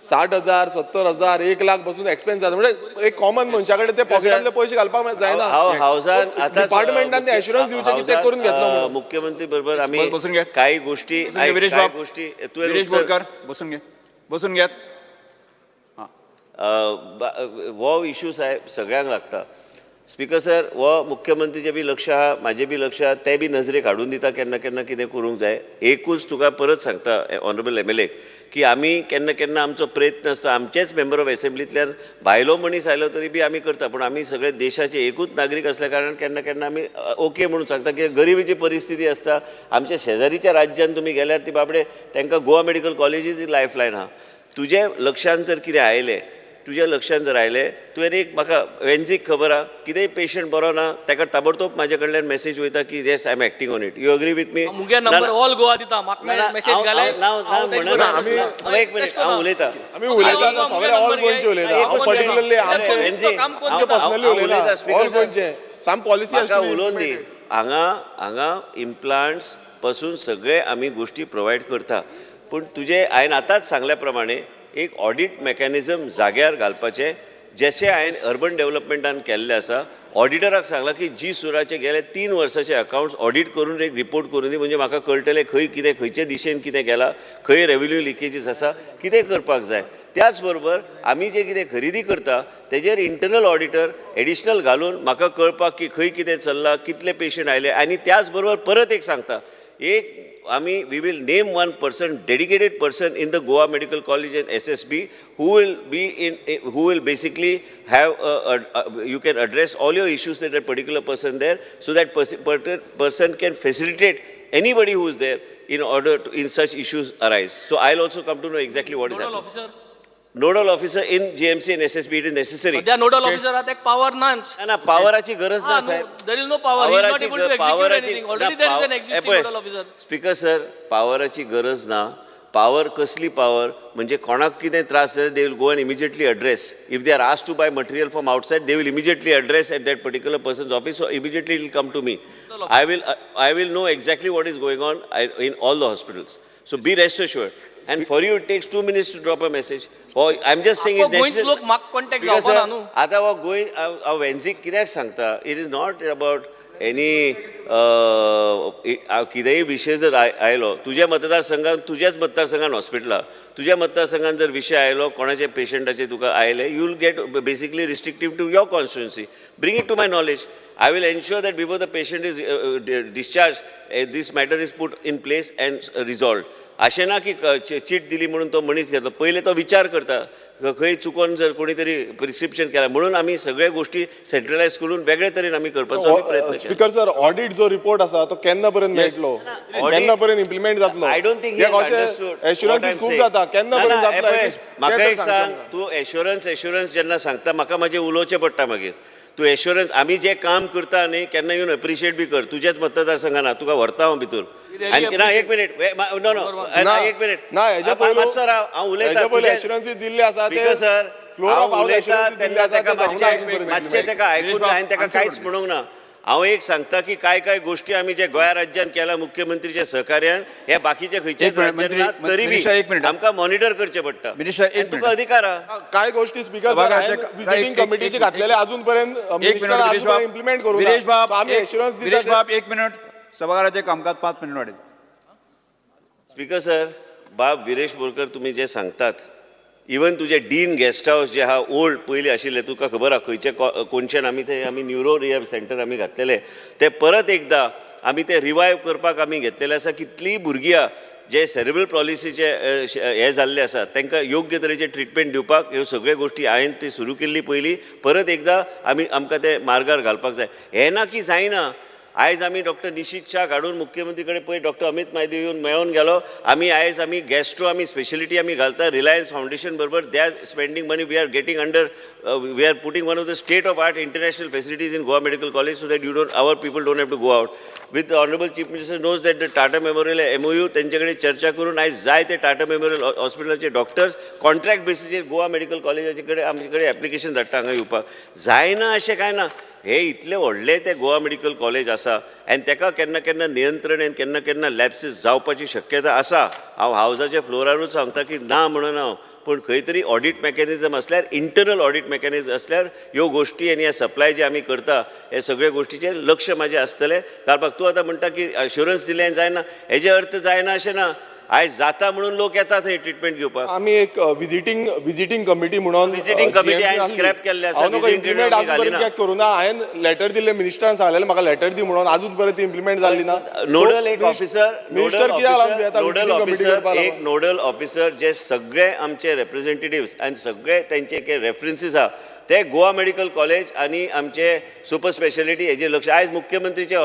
60,000 70,000 1 लाख पासून एक्सपेन्स जाता म्हणजे एक कॉमन मनशा कडेन ते पॉकेटांतले पयशे घालपाक जायना. डिपार्टमेंटान ते एश्युरन्स दिवचे की ते करून घेतलो. मुख्यमंत्री बरोबर आम्ही बसून घे. काही गोष्टी विरेश तुवें बोरकार बसून घ्यात. हो इश्यूज आहे सगळ्यांक लागता. स्पीकर सर हो मुख्यमंत्रीचे बी लक्ष आहा, म्हाजे बी लक्ष आहा, ते बी नजरेक हाडून दिता केन्ना केन्ना कितें करूंक जाय. एकूच तुका परत सांगता ऑनरेबल MLA की आमी केन्ना केन्ना आमचो प्रयत्न आसता, आमचेच मेंबर ऑफ एसेंब्लींतल्यान भायलो मनीस आयलो तरी बी आमी करता, पूण आमी सगळे देशाचे एकूच नागरीक असल्या कारणान केन्ना केन्ना आमी ओके म्हणून सांगता की गरिबीची परिस्थिती आसता. आमच्या शेजारीच्या राज्यान तुमी गेल्यार ती बाबडे तांकां गोवा मेडिकल कॉलेजीस लायफलायन आहा. तुजे लक्षांत जर कितें आयलें, तुज्या लक्षांत जर आयलें, तुवें एक म्हाका वेंझीक खबर आहा कितेंय पेशंट बरो ना ताका ताबडतोब म्हाजे कडल्यान मेसेज वयता की yes I am acting on it. You agree with me? मुगे नंबर ऑल गोवा दिता म्हाका मेसेज घाले एक मिनिट हांव उलयतां. आमी उलयता सगळे ऑल गोंयचे उलयता. हांव पर्टिक्युलरली आमचे पर्सनली उलयना, ऑल गोंयचे साम पॉलिसी म्हाका उलोवन दी. हांगा इम्प्लांट्स पासून सगळे आमी गोश्टी प्रोवायड करता, पूण तुजे हांवें आतांच सांगल्या प्रमाणे एक ऑडिट मेकॅनिझम जाग्यार घालपाचें जशें हांवें अर्बन डेव्हलपमेंटान केल्लें आसा. ऑडिटराक सांगलां की जी सुराचे गेले 3 वर्साचे अकाउंट्स ऑडिट करून एक रिपोर्ट करून दी, म्हणजे म्हाका कळटलें खंय कितें खंयचे दिशेन कितें गेलां, खंय रेव्हेन्यू लिकेजीस आसा, कितें करपाक जाय. त्याच बरोबर आमी जे कितें खरेदी करता तेजेर इंटरनल ऑडिटर एडिशनल घालून म्हाका कळपाक की खंय कितें चल्लां, कितले पेशंट आयले. आनी त्याच बरोबर परत एक सांगता, एक आमी we will name one person, dedicated person in the Goa Medical College and SSB who will basically have you can address all your issues that a particular person there, so that person can facilitate anybody who is there in order to in such issues arise. So I'll also come to know exactly what is happening. Nodal officer in GMC and SSB, it is necessary. सध्या nodal officer आहा तेका power नाच. ना पावराची गरज ना साहेब. There is no power. He is not able to execute anything. Already there is an existing nodal officer. Speaker sir, पावराची गरज ना. पावर कसली पावर म्हणजे कोणाक कितें त्रास जाले they will go and immediately address. If they are asked to buy material from outside they will immediately address at that particular persons office. So immediately it will come to me. I will know exactly what is going on in all the hospitals. So be rest assured. And for you it takes 2 minutes to drop a message. Oh, I'm just saying it's necessary. लोक माक contact जावपा ना न्हू. आता हो गोंय वेंझीक कित्याक सांगता, it is not about any कितेंय विशय जर आयलो तुज्या मतदारसंघात तुज्याच मतदारसंघात हॉस्पिटलां तुज्या मतदारसंघात जर विशय आयलो कोणाचे पेशंटाचे तुका आयले you will get basically restrictive to your constituency bring it to my knowledge I will ensure that before the patient is discharged, this matter is put in place and resolved. अशें ना की चीट दिली म्हणून तो मनीस घेतलो पहिले तो विचार करता खंय चुकोन जर कोणी तरी प्रिस्क्रिप्शन केला म्हणून आमी सगळे गोष्टी सेंट्रलायज करून वेगळे तरेन आमी करपाचो प्रयत्न केला. स्पीकर सर ऑडिट जो रिपोर्ट आसा तो केन्ना पर्यंत मेळटलो केन्ना पर्यंत इम्प्लिमेंट जातलो आय डोंट थिंक एश्युरन्स खूब जाता केन्ना पर्यंत जातलो म्हाका एक सांग तूं एश्युरन्स जेन्ना सांगता म्हाका मागीर उलोवचें पडटा मागीर तूं एश्युरन्स आमी जें काम करता न्ही केन्ना येवन एप्रिशिएट बी कर तुजेच मतदारसंघात तुका व्हरता हांव भितर आनी ना एक मिनिट नो एक मिनिट मातसो राव हांव उलयतां एश्युरन्स दिल्ले आसा speaker sir floor of house उलयता दिल्ले तेन्ना आसा ताका मातशें ताका आयकून हांवें ताका कांयच म्हणूंक ना हांव एक सांगता की काय गोष्टी आमी जे गोंय राज्यान केल्या मुख्यमंत्रीच्या सहकार्यान हे बाकीचे खंयचेच राज्यात ना तरी बी आमकां मॉनिटर करचें पडटा तुका अधिकार आहा काय गोष्टी स्पीकर विजिटिंग कमिटीचे घातलेले अजून पर्यंत इम्प्लिमेंट करू आम्ही एश्युरन्स दिता. एक मिनिट सभागृहाचे कामकाज 5 मिनिट वाढेल. स्पीकर सर बाब विरेश बोरकर तुम्ही जे सांगतात इवन तुझे डीन गेस्ट हाऊस जे हा ओल्ड पयलीं आशिल्ले तुका खबर आहा खंयचे कोणच्यान आमी न्यूरो रिहॅब सेंटर आमी घातलेले ते परत एकदा आमी ते रिवायव करपाक आमी घेतलेले आसा कितलीं भुरगीं आहा जे सेरेब्रल पॉलिसीचे हे जाल्ले आसा तांकां योग्य तरेचे ट्रिटमेंट दिवपाक ह्यो सगळ्यो गोष्टी हांवें ती सुरू केल्ली पयलीं परत एकदा आमकां ते मार्गार घालपाक जाय हें ना की जायना आयज आमी डॉक्टर निशीत शाह काडून मुख्यमंत्री कडेन पळय डॉक्टर अमित म्हायती येवन मेळोन गेलो आयज आमी गॅस्ट्रो आमी स्पेशलिटी आमी घालता रिलायन्स फावंडेशन बरोबर they are spending money we are getting under we are putting one of the state of art international facilities in Goa medical college so that you don't our people don't have to go out with honourable chief minister knows that the Tata memorial MOU तेंचे कडेन चर्चा करून आयज जाय ते Tata memorial हॉस्पिटलाचे doctors contract बेसिसीर Goa medical कॉलेजाचे कडेन आमचे कडेन एप्लिकेशन धाडटा हांगा येवपाक जायना अशें कांय ना हे इतले व्हडले ते गोवा मेडिकल कॉलेज आसा आनी ताका केन्ना केन्ना नियंत्रण आनी केन्ना केन्ना लॅप्सीस जावपाची शक्यता आसा हांव हावजाच्या फ्लोरारूच सांगता की ना म्हणून हांव पूण खंय तरी ऑडिट मेकॅनिझम आसल्यार इंटरनल ऑडिट मेकॅनिझम आसल्यार ह्यो गोष्टी आनी हे सप्लाय जे आमी करता हे सगळे गोष्टीचेर लक्ष म्हाजें आसतलें घालपाक तूं आतां म्हणटा की एश्युरन्स दिलें जायना हेजे अर्थ जायना अशें ना आयज जाता म्हणून लोक येतात थंय ट्रिटमेंट घेवपाक आमी एक विजिटींग कमिटी म्हणून विजिटींग कमिटी हांवें स्क्रॅप केल्ले आसा इम्प्लिमेंट आजून पर्यंत करूं ना हांवें लेटर दिल्लें मिनिस्टरान सांगलेलें म्हाका लेटर दी म्हणून आजून पर्यंत इम्प्लिमेंट जाल्ली ना नोडल एक ऑफिसर मिनिस्टर कित्याक एक नोडल ऑफिसर जे सगळे आमचे रिप्रेझेंटेटिव्स आनी सगळे तेंचे रेफरन्सीस आहा ते गोवा मेडिकल कॉलेज आनी आमचे सुपर स्पेशालिटी हेजे लक्ष आयज मुख्यमंत्रीचे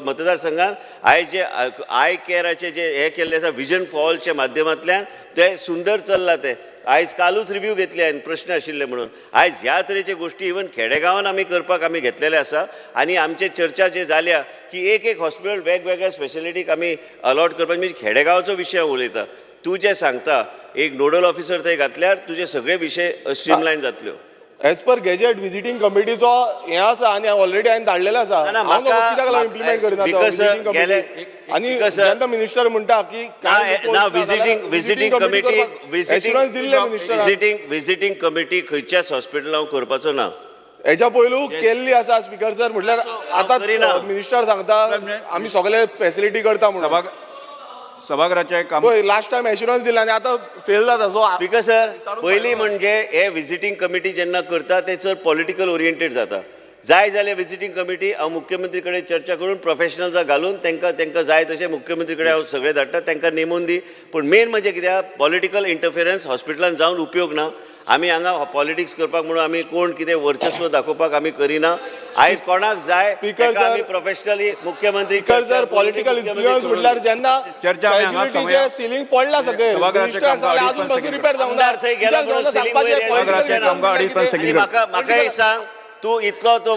मतदारसंघात आयज जे आय केअराचे जे हे केल्ले आसा विजन फॉर ऑलच्या माध्यमांतल्यान ते सुंदर चल्ला ते आयज कालूच रिव्ह्यू घेतले आनी प्रश्न आशिल्ले म्हणून आयज ह्या तरेचे गोष्टी इवन खेडेगांवान आमी करपाक आमी घेतलेले आसा आनी आमचे चर्चा जे जाल्या की एक हॉस्पिटल वेगवेगळ्या स्पेशालिटीक आमी अलॉट करपाक म्हणजे खेडेगांवाचो विशय उलयता तूं जे सांगता एक नोडल ऑफिसर थंय घातल्यार तुजे सगळे विशय स्ट्रीमलायन जातल्यो एज पर गेजेट विजिटींग कमिटीचो हे आसा आनी ऑलरेडी हांवें धाडलेलो आसा कित्याक लागून इम्प्लिमेंट करिना आनी जेन्ना मिनिस्टर म्हणटा की विजिटींग कमिटी खंयच्याच हॉस्पिटलांत करपाचो ना हेच्या पयलू केल्ली आसा स्पीकर सर म्हटल्यार आतां मिनिस्टर सांगता आमी सगळे फेसिलिटी करता म्हणून सभागृहाचे काम लास्ट टायम एश्युरन्स दिला आनी आतां फेल जाता सो स्पीकर सर पयलीं म्हणजे हे विजिटींग कमिटी जेन्ना करता ते चड पॉलिटिकल ओरिएंटेड जाता जाय जाल्यार विजिटींग कमिटी हांव मुख्यमंत्री कडेन चर्चा करून प्रोफेशनल्सां घालून तांकां जाय तशें मुख्यमंत्री कडेन हांव सगळें धाडटा तांकां नेमून दी पूण मेन म्हणजे कित्याक पॉलिटिकल इंटरफिरन्स हॉस्पिटलांत जावन उपयोग ना आमी हांगा पॉलिटिक्स करपाक म्हणून आमी कोण कितें वर्चस्व दाखोवपाक आमी करिना आयज कोणाक जाय आमी प्रोफेशनली मुख्यमंत्री सर पॉलिटिकल इन्फ्लुएन्स म्हटल्यार जेन्ना फॅसिलिटीचे सिलींग पडला सगळे अजून पासून रिपेअर जावंक म्हाका एक सांग तूं इतलो तो